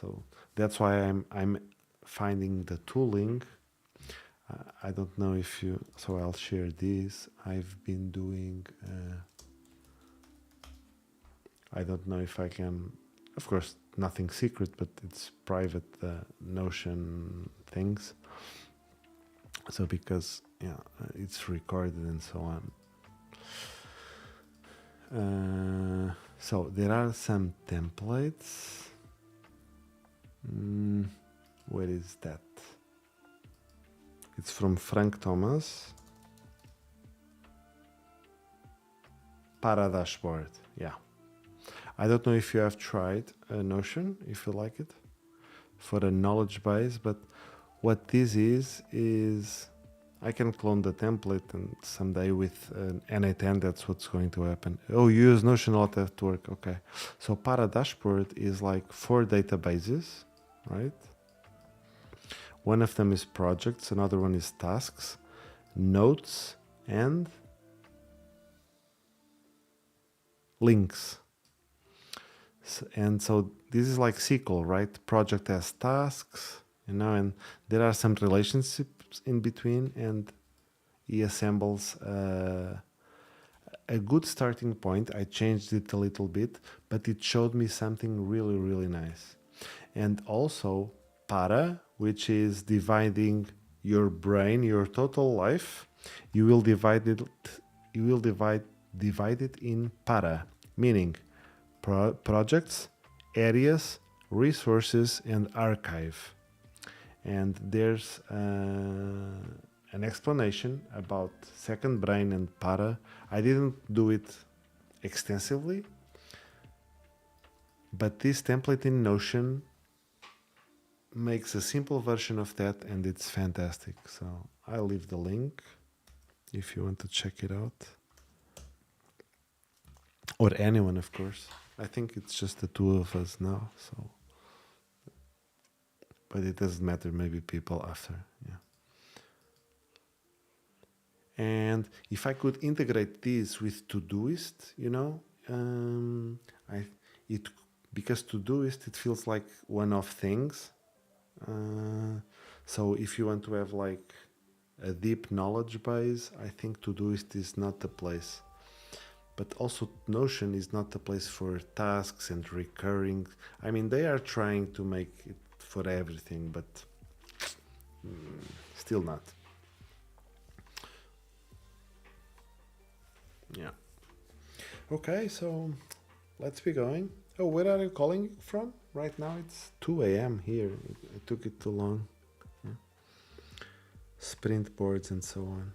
Speaker 1: So that's why I'm finding the tooling. I don't know if you... So I'll share this. I've been doing... I don't know if I can... Of course, nothing secret, but it's private, Notion things. So because, it's recorded and so on. So there are some templates. Where is that? It's from Frank Thomas. Para dashboard. Yeah. I don't know if you have tried Notion, if you like it, for a knowledge base, but what this is I can clone the template, and someday with an NA10 that's what's going to happen. Oh, you use Notion a lot at work. Okay. So Para dashboard is like 4 databases, right? One of them is projects, another one is tasks, notes, and links. And so this is like SQL, right? Project has tasks, and there are some relationships in between, and he assembles a good starting point. I changed it a little bit, but it showed me something really, really nice. And also Para, which is dividing your brain, your total life, you will divide it in Para, meaning projects, areas, resources, and archive. And there's an explanation about Second Brain and Para. I didn't do it extensively, but this template in Notion makes a simple version of that, and it's fantastic. So I'll leave the link if you want to check it out. Or anyone, of course. I think it's just the two of us now, so. But it doesn't matter, maybe people after, yeah. And if I could integrate this with Todoist, you know, because Todoist, it feels like one-off things. So if you want to have like a deep knowledge base, I think Todoist is not the place. But also Notion is not the place for tasks and recurring. I mean, they are trying to make it for everything, but still not. Yeah. Okay, so let's be going. Oh, where are you calling from? Right now it's 2 a.m. here. It took it too long. Yeah. Sprint boards and so on.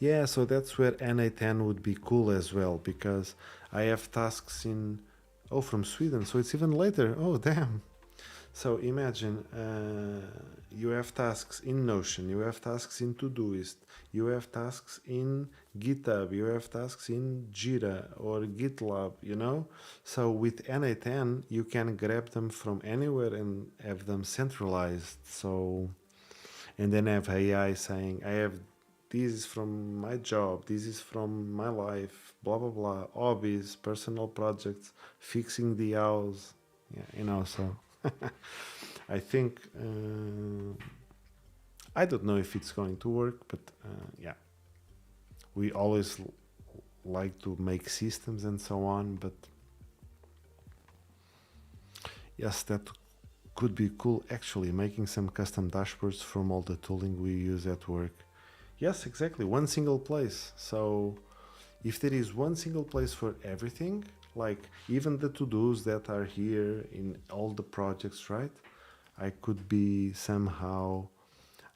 Speaker 1: Yeah, so that's where NA10 would be cool as well, because I have tasks in, oh, from Sweden, so it's even later. Oh, damn. So imagine you have tasks in Notion, you have tasks in Todoist, you have tasks in GitHub, you have tasks in Jira or GitLab, you know? So with NA10, you can grab them from anywhere and have them centralized. So, and then have AI saying, I have this is from my job, this is from my life, blah, blah, blah, hobbies, personal projects, fixing the house, yeah, you know, so. I think I don't know if it's going to work, but yeah, we always like to make systems and so on, but yes, that could be cool, actually, making some custom dashboards from all the tooling we use at work. Yes, exactly, one single place. So if there is one single place for everything, like even the to-dos that are here in all the projects, right? I could be somehow,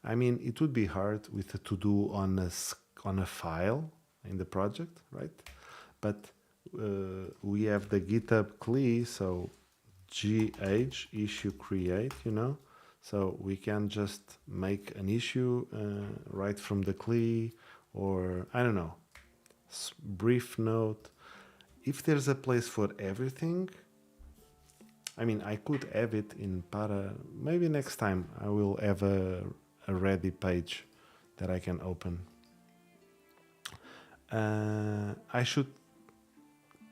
Speaker 1: I mean, it would be hard with a to-do on a file in the project, right? But we have the GitHub CLI, so GH issue create, you know? So we can just make an issue right from the CLI, or I don't know, brief note. If there's a place for everything, I mean, I could have it in Para. Maybe next time I will have a ready page that I can open. I should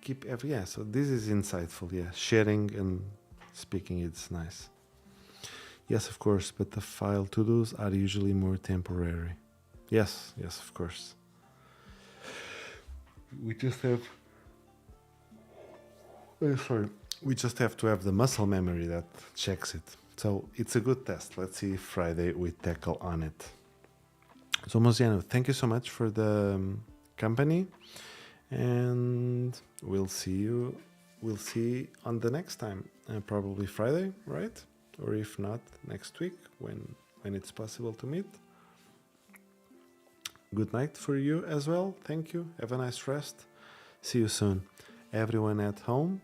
Speaker 1: keep every, yeah, so this is insightful, yeah. Sharing and speaking, it's nice. Yes, of course, but the file to-dos are usually more temporary. Yes, yes, of course. We just have, sorry, we just have to have the muscle memory that checks it. So it's a good test. Let's see if Friday we tackle on it. So Mosiano, thank you so much for the company, and we'll see on the next time, probably Friday, right? Or if not, next week when it's possible to meet. Good night for you as well. Thank you. Have a nice rest. See you soon. Everyone at home.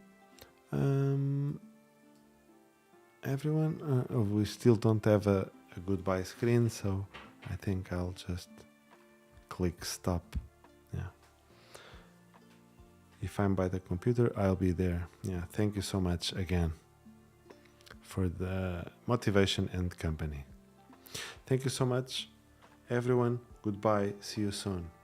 Speaker 1: Everyone, we still don't have a goodbye screen, so I think I'll just click stop. Yeah. If I'm by the computer, I'll be there. Yeah. Thank you so much again for the motivation and company. Thank you so much, everyone. Goodbye. See you soon.